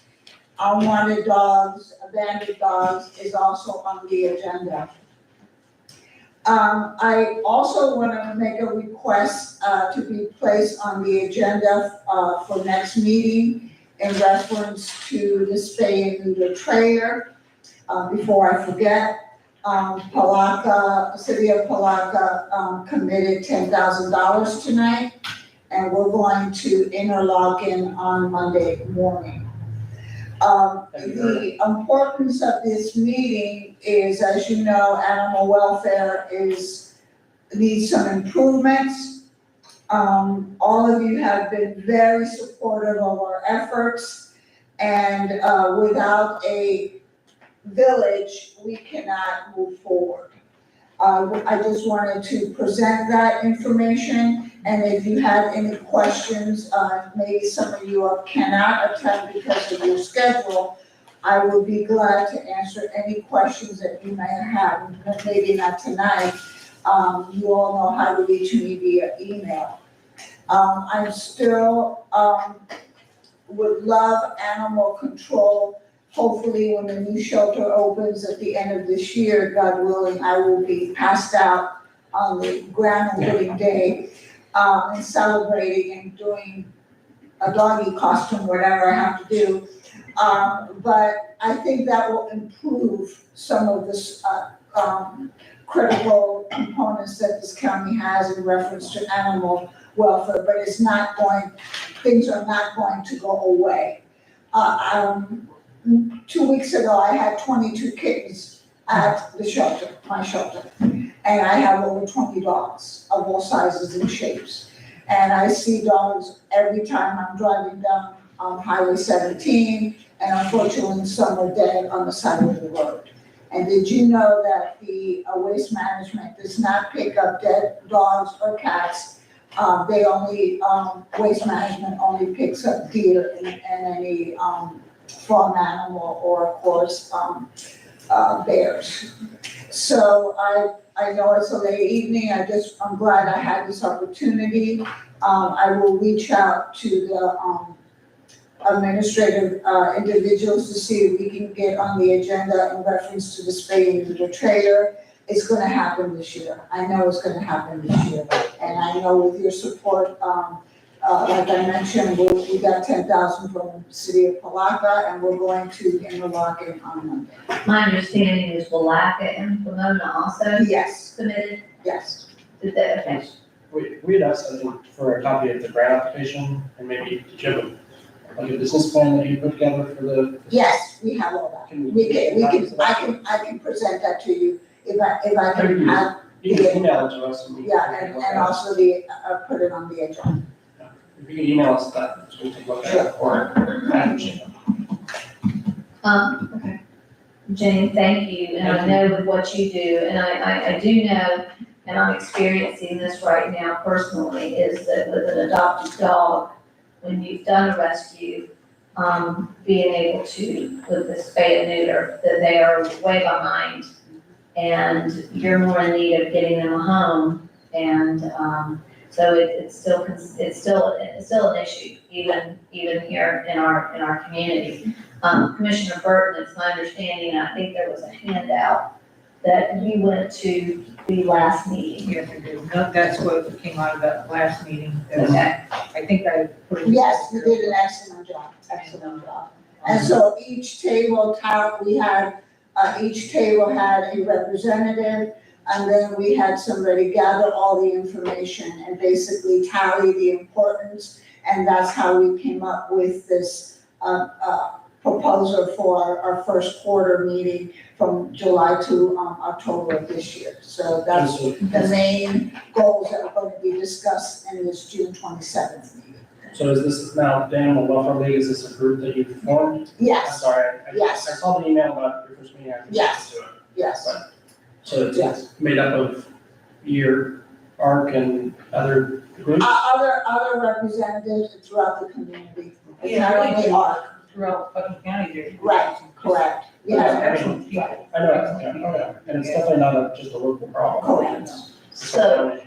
unwanted dogs, abandoned dogs is also on the agenda. I also want to make a request to be placed on the agenda for next meeting in reference to the spay and neuter trailer. Before I forget, City of Palaca committed $10,000 tonight, and we're going to interlock in on Monday morning. The importance of this meeting is, as you know, animal welfare needs some improvements. All of you have been very supportive of our efforts, and without a village, we cannot move forward. I just wanted to present that information, And if you have any questions, maybe some of you cannot attend because of your schedule, I will be glad to answer any questions that you may have, maybe not tonight. You all know how to reach me via email. I still, would love animal control. Hopefully, when the new shelter opens at the end of this year, God willing, I will be passed out on the grand opening day, and celebrating and doing a doggy costume, whatever I have to do. But I think that will improve some of this, critical components that this county has in reference to animal welfare, but things are not going to go away. 2 weeks ago, I had 22 kittens at the shelter, my shelter. And I have over 20 dogs of all sizes and shapes. And I see dogs every time I'm driving down Highway 17, and unfortunately, some are dead on the side of the road. And did you know that the Waste Management does not pick up dead dogs or cats? Waste Management only picks up deer and any farm animal, or of course, bears. So I know it's a late evening, I'm glad I had this opportunity. I will reach out to the administrative individuals to see if we can get on the agenda in reference to the spay and neuter trailer. It's gonna happen this year. I know it's gonna happen this year. And I know with your support, like I mentioned, we got 10,000 from the city of Palaca, and we're going to Interlochen on Monday. My understanding is Willaca and Pomona also Yes, submitted, yes. did they, okay. We had asked, I think, for a copy of the grant application, and maybe did you have like a business plan that you put together for the? Yes, we have all that. I can present that to you if I can have. You can email it to us. And and also put it on the agenda. If you can email us that, so we can take a look at it, or Okay. Jane, thank you, and I know with what you do, and I do know, and I'm experiencing this right now personally, is that with an adopted dog, when you've done a rescue, being able to, with the spay and neuter, that they are way behind, and you're more in need of getting them a home, and, so it's still an issue, even here in our community. Commissioner Burton, it's my understanding, I think there was a handout that you went to the last meeting. Yes, I do. No, that's what came out of that last meeting. Okay. I think I put it. Yes, you did an excellent job. And so each table each table had a representative, and then we had somebody gather all the information and basically tally the importance, and that's how we came up with this proposal for our first quarter meeting from July to October of this year. So that's the main goals that are going to be discussed in this June 27th meeting. So is this now, the Animal Welfare League, is this a group that you've formed? I'm Yes, sorry, Yes. I saw the email about your first meeting. I didn't Yes. get to it. yes. So it's made up of your ARC and other groups? Other representatives throughout the community. It's not only ARC. Throughout Putnam County, there. Right, correct. Excellent people. I know, okay, and it's definitely not just a local problem. Correct. So,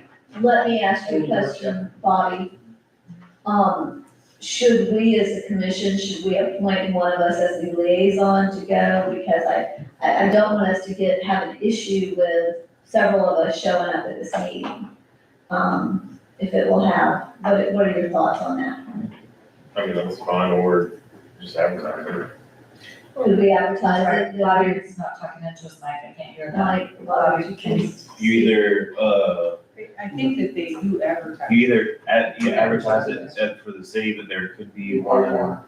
let me ask you a question, Bobby. Should we as a commission, should we appoint one of us as the liaison to go? Because I don't want us to have an issue with several of us showing up at this meeting. If it will have, what are your thoughts on that? I mean, that's fine, or just advertise it. Could we advertise it? Bobby's not talking into his mic, I can't hear that. Like, Bobby, You either, I think that they do advertise. you advertise it for the city, but there could be more.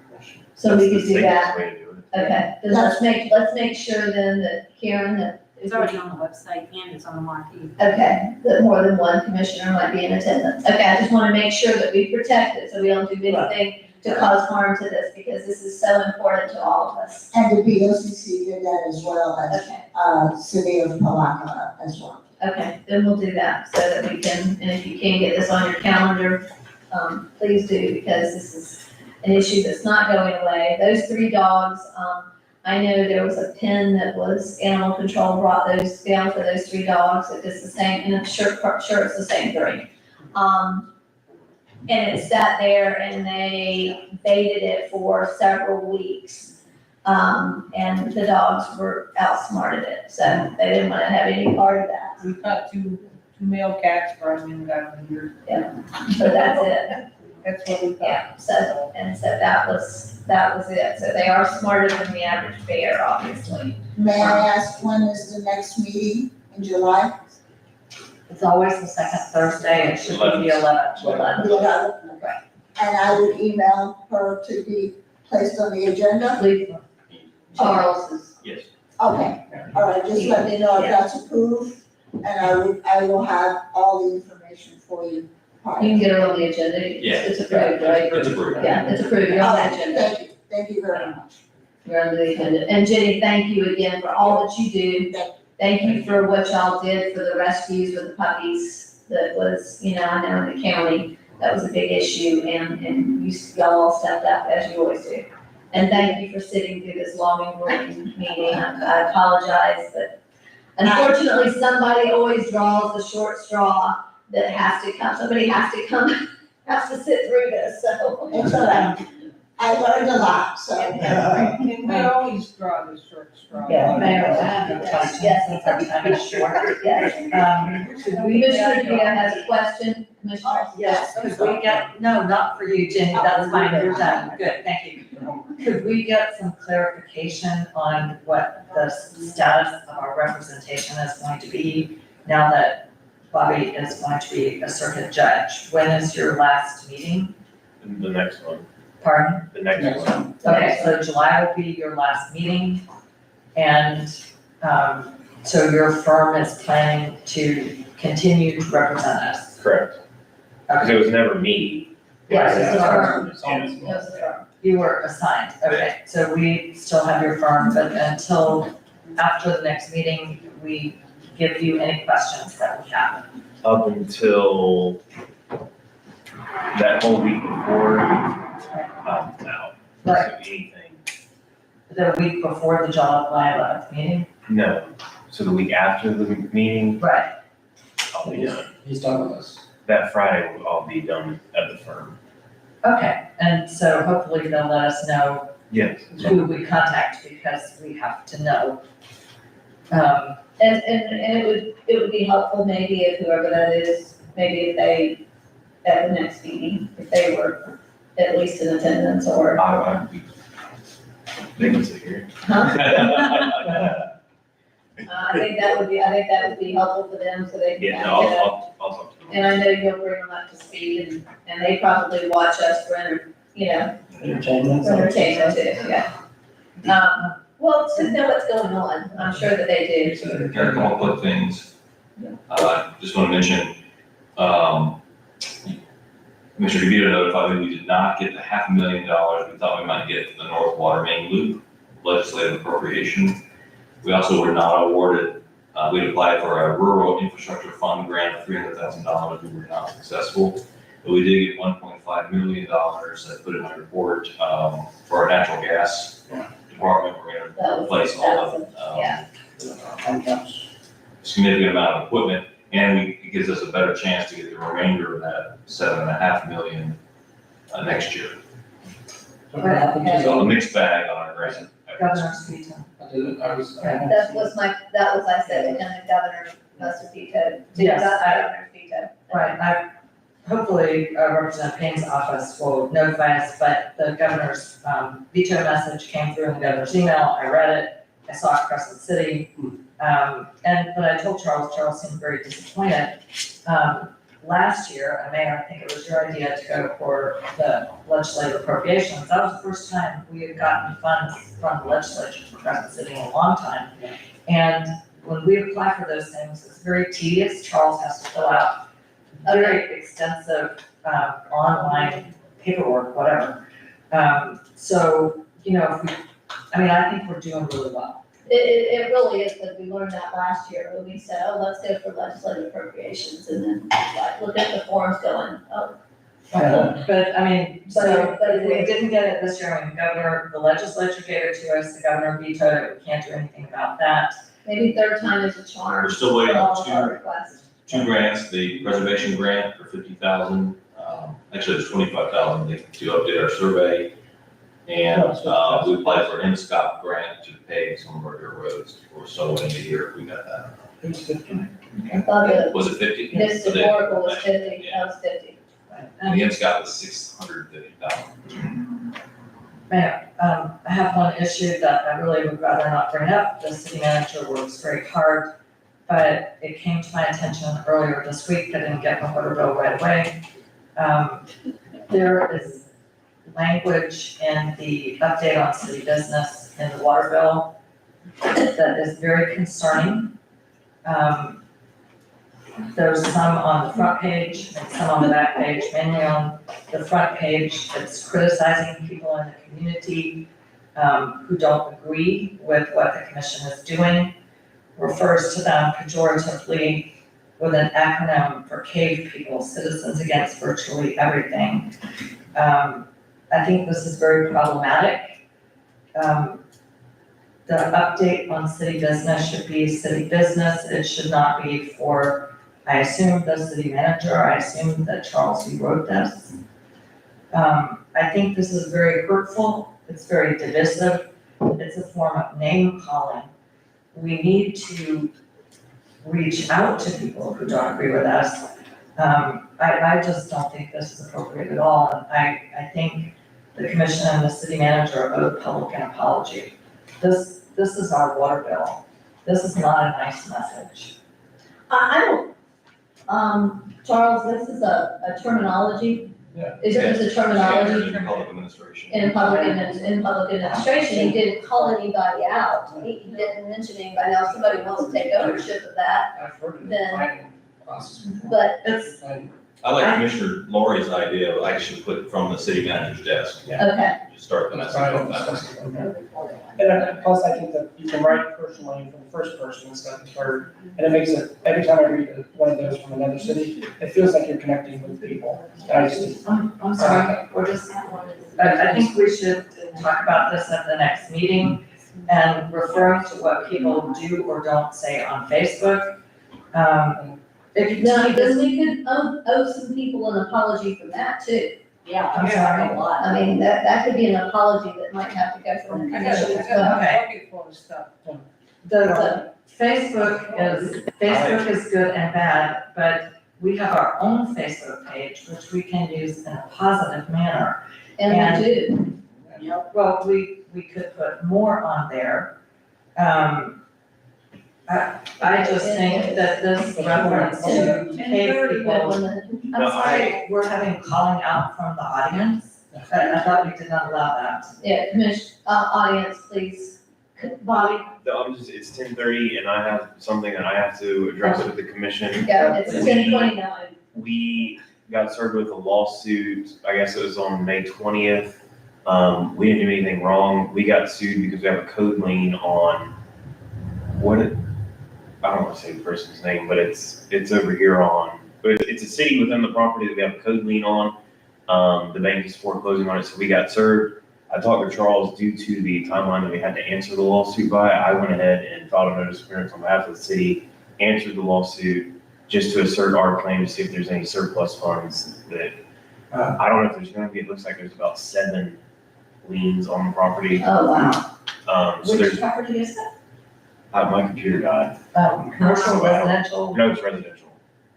so we That's could the do that. safest way to do it. Okay, then let's make sure then that Karen, that. It's already on the website and it's on the marquee. Okay, that more than one commissioner might be in attendance. Okay, I just want to make sure that we protect it, so we don't do anything to cause harm to this, because this is so important to all of us. And the BOCC did that as well as, Okay, City of Palaca as well. Okay, then we'll do that so that we can, and if you can get this on your calendar, please do, because this is an issue that's not going away. Those 3 dogs, I know there was a pen that was, animal control brought those down for those 3 dogs. If it's the same, and I'm sure it's the same 3. And it sat there and they baited it for several weeks. And the dogs were outsmarted it, so they didn't want to have any part of that. We caught two male cats from in about a year. So that's it. That's what we caught. Yeah, so that was it. So they are smarter than the average bear, obviously. May I ask, when is the next meeting in July? It's always the second Thursday, it should be the 11th. The 11th, okay. And I would email her to be placed on the agenda? Please, Charles is. Yes. Okay, all right, just let me know if that's approved, and I will have all the information for you. You can get it on the agenda. Yeah. It's approved, right? It's approved. Yeah, it's approved. You're on the agenda. Thank you very much. You're on the agenda. And Jenny, thank you again for all that you do. Thank you for what y'all did for the rescues with the puppies. That was, I know in the county, that was a big issue, and y'all stepped up as you always do. And thank you for sitting through this long and boring meeting. I apologize, but unfortunately, somebody always draws the short straw that has to come. Somebody has to sit through this, so. It's all right. I learned a lot, so. And we always draw the short straw. Yeah, yes. Commissioner Dia has a question. Commissioner? Yes, could we get, no, not for you, Jenny, that's fine, you're done, good, thank you. Could we get some clarification on what the status of our representation is going to be now that Bobby is going to be a circuit judge? When is your last meeting? The next one, Pardon? the next one. Okay, so July will be your last meeting, and, so your firm is planning to continue to represent us? Correct. Because it was never me. Yes, it's a firm. Yeah. Yes, sir. You were assigned, okay, so we still have your firm, but until after the next meeting, we give you any questions that we have. Up until that whole week before, I'm out. Right. So anything, The week before the July 11th meeting? no. So the week after the meeting, Right. I'll be done. He's done with us. That Friday, I'll be done at the firm. Okay, and so hopefully they'll let us know Yes. who we contact because we have to know. And it would be helpful maybe if whoever that is, maybe if they, at the next meeting, if they were at least in attendance or. I'd be, they can sit here. I think that would be helpful for them so they can. Yeah, kind no, of get a- I'll talk to them. And I know you'll bring them up to speed and they probably watch us for, Entertainment. for entertainment too, yeah. Well, to know what's going on, I'm sure that they do. There are a couple quick things. Just want to mention, Commissioner DeVito notified me we did not get the $500,000 we thought we might get for the North Water Main Loop legislative appropriation. We also were not awarded, we had applied for a rural infrastructure fund grant of $300,000. We were not successful. But we did get $1.5 million, I put in my report, for our natural gas department. We're gonna replace all of, Yeah. significant amount of equipment, and it gives us a better chance to get the remainder of that $7.5 million next year. So what happened to So a the, mixed bag on our grant. Governor's veto. I said, and the governor must have vetoed. Yes, Governor's veto. Right, hopefully Representative Payne's office will notify us, but the governor's veto message came through in the governor's email, I read it, I saw it Crescent City. But I told Charles seemed very disappointed. Last year, Mayor, I think it was your idea to go for the legislative appropriations. That was the first time we had gotten funds from the legislature for Crescent City in a long time. And when we apply for those things, it's very tedious. Charles has to fill out very extensive online paperwork, whatever. So, if I think we're doing really well. It really is, because we learned that last year, when we said, oh, let's go for legislative appropriations, and then, like, look at the forms going, oh. But I mean, so But if we didn't get it this year, I mean, the legislature gave it to us, the governor vetoed it, we can't do anything about that. Maybe third time is a charm. We're still waiting for on all of our requests. two grants, the preservation grant for 50,000, actually it's 25,000 to update our survey. And, we applied for an NSCOP grant to pave some of our dirt roads. We're still waiting to hear if we got that. I thought that Was it 50? this So they- Oracle was 50, that was 50. And the NSCOP was 650,000. Mayor, I have one issue that I really would rather not bring up. The city manager works very hard, but it came to my attention earlier this week, I didn't get my water bill right away. There is language in the update on city business in the water bill that is very concerning. There's some on the front page and some on the back page, mainly on the front page. It's criticizing people in the community who don't agree with what the commission is doing, refers to them pejoratively with an acronym for CAVE people, Citizens Against Virtually Everything. I think this is very problematic. The update on city business should be city business. It should not be for, I assume, the city manager. I assume that Charles V. wrote this. I think this is very hurtful. It's very divisive. It's a form of name calling. We need to reach out to people who don't agree with us. I just don't think this is appropriate at all. And I think the commission and the city manager owe the public an apology. This is our water bill. This is not a nice message. I don't, Charles, this is a terminology. Yeah. Is it a terminology In public administration. in public administration? He didn't call anybody out. He didn't mention anybody. Now, if somebody wants to take ownership of that, I've heard of the Then- planning process before. but It's, I like Commissioner Laurie's idea of actually put from the city manager's desk. okay. Just start the message off that way. And plus, I think that you can write personally from the first person instead of the third. And it makes it, every time I read one of those from another city, it feels like you're connecting with people. I just, I'm sorry, we're just, I think we should talk about this at the next meeting and refer to what people do or don't say on Facebook. If you Now, see then this, we could owe some people an apology for that too. Yeah. I'm sorry. I mean, that could be an apology that might have to go from the commission as well. Okay. The Facebook is good and bad, but we have our own Facebook page, which we can use in a positive manner. And we do. Well, we could put more on there. I just think that this reference to cave people, I'm No, sorry, we're having calling out from the audience. I thought we did not allow that. Yeah, audience, please. Bobby, It's 10:30 and I have something that I have to address with the commission. yeah, it's 10:29. We got served with a lawsuit, I guess it was on May 20th. We didn't do anything wrong. We got sued because we have a code lien on I don't want to say the person's name, but it's over here but it's a city within the property that we have a code lien on. The bank is foreclosing on it, so we got served. I talked to Charles due to the timeline that we had to answer the lawsuit by. I went ahead and filed a notice of appearance on behalf of the city, answered the lawsuit just to assert our claim to see if there's any surplus funds that, I don't know if there's gonna be, it looks like there's about 7 liens on the property. Oh, wow. So there's, property is that? my computer died. Commercial, residential? No, it's residential.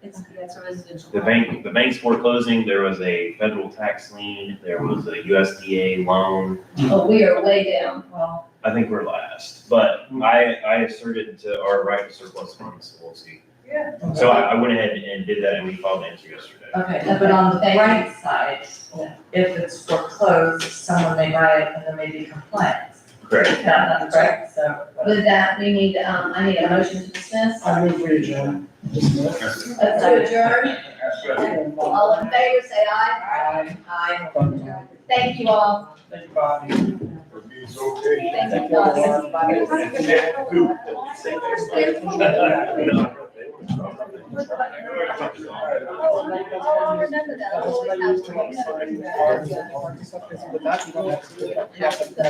It's a residential. The bank's foreclosing, there was a federal tax lien, there was a USDA loan. Oh, we are way down. Well, I think we're last, but I asserted to our right to surplus funds, so we'll see. Yeah. So I went ahead and did that and we filed an answer yesterday. Okay, but on the right side, if it's foreclosed, someone may buy it and there may be compliance. Correct. That's correct, so. With that, we need, I need a motion to dismiss. I move we adjourn. To adjourn. All in favor, say aye. Aye. Aye. Thank you all. Thank you, Bobby. Thank you. Oh, remember that. Always have to. With that, you don't have to do it. You have to-